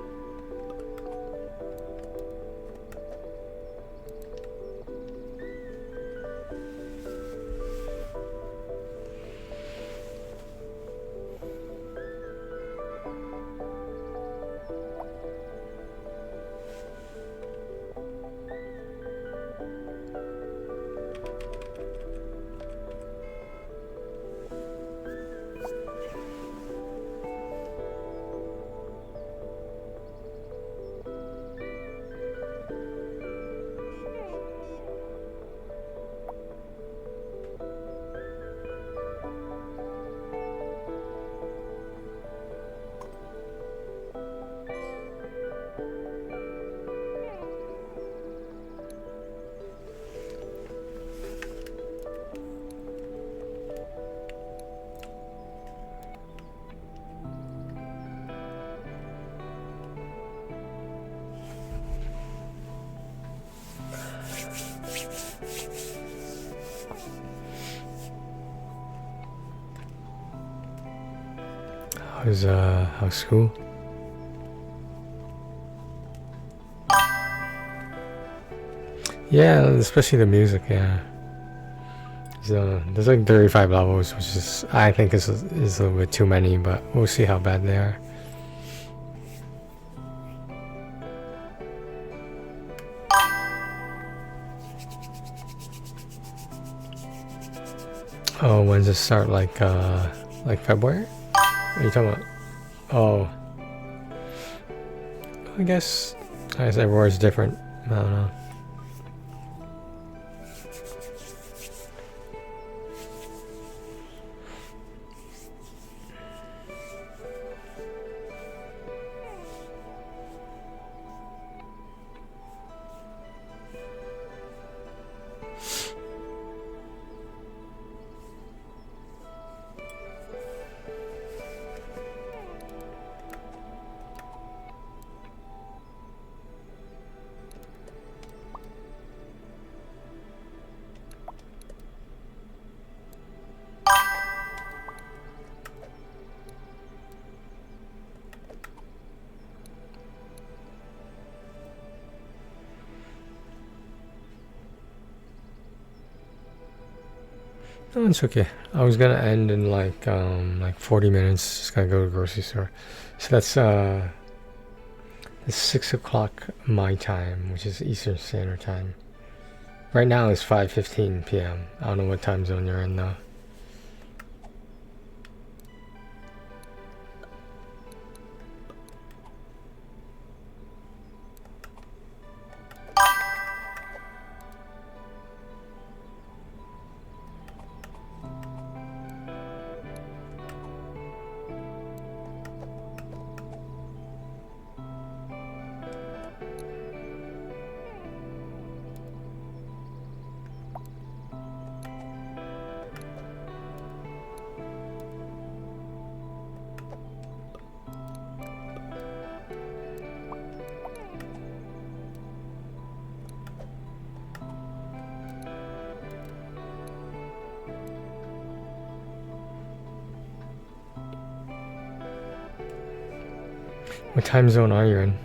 How's school? Yeah, especially the music, yeah. So there's like 35 levels, which is I think is a little bit too many, but we'll see how bad they are. Oh, when's it start? Like February? What are you talking about? Oh, I guess everywhere's different. I don't know. No, it's okay. I was gonna end in like 40 minutes. Just gotta go to the grocery store. So that's it's 6 o'clock my time, which is Eastern Standard Time. Right now it's 5:15 p.m. I don't know what time zone you're in though. What time zone are you in?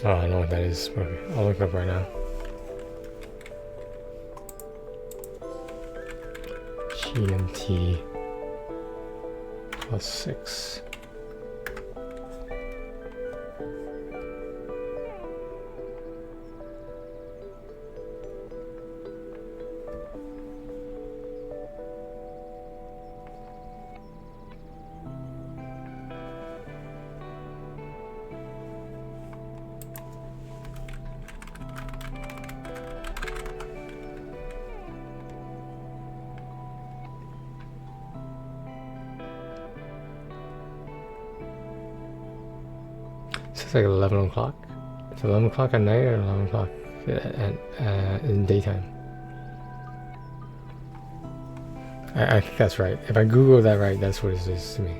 Oh, I know what that is. Okay, I'll look it up right now. GMT +6. It's like 11 o'clock. It's 11 o'clock at night or 11 o'clock in daytime. I think that's right. If I Google that right, that's what it is to me.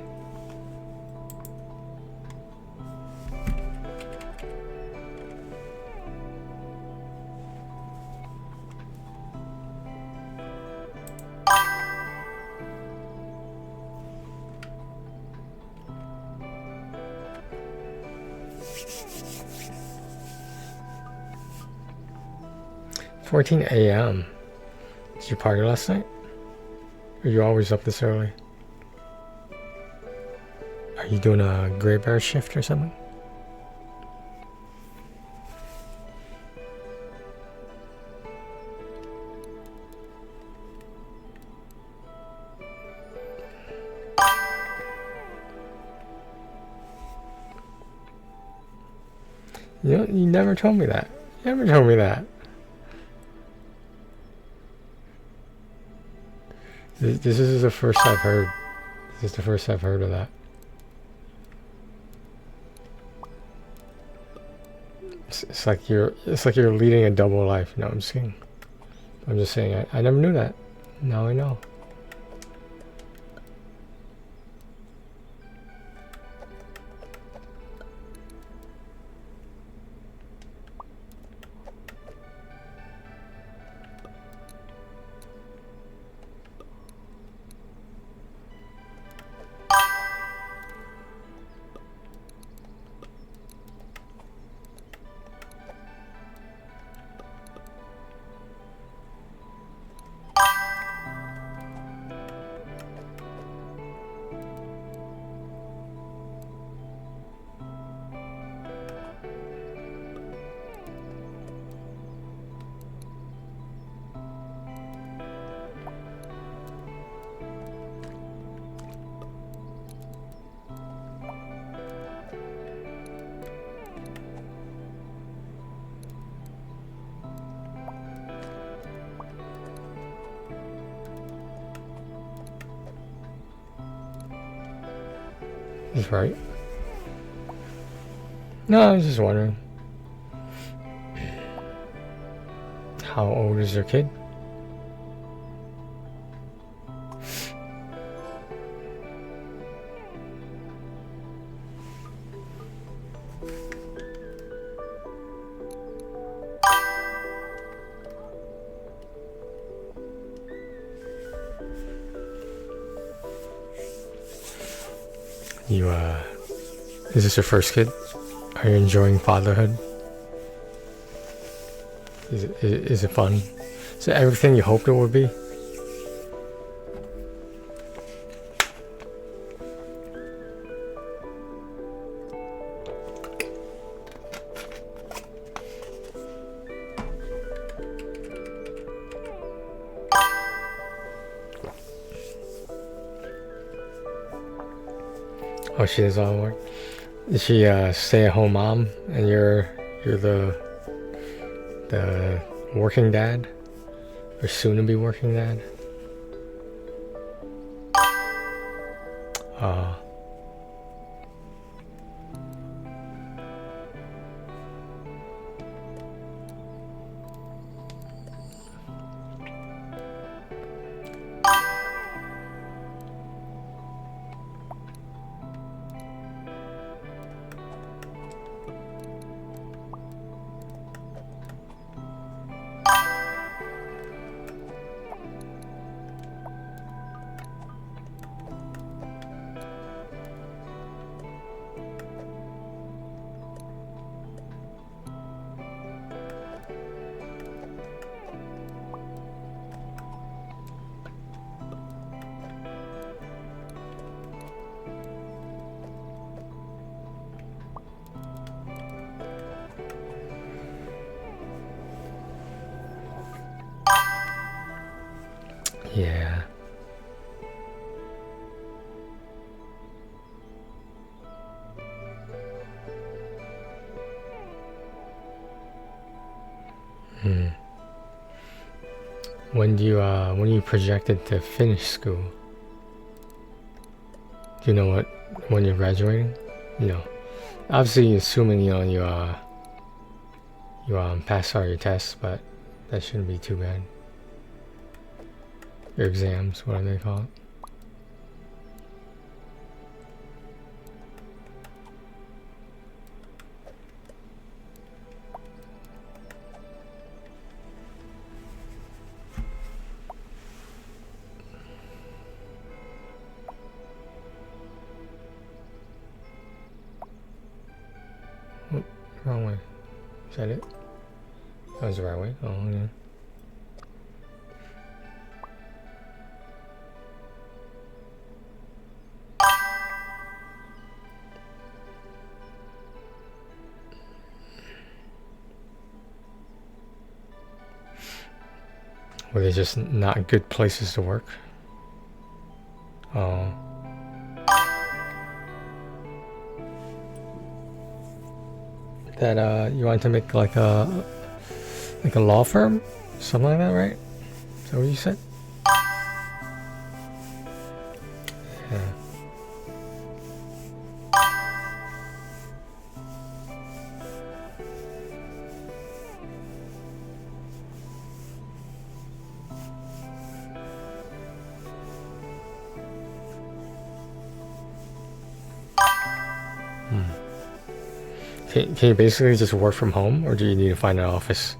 $14 a.m. Did you party last night? Are you always up this early? Are you doing a gray bear shift or something? You never told me that. You never told me that. This is the first I've heard. This is the first I've heard of that. It's like you're leading a double life. No, I'm just kidding. I'm just saying I never knew that. Now I know. That's right. No, I was just wondering. How old is your kid? Is this your first kid? Are you enjoying fatherhood? Is it fun? Is it everything you hoped it would be? Oh, she does all the work. Is she a stay-at-home mom, and you're the working dad, or soon-to-be working dad? Yeah. When are you projected to finish school? Do you know when you're graduating? Obviously assuming you pass all your tests, but that shouldn't be too bad. Your exams, whatever they call it. Oh, wrong way. Is that it? That was the right way? Oh, yeah. Were they just not good places to work? Oh. that you want to make like a law firm, something like that, right? Is that what you said? Yeah. Can you basically just work from home, or do you need to find an office?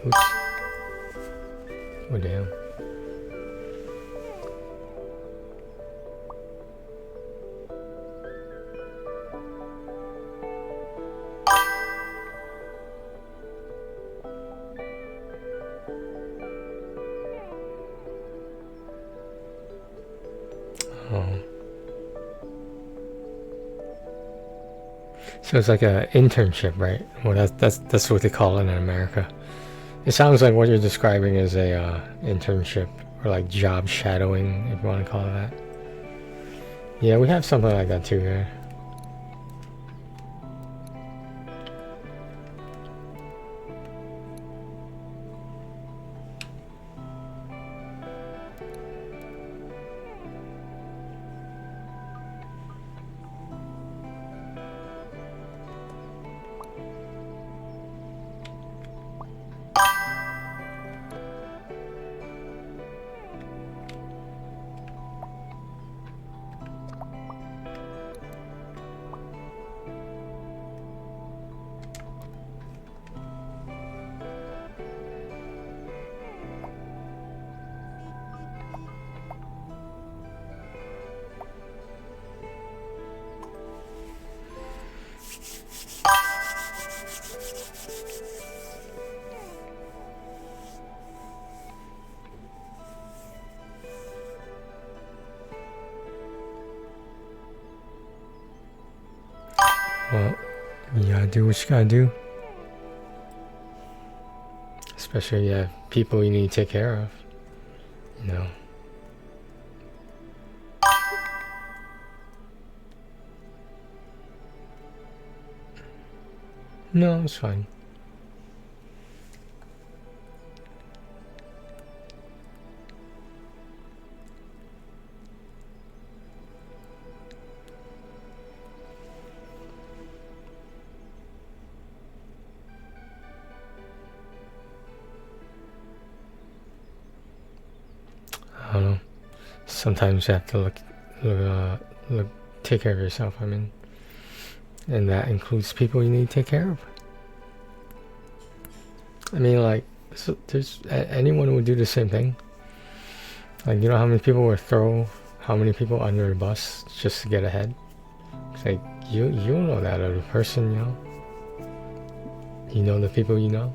Oops. Oh damn. Oh. So it's like a internship, right? Well, that's what they call it in America. It sounds like what you're describing is a internship or like job shadowing, if you want to call it that. Yeah, we have something like that too here. Well, you gotta do what you gotta do. Especially, yeah, people you need to take care of. You know. No, it's fine. I don't know. Sometimes you have to look, take care of yourself. I mean, and that includes people you need to take care of. I mean, like, so there's anyone would do the same thing. Like, you know how many people would throw how many people under the bus just to get ahead? It's like you know that other person, you know. You know the people you know.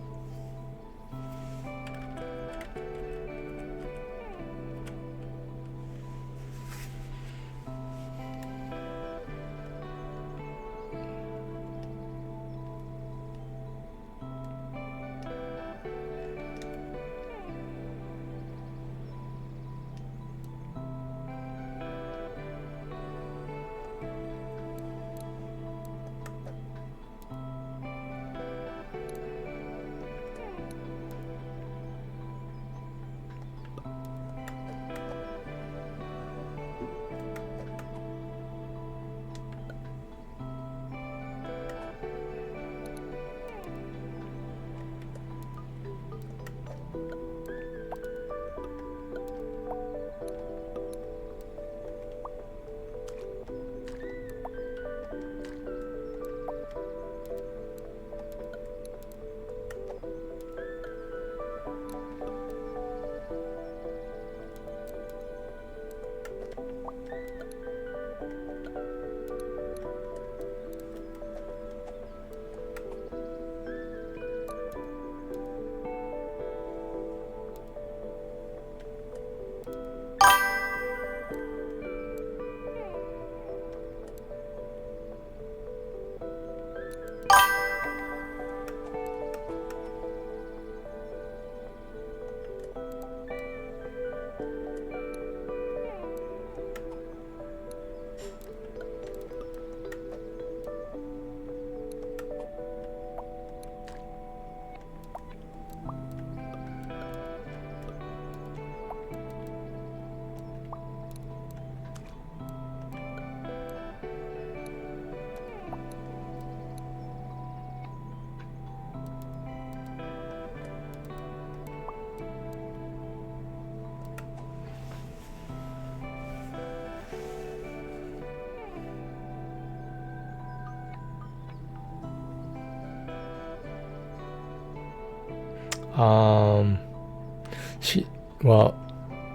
Well,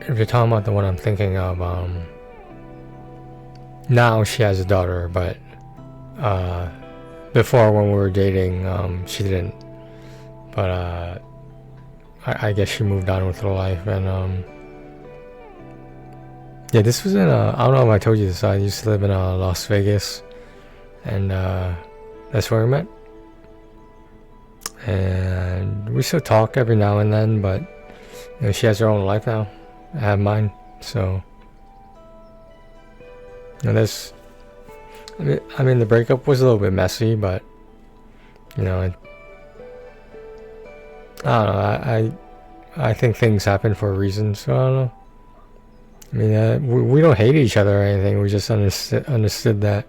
if you're talking about the one I'm thinking of, now she has a daughter, but before when we were dating, she didn't. But I guess she moved on with her life, and yeah, this was in I don't know if I told you this. I used to live in Las Vegas, and that's where we met. And we still talk every now and then, but you know, she has her own life now. I have mine, so you know, this. I mean, the breakup was a little bit messy, but you know, I don't know. I think things happen for a reason, so I don't know. I mean, we don't hate each other or anything. We just understood that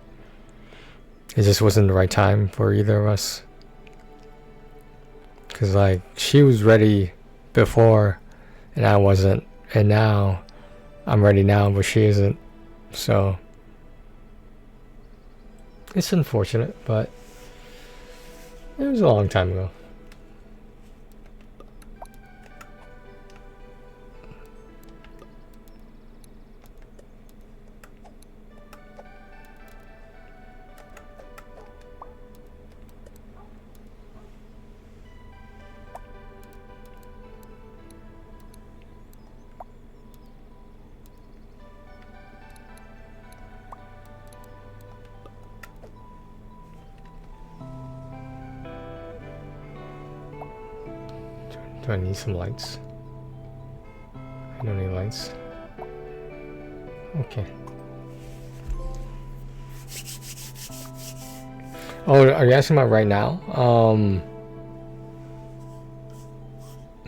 it just wasn't the right time for either of us. Cause like she was ready before, and I wasn't, and now I'm ready now, but she isn't. So it's unfortunate, but it was a long time ago. Do I need some lights? I don't need lights. Okay. Oh, are you asking about right now?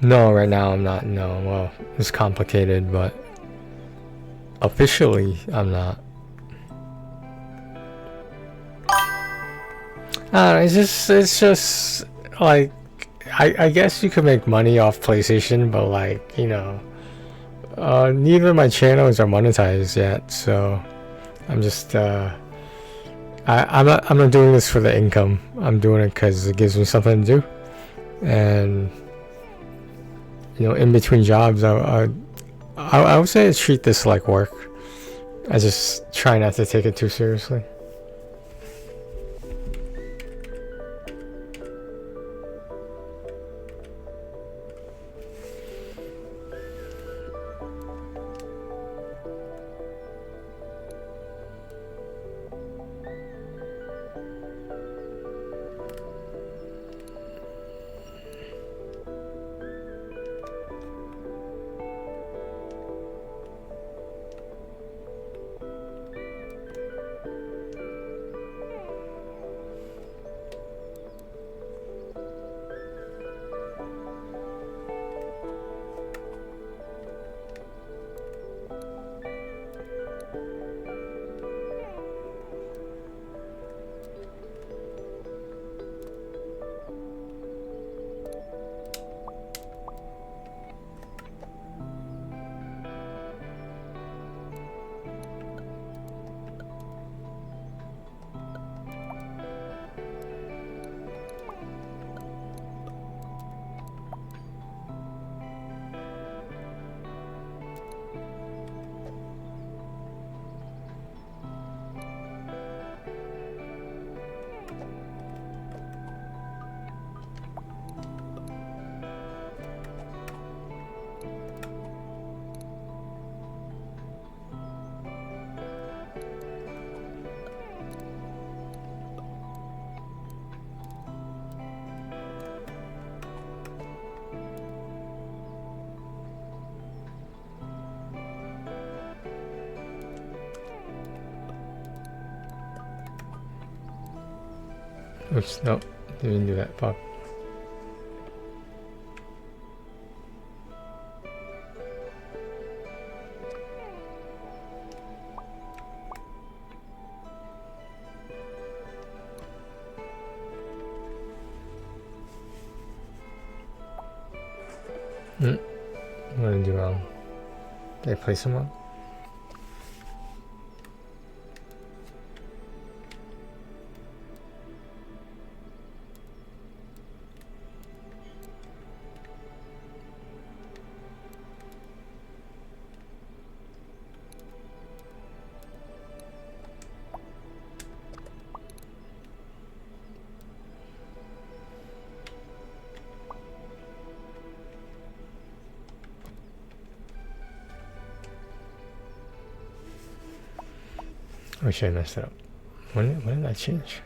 No, right now I'm not. No, well, it's complicated, but officially I'm not. I don't know, it's just like, I guess you could make money off PlayStation, but like, you know, neither of my channels are monetized yet, so I'm just I'm not doing this for the income. I'm doing it because it gives me something to do, and you know, in between jobs, I would say I treat this like work. I just try not to take it too seriously. Oops, nope, didn't do that. Fuck. What did I do wrong? Did I play someone? I wish I messed it up. When did that change?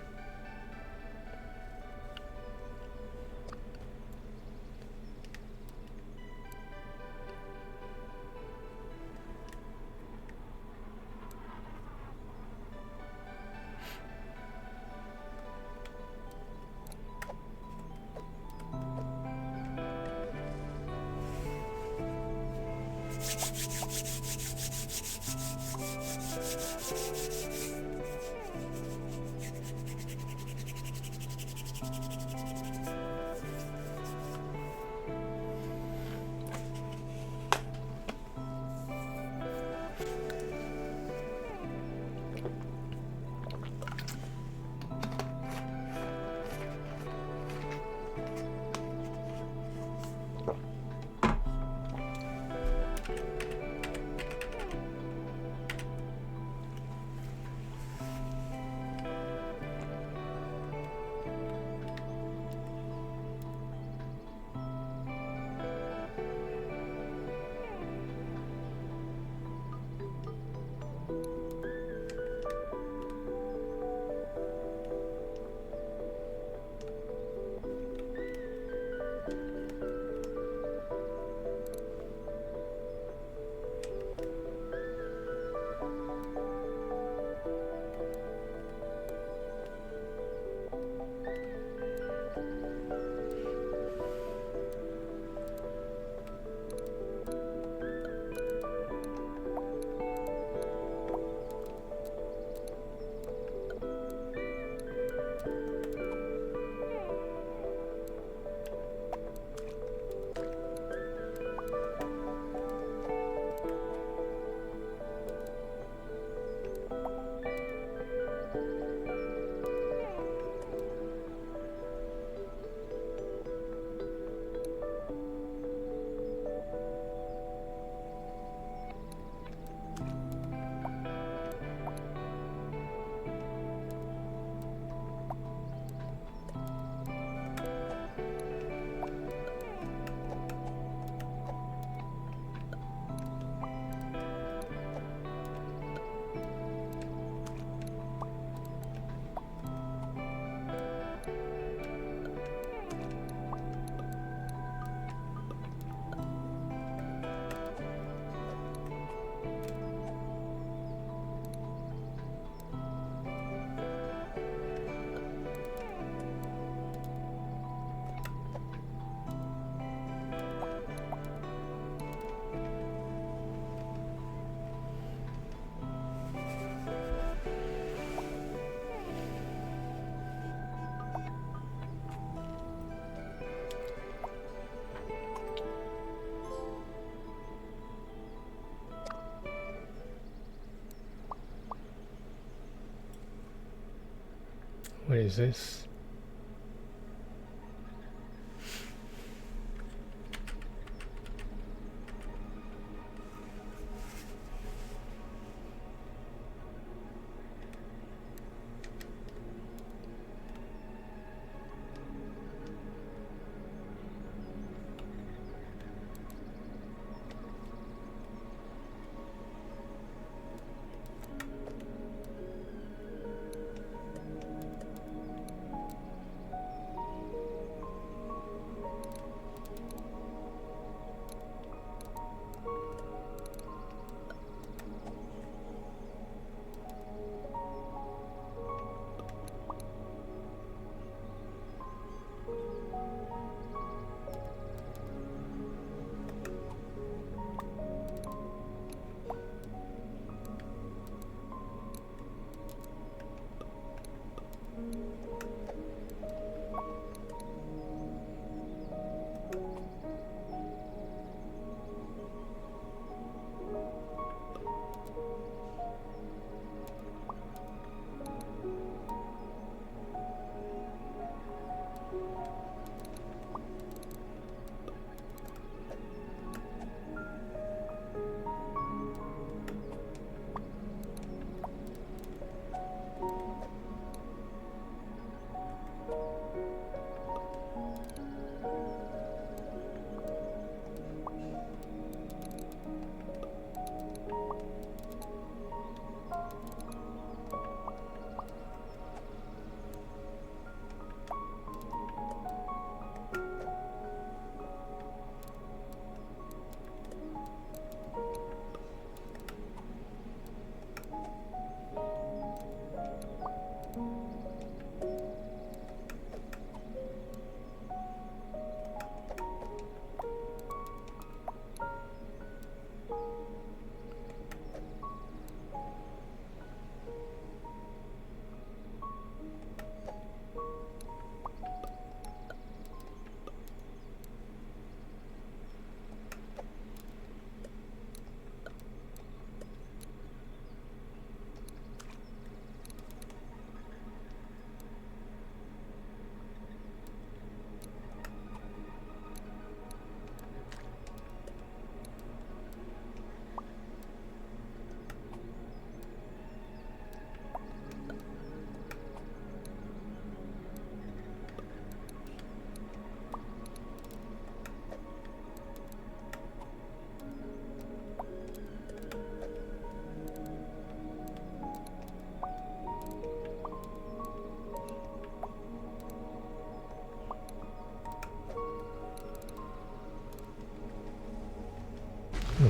What is this?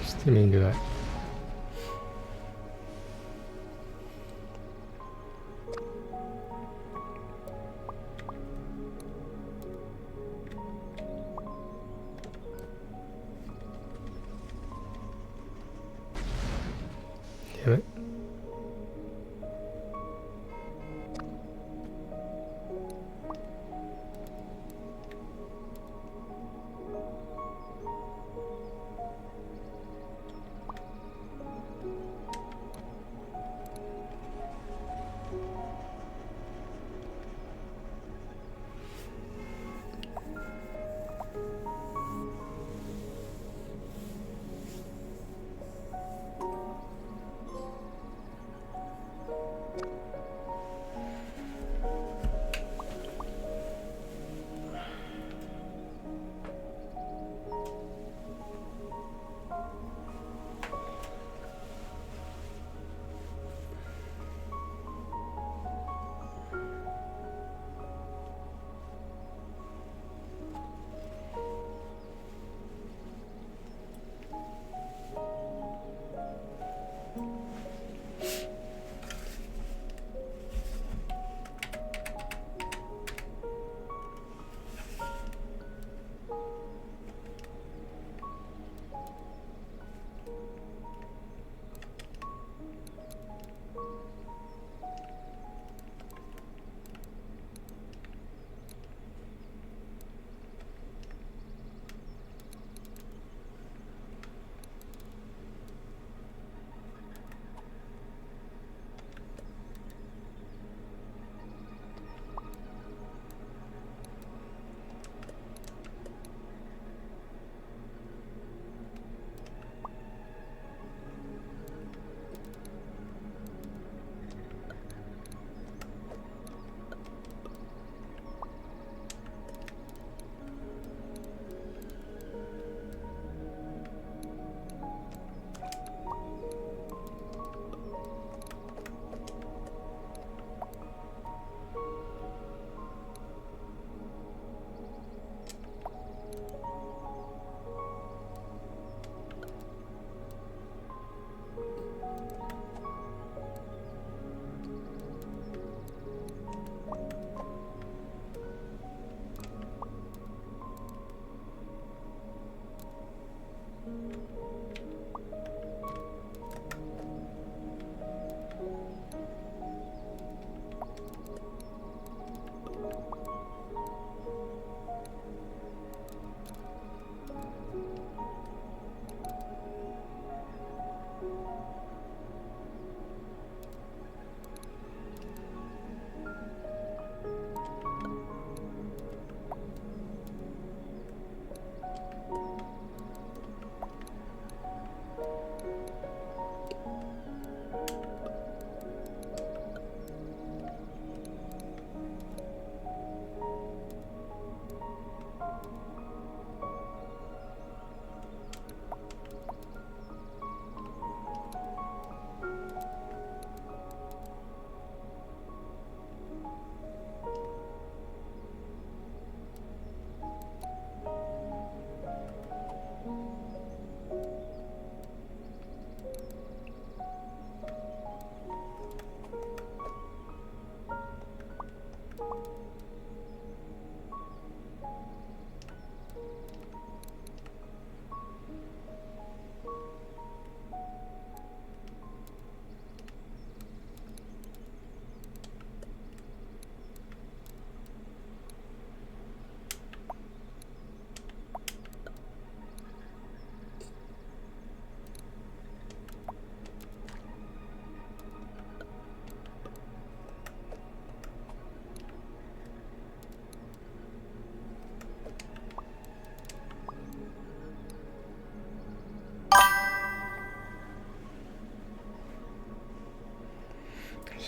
Oops, didn't mean to do that. Damn it.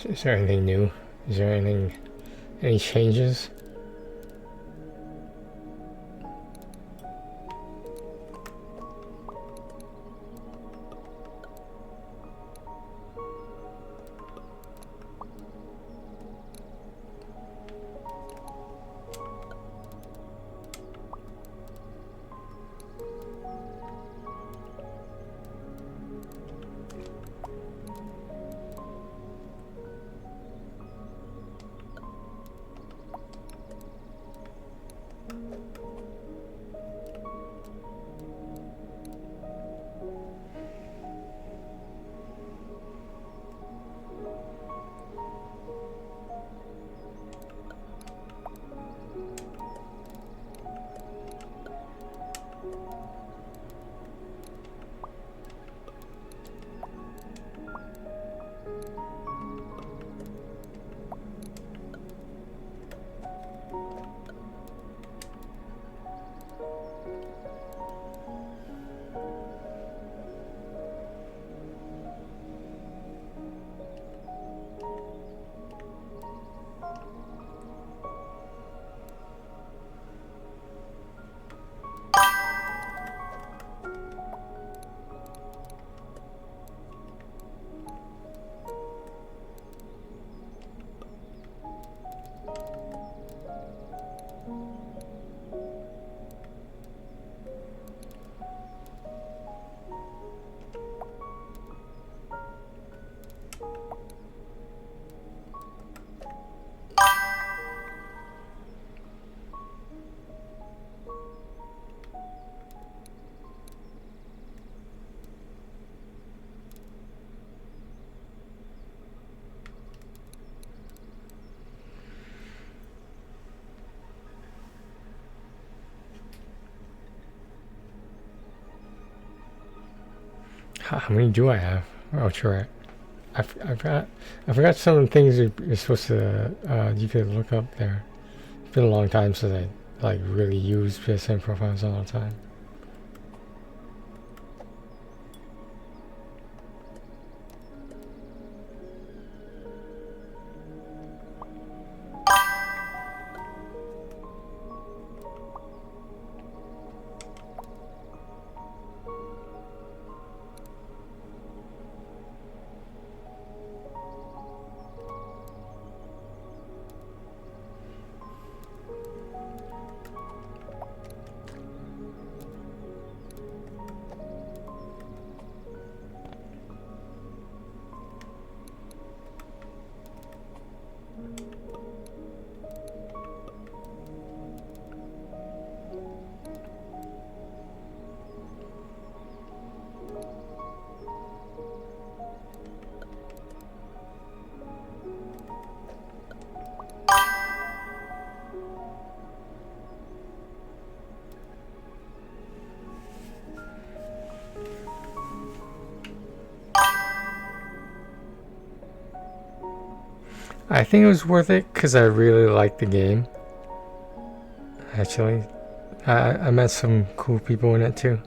Is there anything new? Is there any changes? How many do I have? Oh, sure. I forgot some of the things you're supposed to you could look up there. It's been a long time since I like really used PSN profiles all the time. I think it was worth it because I really liked the game. Actually, I met some cool people in it too.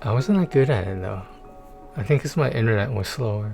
I wasn't that good at it though. I think because my internet was slower.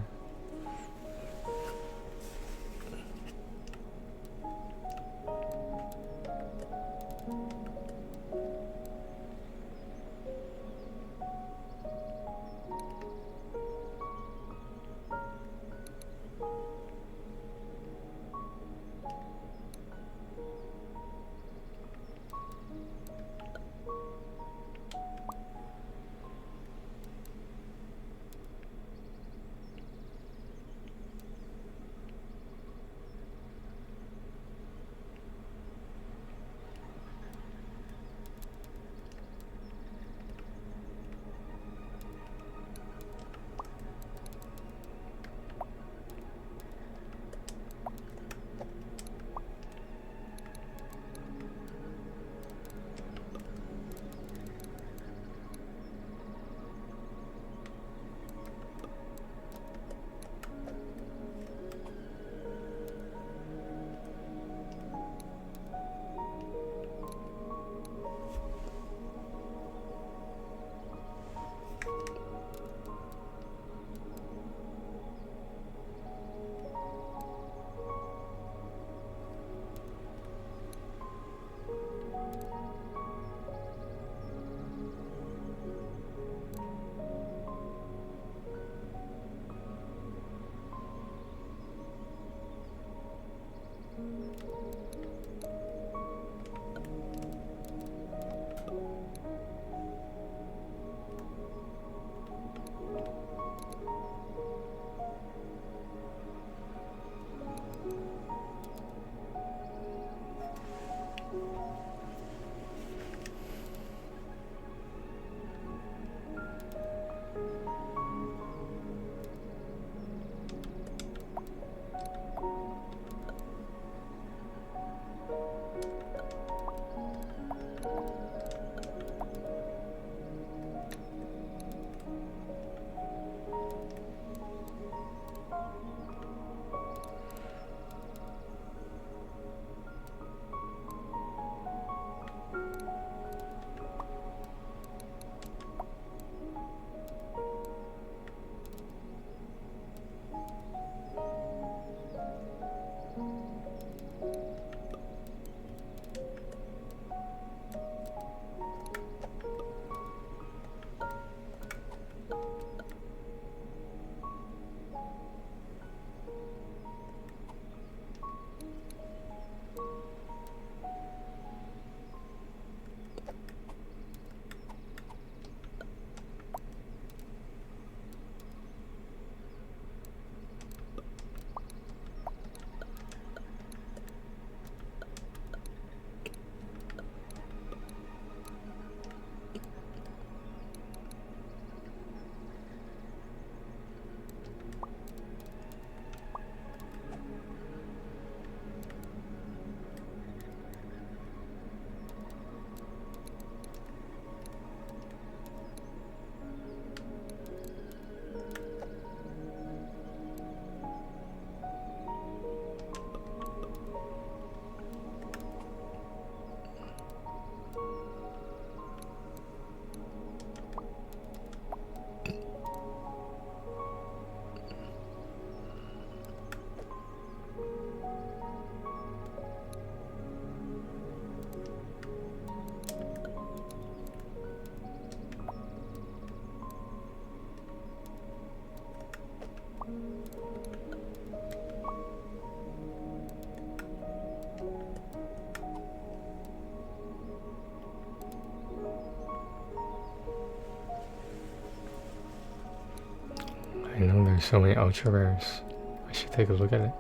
there's so many ultra rares. I should take a look at it.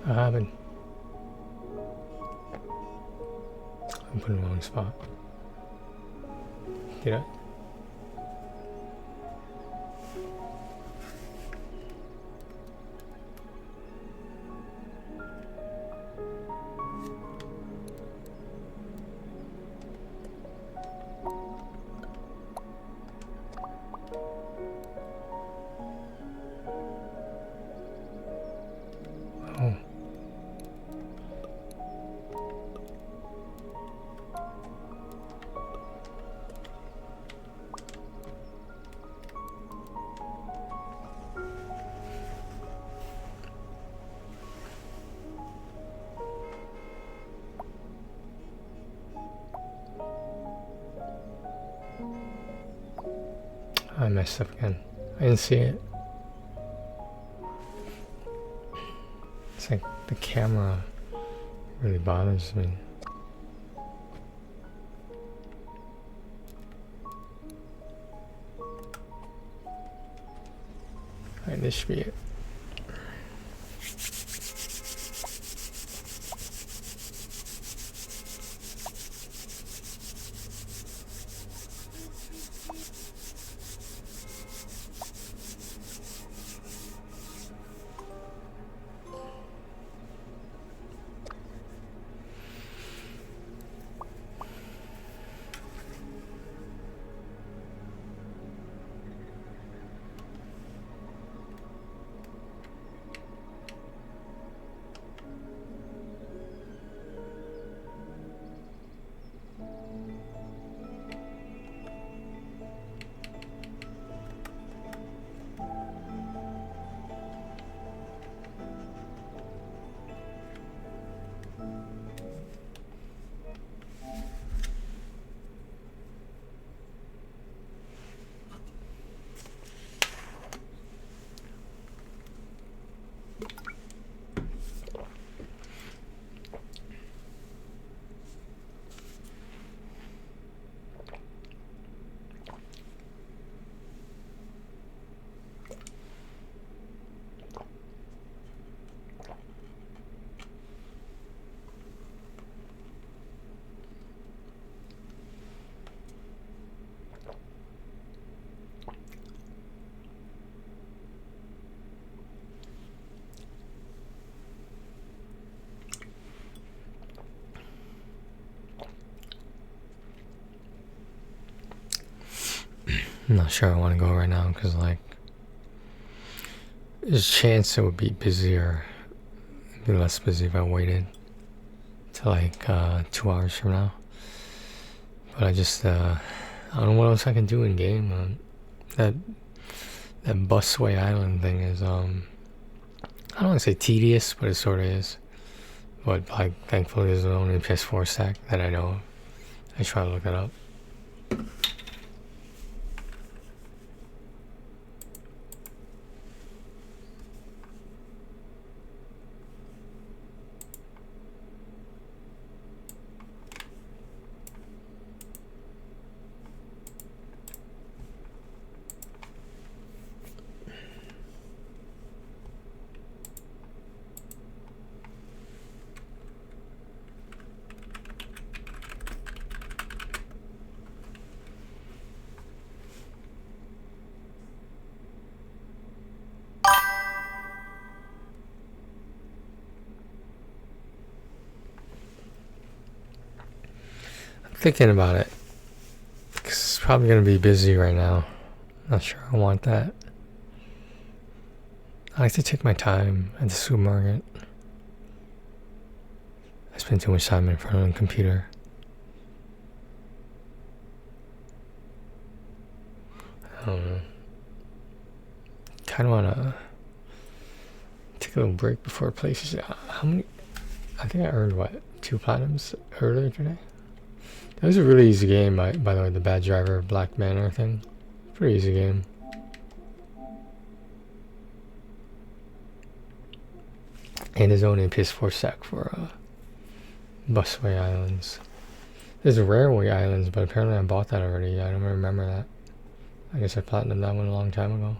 I haven't. I'm putting the wrong spot. Did I? Oh. I messed up again. I didn't see it. It's like the camera really bothers me. Alright, this should be it. I'm not sure I want to go right now because, like, there's a chance it would be busier, be less busy if I waited to like 2 hours from now. But I just I don't know what else I can do in game. That Busway Island thing is I don't want to say tedious, but it sort of is. But like, thankfully, there's only a PS4 stack that I know of. I try to look it up. Thinking about it, because it's probably going to be busy right now. Not sure I want that. I like to take my time at the supermarket. I spend too much time in front of the computer. I don't know. Kind of want to take a little break before PlayStation. How many? I think I earned, what, 2 platinums earlier today? That was a really easy game, by the way, the Bad Driver Black Manor thing. Pretty easy game. And there's only a PS4 stack for Busway Islands. There's a Railway Islands, but apparently I bought that already. I don't remember that. I guess I platinumed that one a long time ago.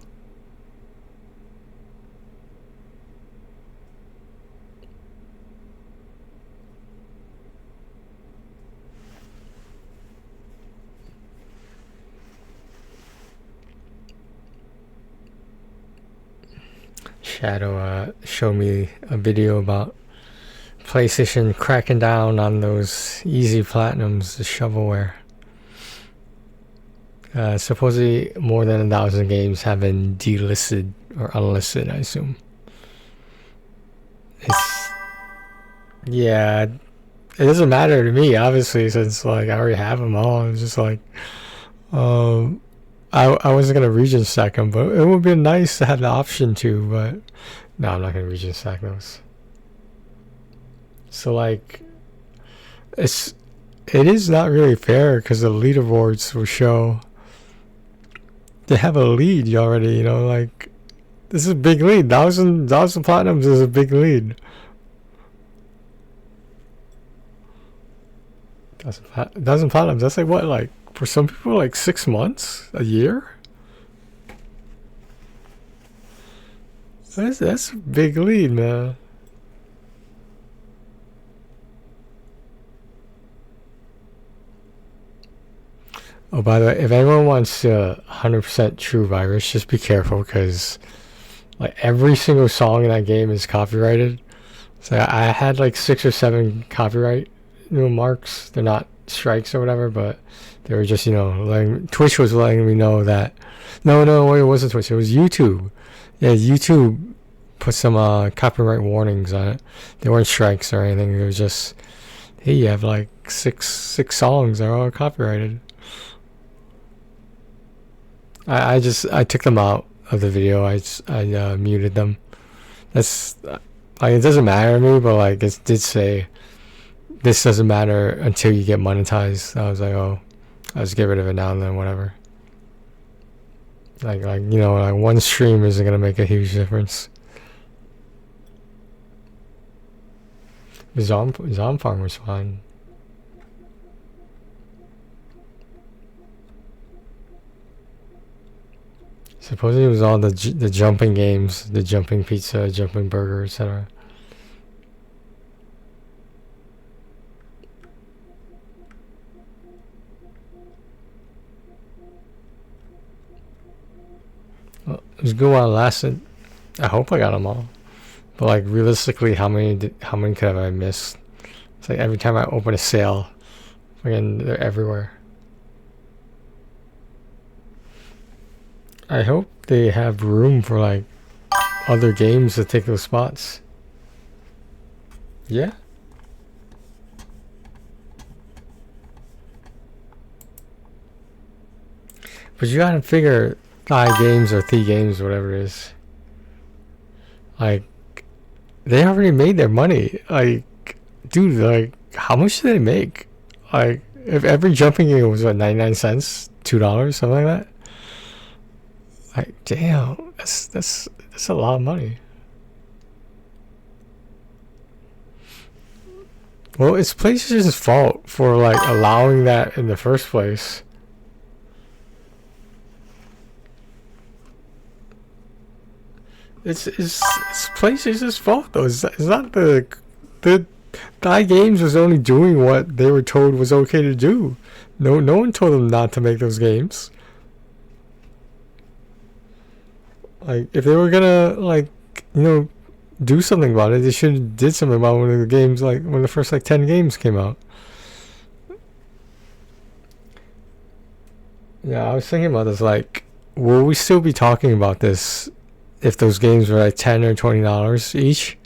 Shadow showed me a video about PlayStation cracking down on those easy platinums, the shovelware. Supposedly more than 1,000 games have been delisted or unlisted, I assume. Yeah, it doesn't matter to me, obviously, since like I already have them all. It's just like I wasn't gonna region stack them, but it would be nice to have the option to. But no, I'm not gonna region stack those. So like, it is not really fair because the leaderboards will show they have a lead already. You know, like this is a big lead. 1,000 platinums is a big lead. 1,000 platinums. That's like what, like for some people, like 6 months, a year. That's a big lead, man. Oh, by the way, if anyone wants 100% true virus, just be careful because like every single song in that game is copyrighted. So I had like 6 or 7 copyright marks. They're not strikes or whatever, but they were just, you know, Twitch was letting me know that no, it wasn't Twitch, it was YouTube. Yeah, YouTube put some copyright warnings on it. They weren't strikes or anything. It was just, hey, you have like six songs that are all copyrighted. I took them out of the video. I muted them. That's like, it doesn't matter to me, but like it did say this doesn't matter until you get monetized. I was like, oh, I'll just get rid of it now and then, whatever. Like you know, like one stream isn't gonna make a huge difference. Zom Farm was fine. Supposedly it was all the jumping games, the jumping pizza, jumping burger, etc. Well, it was good while it lasted. I hope I got them all. But like realistically, how many could I miss? It's like every time I open a sale, again, they're everywhere. I hope they have room for like other games to take those spots. Yeah. But you gotta figure Thai games or Thea games, whatever it is. Like, they already made their money. Like, dude, like, how much do they make? Like, if every jumping game was what, 99 cents, $2, something like that. Like, damn, that's a lot of money. Well, it's PlayStation's fault for like allowing that in the first place. It's PlayStation's fault though. It's not the Thai games was only doing what they were told was okay to do. No one told them not to make those games. Like, if they were gonna, like, you know, do something about it, they should have did something about one of the games, like when the first like 10 games came out. Yeah, I was thinking about this, like, will we still be talking about this if those games were like $10 or $20 each?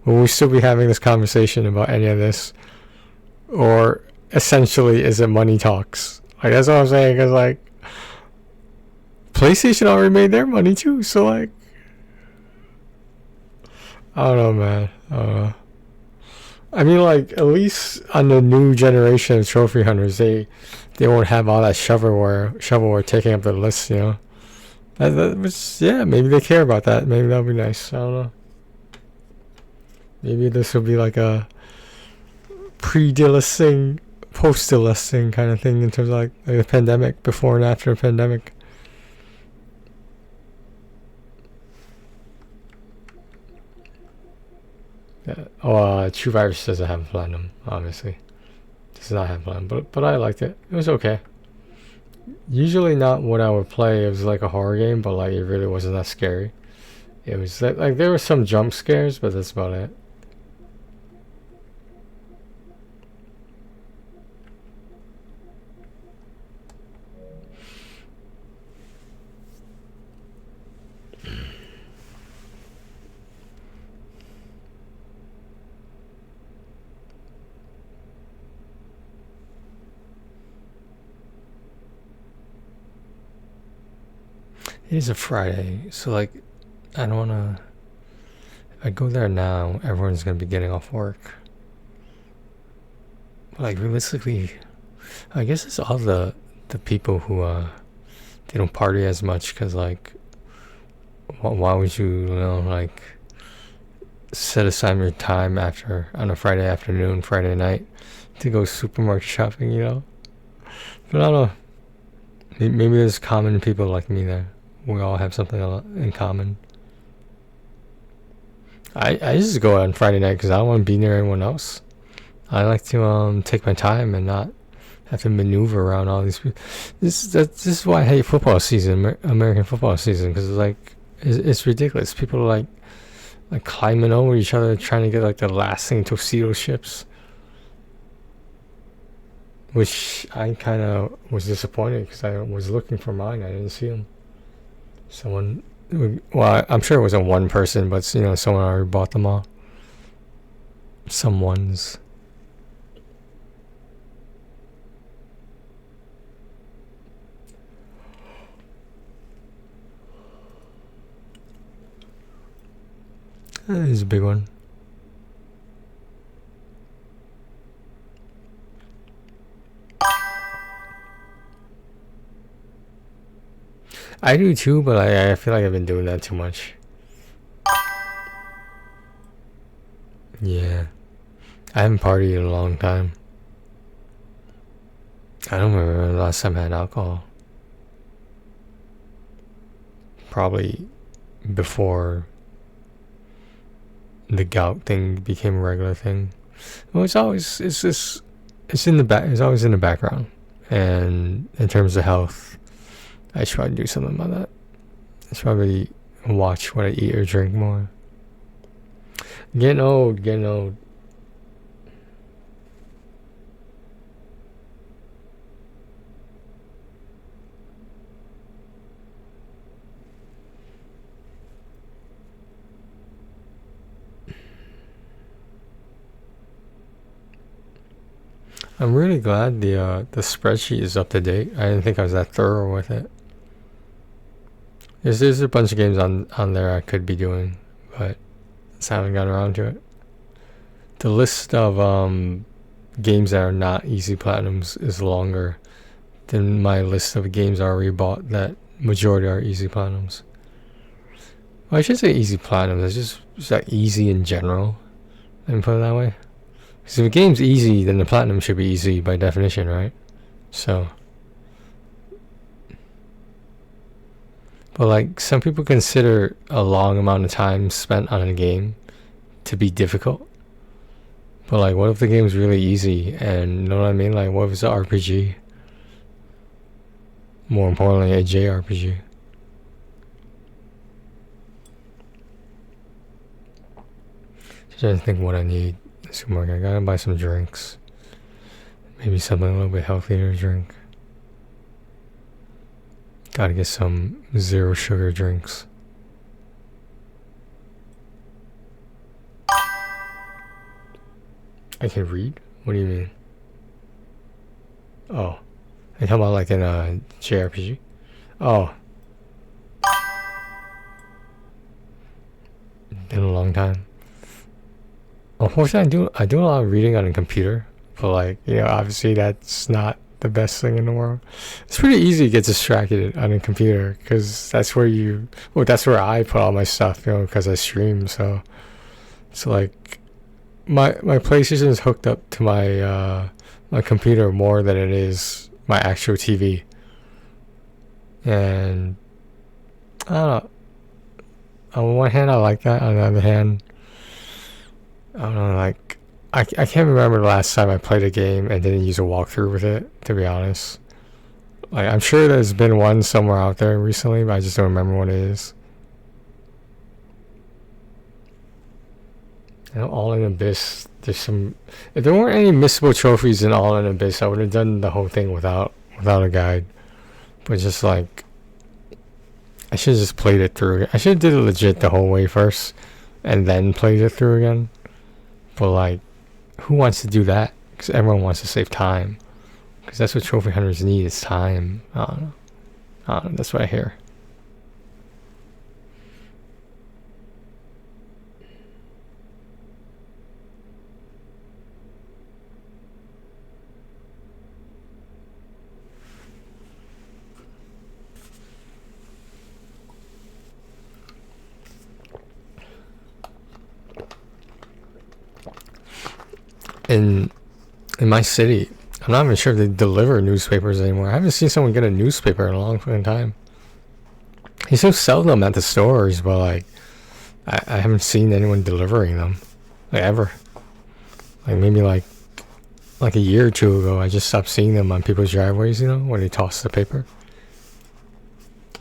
Will we still be having this conversation about any of this? Or essentially is it money talks? Like, that's what I'm saying, because like PlayStation already made their money too, so like, I don't know, man. I don't know. I mean, like, at least on the new generation of trophy hunters, they won't have all that shovelware taking up the list, you know. That was, yeah, maybe they care about that. Maybe that'll be nice. I don't know. Maybe this will be like a pre-delisting, post-delisting kind of thing in terms of like the pandemic, before and after the pandemic. Yeah. Oh, True Virus doesn't have platinum, obviously. Does not have platinum, but I liked it. It was okay. Usually not what I would play. It was like a horror game, but like it really wasn't that scary. It was like there were some jump scares, but that's about it. It is a Friday, so like, I don't wanna. If I go there now, everyone's gonna be getting off work. But like, realistically, I guess it's all the people who they don't party as much, because like, why would you know, like, set aside your time after on a Friday afternoon, Friday night to go supermarket shopping, you know? But I don't know. Maybe there's common people like me there. We all have something in common. I just go out on Friday night because I don't want to be near anyone else. I like to take my time and not have to maneuver around all these people. This is why I hate football season, American football season, because it's ridiculous. People are like climbing over each other trying to get like the last thing Tuxedo ships, which I kind of was disappointed because I was looking for mine. I didn't see them. Someone, well, I'm sure it wasn't one person, but you know, someone already bought them all. Someone's. This is a big one. I do too, but I feel like I've been doing that too much. Yeah. I haven't partied in a long time. I don't remember the last time I had alcohol. Probably before the gout thing became a regular thing. Well, it's always in the back. It's always in the background. And in terms of health, I should probably do something about that. I should probably watch what I eat or drink more. Getting old. I'm really glad the spreadsheet is up to date. I didn't think I was that thorough with it. There's a bunch of games on there I could be doing, but just haven't gotten around to it. The list of games that are not easy platinums is longer than my list of games I already bought that majority are easy platinums. Well, I should say easy platinums. It's just like easy in general. Let me put it that way. Because if a game's easy, then the platinum should be easy by definition, right? So, but like some people consider a long amount of time spent on a game to be difficult. But like, what if the game's really easy? And you know what I mean? Like, what if it's an RPG? More importantly, a JRPG. Just trying to think what I need. Supermarket. I gotta buy some drinks. Maybe something a little bit healthier to drink. Gotta get some 0 sugar drinks. I can read? What do you mean? Oh. You're talking about like in a JRPG? Oh. Been a long time. Unfortunately, I do a lot of reading on a computer, but like, you know, obviously that's not the best thing in the world. It's pretty easy to get distracted on a computer because that's where that's where I put all my stuff, you know, because I stream. So it's like my PlayStation is hooked up to my my computer more than it is my actual TV, and I don't know. On one hand, I like that. On the other hand, I don't know, like, I can't remember the last time I played a game and didn't use a walkthrough with it, to be honest. Like, I'm sure there's been one somewhere out there recently, but I just don't remember what it is. You know, All in Abyss, there's some... If there weren't any missable trophies in All in Abyss, I would have done the whole thing without a guide. But just, like... I should have just played it through. I should have did it legit the whole way first, and then played it through again. But like, who wants to do that? Because everyone wants to save time. Because that's what trophy hunters need, is time. I don't know. That's what I hear. In my city, I'm not even sure if they deliver newspapers anymore. I haven't seen someone get a newspaper in a long fucking time. They so sell them at the stores, but like, I haven't seen anyone delivering them, like, ever. Like maybe like a year or two ago, I just stopped seeing them on people's driveways, you know, when they toss the paper.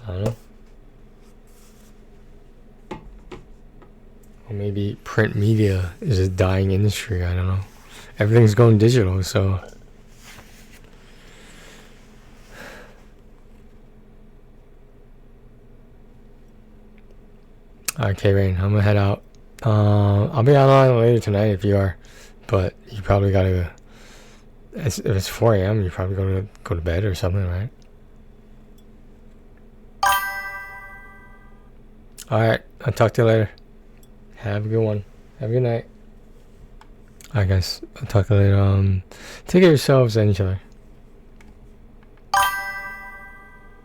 I don't know. Or maybe print media is a dying industry, I don't know. Everything's going digital, so... Alright, K-Rain, I'm gonna head out. I'll be online later tonight if you are. But you probably gotta... If it's 4 a.m., you probably go to bed or something, right? Alright, I'll talk to you later. Have a good one. Have a good night. Alright guys, I'll talk to you later. Take care of yourselves and each other.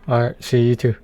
Alright, see you too.